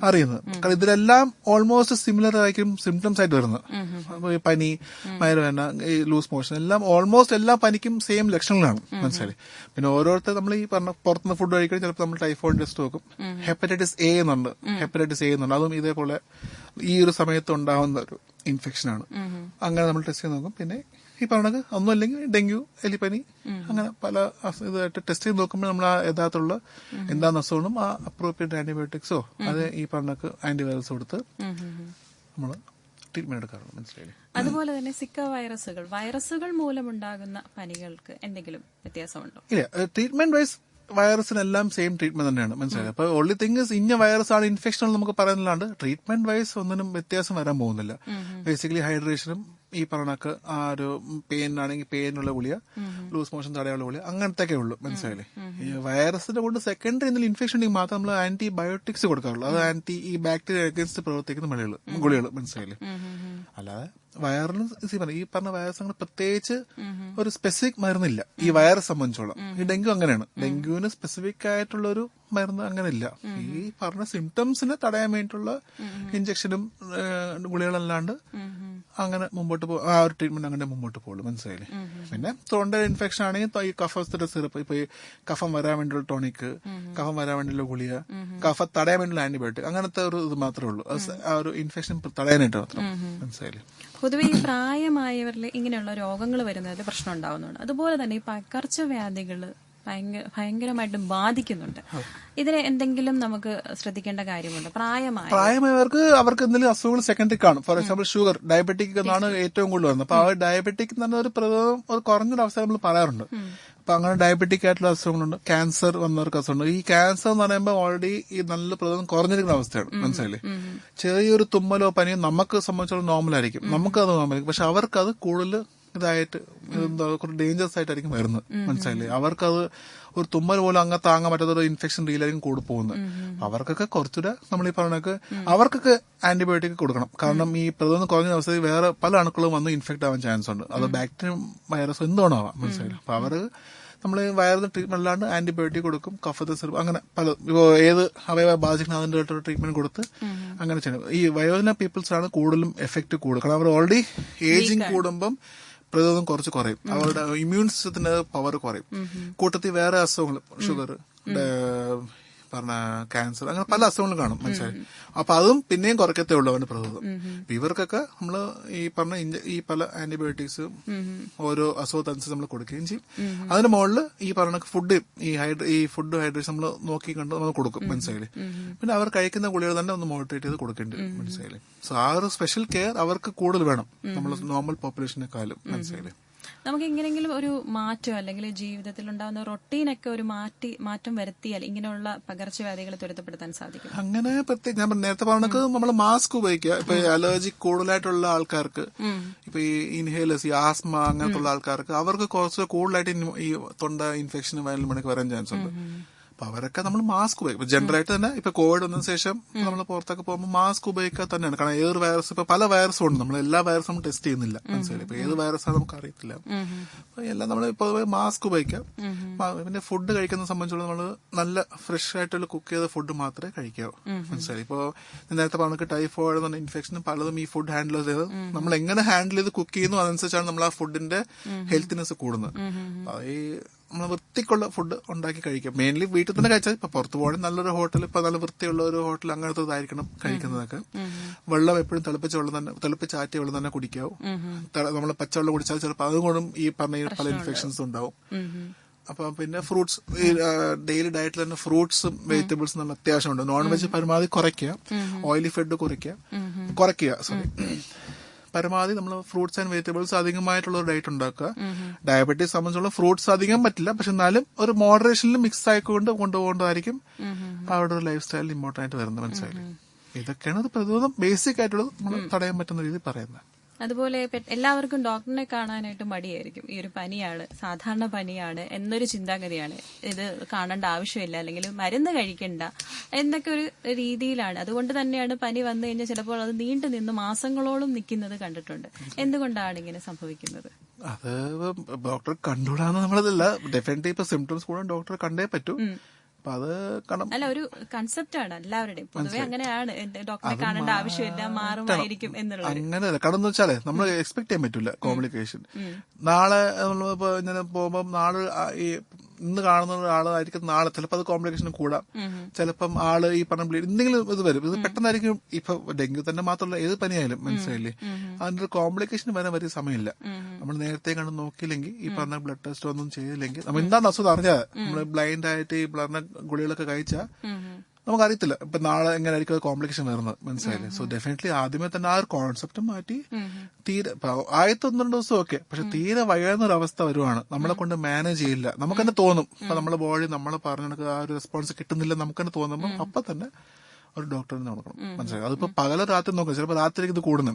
അറിയുന്നത്. കാരണം ഇതിലെല്ലാം ഓൾമോസ്റ്റ് സിമിലർ ആയിരിക്കും സിംറ്റംസ് ആയിട്ട് വരുന്നത്. പനി, വയറുവേദന, ഈ ലൂസ് മോഷൻ എല്ലാം ഓൾമോസ്റ്റ് എല്ലാ പനിക്കും സെയിം ലക്ഷണങ്ങളാണ്. മനസ്സിലായി? പിന്നെ ഓരോരുത്തർ നമ്മൾ ഈ പറഞ്ഞ പുറത്തുനിന്ന് ഫുഡ് കഴിക്കാൻ ചിലപ്പോൾ നമ്മൾ ടൈഫോയിഡ് ടെസ്റ്റ് നോക്കും. ഹെപ്പറ്റൈറ്റിസ് എ എന്നുണ്ട്. അതും ഇതേപോലെ ഈ ഒരു സമയത്ത് ഉണ്ടാവുന്ന ഒരു ഇൻഫെക്ഷനാണ്. അങ്ങനെ നമ്മൾ ടെസ്റ്റ് ചെയ്ത് നോക്കും. പിന്നെ ഈ പറഞ്ഞത് ഒന്നും അല്ലെങ്കിൽ ഡെങ്കു, എലിപ്പനി, അങ്ങനെ പല ഇതായിട്ട് ടെസ്റ്റ് ചെയ്ത് നോക്കുമ്പോൾ നമ്മൾ ആ യഥാർത്ഥമുള്ള എന്താന്ന് അസുഖം ആ അപ്രോപ്രിയേറ്റ് ആന്റിബയോട്ടിക്സോ അത് ഈ പറഞ്ഞ ആന്റിവൈറൽസ് കൊടുത്ത് നമ്മൾ ട്രീറ്റ്മെന്റ് എടുക്കാറുണ്ട്. മനസ്സിലായില്ലേ? അതുപോലെ തന്നെ സിക്ക വൈറസുകൾ മൂലമുണ്ടാകുന്ന പനികൾക്ക് എന്തെങ്കിലും വ്യത്യാസമുണ്ടോ? ഇല്ല, ട്രീറ്റ്മെന്റ് വൈസ് വൈറസിനെല്ലാം സെയിം ട്രീറ്റ്മെന്റ് തന്നെയാണ്. മനസ്സിലായത്? അപ്പൊ ഓൺലി തിങ് ഇന്ന വൈറസ് ആണ് ഇൻഫെക്ഷൻ നമുക്ക് പറയുന്നില്ലാണ്ട് ട്രീറ്റ്മെന്റ് വൈസ് ഒന്നിനും വ്യത്യാസം വരാൻ പോകുന്നില്ല. ബേസിക്കലി ഹൈഡ്രേഷനും ഈ പറഞ്ഞക്ക് ആ ഒരു പെയിനാണെങ്കിൽ പെയിനുള്ള ഗുളിക, ലൂസ് മോഷൻ തടയാനുള്ള ഗുളിക, അങ്ങനത്തെ ഉള്ളൂ. മനസ്സിലായില്ലേ? ഈ വൈറസിന്റെ കൊണ്ട് സെക്കൻഡറി എന്തെങ്കിലും ഇൻഫെക്ഷൻ ഉണ്ടെങ്കിൽ മാത്രം നമ്മൾ ആന്റിബയോട്ടിക്സ് കൊടുക്കാറുള്ളൂ. അത് ഈ ബാക്ടീരിയ അഗേൻസ്റ്റ് പ്രവർത്തിക്കുന്ന ഗുളികൾ. മനസ്സിലായില്ലേ? അല്ലാതെ വൈറലിന് ഈ പറഞ്ഞ വൈറസ് അങ്ങനെ പ്രത്യേകിച്ച് ഒരു സ്പെസിഫിക് മരുന്നില്ല ഈ വൈറസ് സംബന്ധിച്ചോളം. ഈ ഡെങ്കു അങ്ങനെയാണ്. ഡെങ്കുവിന് സ്പെസിഫിക് ആയിട്ടുള്ള ഒരു മരുന്ന് അങ്ങനെ ഇല്ല. ഈ പറഞ്ഞ സിംറ്റംസിനെ തടയാൻ വേണ്ടിയിട്ടുള്ള ഇഞ്ചക്ഷനും ഗുളികളല്ലാണ്ട് അങ്ങനെ മുമ്പോട്ട് ആ ഒരു ട്രീറ്റ്മെന്റ് അങ്ങനെ മുമ്പോട്ട് പോകുള്ളൂ. മനസ്സിലായില്ലേ? പിന്നെ തൊണ്ട ഇൻഫെക്ഷൻ ആണെങ്കിൽ ഈ കഫത്തിന്റെ സിറപ്പ്, ഇപ്പൊ ഈ കഫം വരാൻ വേണ്ടിയുള്ള ടോണിക്, കഫം വരാൻ വേണ്ടിയുള്ള ഗുളിക, കഫം തടയാൻ വേണ്ടിയുള്ള ആന്റിബയോട്ടിക്, അങ്ങനത്തെ ഒരു ഇത് മാത്രമേ ഉള്ളൂ. ആ ഒരു ഇൻഫെക്ഷൻ തടയാനായിട്ട് മാത്രം. മനസ്സിലായില്ലേ? പൊതുവെ ഈ പ്രായമായവരിൽ ഇങ്ങനെയുള്ള രോഗങ്ങൾ വരുന്നതിൽ പ്രശ്നം ഉണ്ടാവുന്നുണ്ട്. അതുപോലെ തന്നെ ഈ പകർച്ചവ്യാധികള് ഭയങ്കരമായിട്ട് ബാധിക്കുന്നുണ്ട്. ഇതിന് എന്തെങ്കിലും നമുക്ക് ശ്രദ്ധിക്കേണ്ട കാര്യമുണ്ട്? പ്രായമായവർക്ക് അവർക്ക് എന്തെങ്കിലും അസുഖങ്ങൾ സെക്കൻഡറി കാണും. ഫോർ എക്സാമ്പിൾ ഷുഗർ, ഡയബറ്റിക് എന്നാണ് ഏറ്റവും കൂടുതൽ വരുന്നത്. അപ്പൊ ആ ഡയബറ്റിക് എന്ന് പറഞ്ഞ ഒരു കുറഞ്ഞൊരു അവസ്ഥ നമ്മൾ പറയാറുണ്ട്. അപ്പൊ അങ്ങനെ ഡയബറ്റിക് ആയിട്ടുള്ള അസുഖങ്ങളുണ്ട്. ക്യാൻസർ വന്നവർക്ക് അസുഖമുണ്ട്. ഈ ക്യാൻസർ എന്ന് പറയുമ്പോൾ ഓൾറെഡി ഈ നല്ല പ്രതിരോധം കുറഞ്ഞിരിക്കുന്ന അവസ്ഥയാണ്. മനസ്സിലായില്ലേ? ചെറിയൊരു തുമ്മലോ പനിയോ നമുക്ക് സംബന്ധിച്ചോളം നോർമൽ ആയിരിക്കും, നമുക്കത് നോർമലായിരിക്കും. പക്ഷെ അവർക്കത് കൂടുതൽ ഇതായിട്ട് കുറച്ച് ഡേഞ്ചറസ് ആയിട്ടായിരിക്കും വരുന്നത്. മനസ്സിലായില്ലേ? അവർക്കത് ഒരു തുമ്മൽ പോലും അങ്ങ് താങ്ങാൻ പറ്റാത്ത ഒരു ഇൻഫെക്ഷൻ റീലായിരിക്കും കൂടി പോകുന്നത്. അവർക്കൊക്കെ കുറച്ചുകൂടെ നമ്മൾ ഈ പറഞ്ഞൊക്കെ അവർക്കൊക്കെ ആന്റിബയോട്ടിക് കൊടുക്കണം. കാരണം ഈ പ്രതിരോധം കുറഞ്ഞ അവസ്ഥയിൽ വേറെ പല അണുക്കളും വന്ന് ഇൻഫെക്റ്റ് ആവാൻ ചാൻസ് ഉണ്ട്. അത് ബാക്ടീരിയം, വൈറസ് എന്തുകൊണ്ടോ ആവാം. മനസ്സിലായില്ലേ? അപ്പൊ അവർ നമ്മൾ വൈറൽ ട്രീറ്റ്മെന്റ് അല്ലാണ്ട് ആന്റിബയോട്ടിക് കൊടുക്കും, കഫത്തെ സിറപ്പ്, അങ്ങനെ പല ഏത് അവയവ ബാധിക്കുന്ന അതിന്റെ ട്രീറ്റ്മെന്റ് കൊടുത്ത് അങ്ങനെ ചെയ്യണം. ഈ വയോജന പീപ്പിൾസ് ആണ് കൂടുതലും എഫക്ട് കൂടുതൽ. കാരണം അവർ ഓൾറെഡി ഏജിങ് കൂടുമ്പം പ്രതിരോധം കുറച്ച് കുറയും, അവരുടെ ഇമ്മ്യൂൺ സിസ്റ്റത്തിന്റെ പവർ കുറയും. കൂട്ടത്തിൽ വേറെ അസുഖങ്ങൾ, ഷുഗർ, പറഞ്ഞ ക്യാൻസർ, അങ്ങനെ പല അസുഖങ്ങളും കാണും. മനസ്സിലായി? അപ്പൊ അതും പിന്നെയും കുറയ്ക്കത്തേ ഉള്ളൂ അവന്റെ പ്രതിരോധം. ഇവർക്കൊക്കെ നമ്മള് ഈ പറഞ്ഞ ഈ പല ആന്റിബയോട്ടിക്സും ഓരോ അസുഖത്തനുസരിച്ച് നമ്മൾ കൊടുക്കുകയും ചെയ്യും. അതിന് മുകളിൽ ഈ പറഞ്ഞ ഫുഡ്, ഈ ഫുഡ് ഹൈഡ്രേഷൻ നമ്മൾ നോക്കി കണ്ട് നമ്മൾ കൊടുക്കും. മനസ്സിലായില്ലേ? പിന്നെ അവർ കഴിക്കുന്ന ഗുളികൾ തന്നെ ഒന്ന് മോണിറ്ററേറ്റ് ചെയ്ത് കൊടുക്കേണ്ടി വരും. മനസ്സിലായില്ലേ? സോ ആ ഒരു സ്പെഷ്യൽ കെയർ അവർക്ക് കൂടുതൽ വേണം നമ്മൾ നോർമൽ പോപ്പുലേഷനെക്കാളും. മനസ്സിലായില്ലേ? നമുക്ക് എങ്ങനെയെങ്കിലും ഒരു മാറ്റം അല്ലെങ്കിൽ ജീവിതത്തിൽ ഉണ്ടാകുന്ന റൊട്ടീനൊക്കെ ഒരു മാറ്റം വരുത്തിയാൽ ഇങ്ങനെയുള്ള പകർച്ചവ്യാധികളെ ത്വരിതപ്പെടുത്താൻ സാധിക്കും? അങ്ങനെ പ്രത്യേകം ഞാൻ നേരത്തെ പറഞ്ഞത് നമ്മൾ മാസ്ക് ഉപയോഗിക്കുക. ഇപ്പൊ അലർജി കൂടുതലായിട്ടുള്ള ആൾക്കാർക്ക്, ഇപ്പൊ ഈ ഇൻഹേലേഴ്സ്, ഈ ആസ്മ അങ്ങനത്തെ ഉള്ള ആൾക്കാർക്ക് അവർക്ക് കുറച്ച് കൂടുതലായിട്ട് ഈ തൊണ്ട ഇൻഫെക്ഷൻ വയലിൽ മണിക്ക് വരാൻ ചാൻസ് ഉണ്ട്. അപ്പൊ അവരൊക്കെ നമ്മൾ മാസ്ക് ഉപയോഗിക്കും. ജനറലായിട്ട് തന്നെ ഇപ്പൊ കോവിഡ് വന്നതിന് ശേഷം നമ്മൾ പുറത്തൊക്കെ പോകുമ്പോൾ മാസ്ക് ഉപയോഗിക്കുക തന്നെയാണ്. കാരണം ഏതൊരു വൈറസ്, ഇപ്പൊ പല വൈറസും ഉണ്ട്, നമ്മൾ എല്ലാ വൈറസും നമ്മൾ ടെസ്റ്റ് ചെയ്യുന്നില്ല. മനസ്സിലായി? ഇപ്പൊ ഏത് വൈറസാണ് നമുക്ക് അറിയത്തില്ല. അപ്പൊ എല്ലാം നമ്മൾ പൊതുവെ മാസ്ക് ഉപയോഗിക്കാം. പിന്നെ ഫുഡ് കഴിക്കുന്ന സംബന്ധിച്ചുള്ള നമ്മൾ നല്ല ഫ്രഷ് ആയിട്ടുള്ള കുക്ക് ചെയ്ത ഫുഡ് മാത്രമേ കഴിക്കാവൂ. മനസ്സിലായി? ഇപ്പൊ നേരത്തെ പറഞ്ഞ ടൈഫോയിഡ് എന്ന് പറഞ്ഞ ഇൻഫെക്ഷനും പലതും ഈ ഫുഡ് ഹാൻഡിൽ ചെയ്ത് നമ്മൾ എങ്ങനെ ഹാൻഡിൽ ചെയ്ത് കുക്ക് ചെയ്യുന്നു അതനുസരിച്ചാണ് നമ്മൾ ആ ഫുഡിന്റെ ഹെൽത്തിനെസ് കൂടുന്നത്. ഈ നമ്മൾ വൃത്തിക്കുള്ള ഫുഡ് ഉണ്ടാക്കി കഴിക്കാം. മെയിൻലി വീട്ടിൽ തന്നെ കഴിച്ചാൽ, ഇപ്പൊ പുറത്ത് പോകണം നല്ലൊരു ഹോട്ടൽ, ഇപ്പൊ നല്ല വൃത്തിയുള്ള ഒരു ഹോട്ടൽ അങ്ങനത്തെ ഇതായിരിക്കണം കഴിക്കുന്നതൊക്കെ. വെള്ളം എപ്പോഴും തിളപ്പിച്ചാറ്റിയ വെള്ളം തന്നെ കുടിക്കാവും. നമ്മൾ പച്ചവെള്ളം കുടിച്ചാൽ ചിലപ്പോൾ അതുകൊണ്ടും ഈ പറഞ്ഞ പല ഇൻഫെക്ഷൻസ് ഉണ്ടാവും. അപ്പൊ പിന്നെ ഫ്രൂട്ട്സ്, ഡെയിലി ഡയറ്റിൽ തന്നെ ഫ്രൂട്ട്സും വെജിറ്റബിൾസും നമ്മൾ അത്യാവശ്യമുണ്ട്. നോൺ വെജ് പരമാവധി കുറയ്ക്കുക, ഓയിലി ഫുഡ് കുറയ്ക്കുക. പരമാവധി നമ്മൾ ഫ്രൂട്ട്സ് ആൻഡ് വെജിറ്റബിൾസ് അധികമായിട്ടുള്ള ഒരു ഡയറ്റ് ഉണ്ടാക്കുക. ഡയബറ്റീസ് സംബന്ധിച്ചുള്ള ഫ്രൂട്ട്സ് അധികം പറ്റില്ല, പക്ഷെ എന്നാലും ഒരു മോഡറേഷനിൽ മിക്സ് ആയിക്കൊണ്ട് കൊണ്ടുപോകേണ്ടതായിരിക്കും അവരുടെ ഒരു ലൈഫ് സ്റ്റൈലിൽ ഇമ്പോർട്ടന്റ് ആയിട്ട് വരുന്നത്. മനസ്സിലായില്ലേ? ഇതൊക്കെയാണ് ഒരു പ്രതിരോധം ബേസിക് ആയിട്ടുള്ളത് നമ്മൾ തടയാൻ പറ്റുന്ന രീതിയിൽ പറയുന്നത്. അതുപോലെ എല്ലാവർക്കും ഡോക്ടറിനെ കാണാനായിട്ട് മടിയായിരിക്കും. ഈ ഒരു പനിയാണ്, സാധാരണ പനിയാണ് എന്നൊരു ചിന്താഗതിയാണ്. ഇത് കാണേണ്ട ആവശ്യമില്ല, അല്ലെങ്കിൽ മരുന്ന് കഴിക്കണ്ട എന്നൊക്കെ ഒരു രീതിയിലാണ്. അതുകൊണ്ട് തന്നെയാണ് പനി വന്നു കഴിഞ്ഞാൽ ചിലപ്പോൾ അത് നീണ്ടു നിന്ന് മാസങ്ങളോളം നിൽക്കുന്നത് കണ്ടിട്ടുണ്ട്. എന്തുകൊണ്ടാണ് ഇങ്ങനെ സംഭവിക്കുന്നത്? അത് ഡോക്ടറെ കണ്ടുകൂടാന്ന് നമ്മളതല്ല, ഡെഫിനറ്റ്ലി ഇപ്പൊ സിംറ്റംസ് കൂടാൻ ഡോക്ടറെ കണ്ടേ പറ്റൂ. അല്ല, ഒരു കൺസെപ്റ്റ് ആണ് എല്ലാവരുടെയും. പൊതുവെ അങ്ങനെയാണ്, ഡോക്ടറെ കാണേണ്ട ആവശ്യമില്ല, മാറുമായിരിക്കും എന്നുള്ളത്. അങ്ങനെയല്ല. കാരണം എന്ന് വെച്ചാലേ നമ്മൾ എക്സ്പെക്ട് ചെയ്യാൻ പറ്റില്ല കോംപ്ലിക്കേഷൻ. നാളെ നമ്മളിപ്പോ ഇങ്ങനെ പോകുമ്പോൾ നാളെ ഈ ഇന്ന് കാണുന്ന ഒരാളായിരിക്കും നാളെ ചിലപ്പോൾ അത് കോംപ്ലിക്കേഷൻ കൂടാം. ചിലപ്പം ആള് ഈ പറഞ്ഞ എന്തെങ്കിലും ഇത് വരും. ഇത് പെട്ടെന്നായിരിക്കും. ഇപ്പൊ ഡെങ്കു തന്നെ മാത്രമല്ല, ഏത് പനിയായാലും. മനസ്സിലായില്ലേ? അതിന്റെ ഒരു കോംപ്ലിക്കേഷൻ വരാൻ വലിയ സമയമില്ല. നമ്മൾ നേരത്തെ കണ്ട് നോക്കിയില്ലെങ്കിൽ, ഈ പറഞ്ഞ ബ്ലഡ് ടെസ്റ്റ് ഒന്നും ചെയ്തില്ലെങ്കിൽ, നമ്മൾ എന്താണ് അസുഖം അറിഞ്ഞാൽ നമ്മൾ ബ്ലൈൻഡ് ആയിട്ട് ഈ പറഞ്ഞ ഗുളികളൊക്കെ കഴിച്ചാൽ നമുക്കറിയത്തില്ല ഇപ്പൊ നാളെ എങ്ങനെയായിരിക്കും കോംപ്ലിക്കേഷൻ വരുന്നത്. മനസ്സിലായില്ലേ? സോ ഡെഫിനറ്റ്ലി ആദ്യമേ തന്നെ ആ ഒരു കോൺസെപ്റ്റ് മാറ്റി തീരെ ആദ്യത്തെ 1-2 ദിവസം ഓക്കെ, പക്ഷെ തീരെ വയ്യാവുന്ന ഒരു അവസ്ഥ വരുവാണ്, നമ്മളെ കൊണ്ട് മാനേജ് ചെയ്യില്ല, നമുക്ക് തന്നെ തോന്നും. അപ്പൊ നമ്മളെ ബോഡി നമ്മളെ പറഞ്ഞ ആ ഒരു റെസ്പോൺസ് കിട്ടുന്നില്ല നമുക്ക് തന്നെ തോന്നുമ്പോൾ അപ്പൊ തന്നെ ഒരു ഡോക്ടറിനെ നോക്കണം. മനസ്സിലായി? അതിപ്പോ പകല രാത്രി നോക്കണം. ചിലപ്പോൾ രാത്രിക്ക് ഇത് കൂടുന്നു.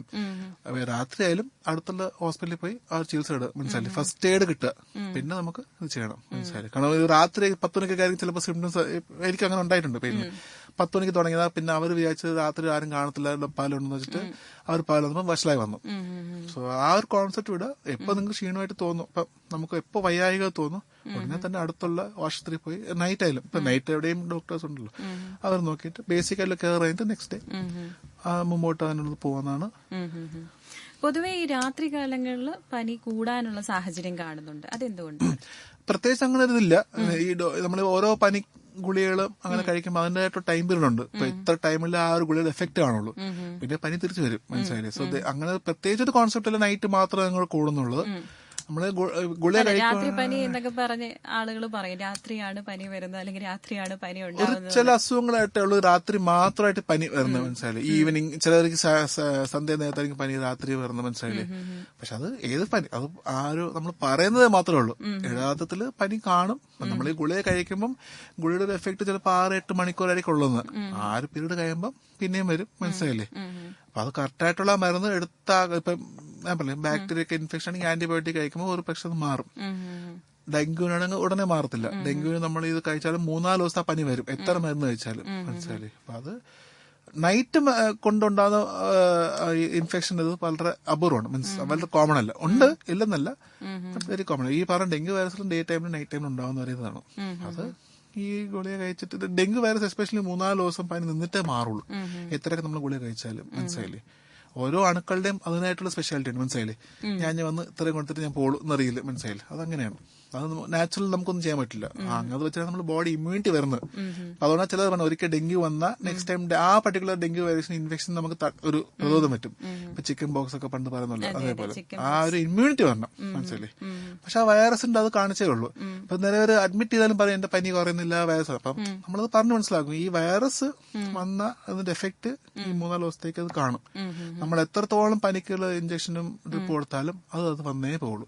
രാത്രി ആയാലും അടുത്തുള്ള ഹോസ്പിറ്റലിൽ പോയി ആ ചികിത്സ ഇടുക. മനസ്സിലായി? ഫസ്റ്റ് എയ്ഡ് കിട്ടുക, പിന്നെ നമുക്ക് ഇത് ചെയ്യണം. മനസ്സിലായി? കാരണം രാത്രി 10 മണിക്കൊക്കെ ആയിരിക്കും ചിലപ്പോൾ സിംറ്റംസ്. എനിക്ക് അങ്ങനെ ഉണ്ടായിട്ടുണ്ട്. പിന്നെ 10 മണിക്ക് തുടങ്ങിയതാ, പിന്നെ അവർ വിചാരിച്ചത് രാത്രി ആരും കാണത്തില്ല, പാലുണ്ടെന്ന് വെച്ചിട്ട് അവർ പാൽ വന്നപ്പോൾ വഷളായി വന്നു. സോ ആ ഒരു കോൺസെപ്റ്റ് വിടുക. എപ്പോ നിങ്ങൾക്ക് ക്ഷീണമായിട്ട് തോന്നും, ഇപ്പൊ നമുക്ക് എപ്പോ വയ്യായിക തോന്നും, ഉടനെ തന്നെ അടുത്തുള്ള ആശുപത്രി പോയി നൈറ്റ് ആയാലും, ഇപ്പൊ നൈറ്റ് എവിടെയും ഡോക്ടേഴ്സ് ഉണ്ടല്ലോ, അവർ നോക്കിയിട്ട് ബേസിക് ആയിട്ട് കെയർ കഴിഞ്ഞിട്ട് നെക്സ്റ്റ് ഡേ മുമ്പോട്ട് അതിനുള്ളത് പോകുന്നതാണ്. പൊതുവെ ഈ രാത്രി കാലങ്ങളിൽ പനി കൂടാനുള്ള സാഹചര്യം കാണുന്നുണ്ട്. അതെന്തുകൊണ്ട്? പ്രത്യേകിച്ച് അങ്ങനെ ഒരു ഇതില്ല. ഈ നമ്മൾ ഓരോ പനി ഗുളികകളും അങ്ങനെ കഴിക്കുമ്പോൾ അതിൻ്റെതായിട്ട് ടൈം പീരീഡ് ഉണ്ട്. ഇപ്പൊ ഇത്ര ടൈമിൽ ആ ഒരു ഗുളിയുടെ എഫക്ട് കാണുള്ളൂ, പിന്നെ പനി തിരിച്ചു വരും. മനസ്സിലായില്ലേ? സോ അങ്ങനെ പ്രത്യേകിച്ച് ഒരു കോൺസെപ്റ്റ് അല്ല, നൈറ്റ് മാത്രമേ ഞങ്ങൾ കൂടുന്നുള്ളൂ. നമ്മള് ഗുളിക രാത്രി പനി എന്നൊക്കെ പറഞ്ഞ് ആളുകൾ പറയും രാത്രിയാണ് പനി വരുന്നത്, അല്ലെങ്കിൽ രാത്രിയാണ് പനി ഉണ്ടാകുന്നത്. ചില അസുഖങ്ങളായിട്ടേ ഉള്ളൂ രാത്രി മാത്രമായിട്ട് പനി വരുന്നത്. മനസ്സിലായില്ലേ? ഈവനിങ് ചിലർക്ക് സന്ധ്യ നേരത്തായിരിക്കും പനി രാത്രി വരുന്നത്. മനസ്സിലായില്ലേ? പക്ഷെ അത് ഏത് പനി, അത് നമ്മൾ പറയുന്നത് മാത്രമേ ഉള്ളൂ. യഥാർത്ഥത്തില് പനി കാണും. നമ്മൾ ഈ ഗുളിക കഴിക്കുമ്പോൾ ഗുളിയുടെ ഒരു എഫക്ട് ചിലപ്പോൾ 6-8 മണിക്കൂറായിരിക്കും ഉള്ളത്. ആ ഒരു പീരീഡ് കഴിയുമ്പോൾ പിന്നെയും വരും. മനസ്സിലായില്ലേ? അപ്പൊ അത് കറക്റ്റായിട്ടുള്ള മരുന്ന് എടുത്താൽ, ഇപ്പൊ ഞാൻ പറഞ്ഞു ബാക്ടീരിയ ഒക്കെ ഇൻഫെക്ഷൻ ആണെങ്കിൽ ആന്റിബയോട്ടിക് കഴിക്കുമ്പോൾ ഒരു പക്ഷെ അത് മാറും. ഡെങ്കുവിനാണെങ്കിൽ ഉടനെ മാറത്തില്ല. ഡെങ്കുവിന് നമ്മൾ ഇത് കഴിച്ചാലും 3-4 ദിവസത്തെ പനി വരും, എത്ര മരുന്ന് കഴിച്ചാലും. മനസ്സിലായില്ലേ? അപ്പൊ അത് നൈറ്റ് കൊണ്ടുണ്ടാകുന്ന ഇൻഫെക്ഷൻ ഇത് വളരെ അപൂർവമാണ്. മീൻസ് വളരെ കോമൺ അല്ല. ഉണ്ട്, ഇല്ലെന്നല്ല, വെരി കോമൺ. ഈ പറഞ്ഞ ഡെങ്കു വൈറസിലും ഡേ ടൈമിലും നൈറ്റ് ടൈമിലും ഉണ്ടാവുന്ന ഒരു ഇതാണ്. അത് ഈ ഗുളിക കഴിച്ചിട്ട് ഡെങ്കു വൈറസ് എസ്പെഷ്യലി 3-4 ദിവസം പനി നിന്നിട്ടേ മാറുള്ളൂ, എത്രയൊക്കെ നമ്മൾ ഗുളിക കഴിച്ചാലും. മനസ്സിലായില്ലേ? ഓരോ അണുക്കളുടെയും അതിനായിട്ടുള്ള സ്പെഷ്യാലിറ്റി ഉണ്ട്. മനസ്സിലായില്ലേ? ഞാൻ വന്ന് ഇത്രയും കൊടുത്തിട്ട് ഞാൻ പോളൂ എന്നറിയില്ല. മനസ്സിലായില്ലേ? അതങ്ങനെയാണ്. അത് നാച്ചുറൽ നമുക്കൊന്നും ചെയ്യാൻ പറ്റില്ല. അത് വെച്ചാൽ നമ്മുടെ ബോഡി ഇമ്മ്യൂണിറ്റി വരുന്നത്. അതുകൊണ്ടാണ് ചിലർ പറഞ്ഞു ഒരിക്കൽ ഡെങ്കു വന്നാൽ നെക്സ്റ്റ് ടൈം ആ പർട്ടിക്കുലർ ഡെങ്കു വൈറസിന് ഇൻഫെക്ഷൻ നമുക്ക് ഒരു പ്രതിരോധം പറ്റും. ഇപ്പൊ ചിക്കൻ ബോക്സ് ഒക്കെ പണ്ട് പറയുന്നല്ലോ, അതേപോലെ ആ ഒരു ഇമ്മ്യൂണിറ്റി വരണം. മനസ്സിലായില്ലേ? പക്ഷെ ആ വൈറസിന്റെ അത് കാണിച്ചേ ഉള്ളൂ. ഇപ്പൊ നിലവരെ അഡ്മിറ്റ് ചെയ്താലും പറയും എന്റെ പനി കുറയുന്നില്ല, വൈറസ്. അപ്പം നമ്മളത് പറഞ്ഞ് മനസ്സിലാക്കും. ഈ വൈറസ് വന്ന അതിന്റെ എഫക്ട് ഈ 3-4 ദിവസത്തേക്ക് അത് കാണും. നമ്മൾ എത്രത്തോളം പനിക്കുള്ള ഇഞ്ചക്ഷനും ഡ്രിപ്പ് കൊടുത്താലും അത് വന്നേ പോകുള്ളൂ.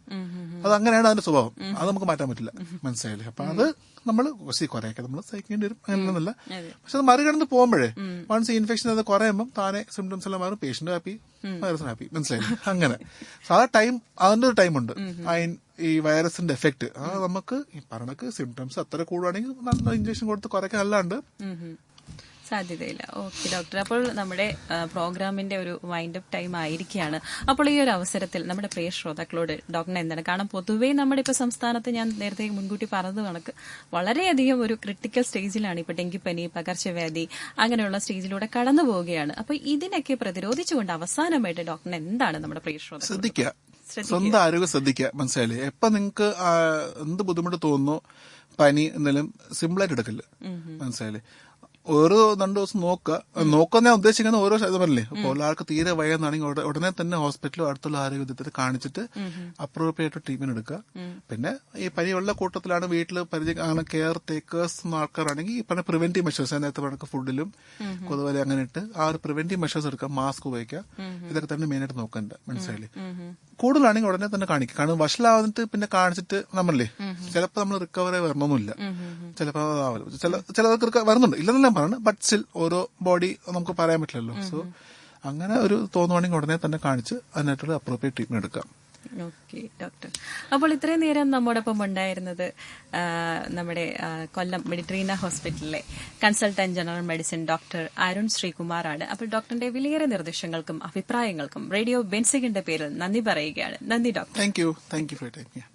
അത് അങ്ങനെയാണ് അതിന്റെ സ്വഭാവം. അത് നമുക്ക് മാറ്റാൻ പറ്റില്ല. മനസ്സിലായില്ലേ? അപ്പൊ അത് നമ്മൾ കുറെയൊക്കെ നമ്മൾ സഹിക്കേണ്ടി വരും. അങ്ങനെയൊന്നുമില്ല. പക്ഷെ അത് മറികടന്ന് പോകുമ്പോഴേ വൺസ് ഇൻഫെക്ഷൻ അത് കുറയുമ്പോൾ താനെ സിംറ്റംസ് എല്ലാം മാറും, പേഷ്യന്റ് ഹാപ്പി, വൈറസ് ഹാപ്പി. മനസ്സിലായില്ലേ? അങ്ങനെ ആ ടൈം, അതിന്റെ ഒരു ടൈമുണ്ട്. ഈ വൈറസിന്റെ എഫക്ട് നമുക്ക് ഈ പറഞ്ഞക്ക് സിംറ്റംസ് അത്ര കൂടുവാണെങ്കിൽ നല്ല ഇഞ്ചക്ഷൻ കൊടുത്ത് കുറയ്ക്കാൻ അല്ലാണ്ട് സാധ്യതയില്ല. ഓക്കെ ഡോക്ടർ, അപ്പോൾ നമ്മുടെ പ്രോഗ്രാമിന്റെ ഒരു വൈൻഡ് അപ്പ് ടൈം ആയിരിക്കുകയാണ്. അപ്പോൾ ഈ ഒരു അവസരത്തിൽ നമ്മുടെ പ്രിയ ശ്രോതാക്കളോട് ഡോക്ടറിന് എന്താണ്, കാരണം പൊതുവേ നമ്മുടെ ഇപ്പൊ സംസ്ഥാനത്ത് ഞാൻ നേരത്തെ മുൻകൂട്ടി പറഞ്ഞത് കണക്ക് വളരെയധികം ഒരു ക്രിട്ടിക്കൽ സ്റ്റേജിലാണ് ഇപ്പൊ ഡെങ്കിപ്പനി, പകർച്ചവ്യാധി അങ്ങനെയുള്ള സ്റ്റേജിലൂടെ കടന്നു പോവുകയാണ്. അപ്പൊ ഇതിനൊക്കെ പ്രതിരോധിച്ചുകൊണ്ട് അവസാനമായിട്ട് ഡോക്ടറിന് എന്താണ് നമ്മുടെ പ്രിയ ശ്രോതാക്കൾ ശ്രദ്ധിക്കുക? സ്വന്തം ആരോഗ്യം ശ്രദ്ധിക്കുക. മനസ്സിലായില്ലേ? എപ്പൊ നിങ്ങൾക്ക് എന്ത് ബുദ്ധിമുട്ട് തോന്നുന്നു, പനി എന്നാലും സിമ്പിളായിട്ട് എടുക്കല്. മനസ്സിലായില്ലേ? ഓരോ 2 ദിവസം നോക്കാൻ ഞാൻ ഉദ്ദേശിക്കുന്ന ഓരോ പറഞ്ഞില്ലേ, അപ്പോൾ ഒരാൾക്ക് തീരെ വയ്യെന്നാണെങ്കിൽ ഉടനെ തന്നെ ഹോസ്പിറ്റലോ അടുത്തുള്ള ആരോഗ്യത്തിൽ കാണിച്ചിട്ട് അപ്രോപ്രിയേറ്റ് ട്രീറ്റ്മെന്റ് എടുക്കുക. പിന്നെ ഈ പനിയുള്ള കൂട്ടത്തിലാണ് വീട്ടിൽ പരിചയം കെയർ ടേക്കേഴ്സ് ആൾക്കാരാണെങ്കിൽ ഈ പറഞ്ഞ പ്രിവെന്റീവ് മെഷേഴ്സ്, അതിനകത്ത് പറഞ്ഞ ഫുഡിലും കൊതുവരെ അങ്ങനെ ഇട്ട് ആ ഒരു പ്രിവെന്റീവ് മെഷേഴ്സ് എടുക്കുക, മാസ്ക് ഉപയോഗിക്കുക. ഇതൊക്കെ തന്നെ മെയിനായിട്ട് നോക്കണ്ട. മനസ്സിലായില്ലേ? കൂടുതലാണെങ്കിൽ ഉടനെ തന്നെ കാണിക്കുക. കാരണം വഷളാവുന്നിട്ട് പിന്നെ കാണിച്ചിട്ട് നമ്മളല്ലേ ചിലപ്പോൾ നമ്മൾ റിക്കവറി വരണമെന്നില്ല, ചിലപ്പോൾ ചിലർക്ക് വരുന്നുണ്ട്, ഇല്ലെന്നല്ല പറഞ്ഞു. ബട്ട് സ്റ്റിൽ ഓരോ ബോഡി നമുക്ക് പറയാൻ പറ്റില്ലല്ലോ. സോ അങ്ങനെ ഒരു തോന്നുവാണെങ്കിൽ ഉടനെ തന്നെ കാണിച്ച് അതിനായിട്ടുള്ള അപ്രോപ്രിയേറ്റ് ട്രീറ്റ്മെന്റ് എടുക്കാം. ഓക്കെ ഡോക്ടർ, അപ്പോൾ ഇത്രയും നേരം നമ്മോടൊപ്പം ഉണ്ടായിരുന്നത് നമ്മുടെ കൊല്ലം മെഡിട്രീന ഹോസ്പിറ്റലിലെ consultant general medicine doctor Arun ശ്രീകുമാറാണ്. അപ്പോൾ ഡോക്ടറിന്റെ വിലയേറെ നിർദ്ദേശങ്ങൾക്കും അഭിപ്രായങ്ങൾക്കും റേഡിയോ ബെൻസിഗിന്റെ പേരിൽ നന്ദി പറയുകയാണ്. നന്ദി doctor. Thank you for taking.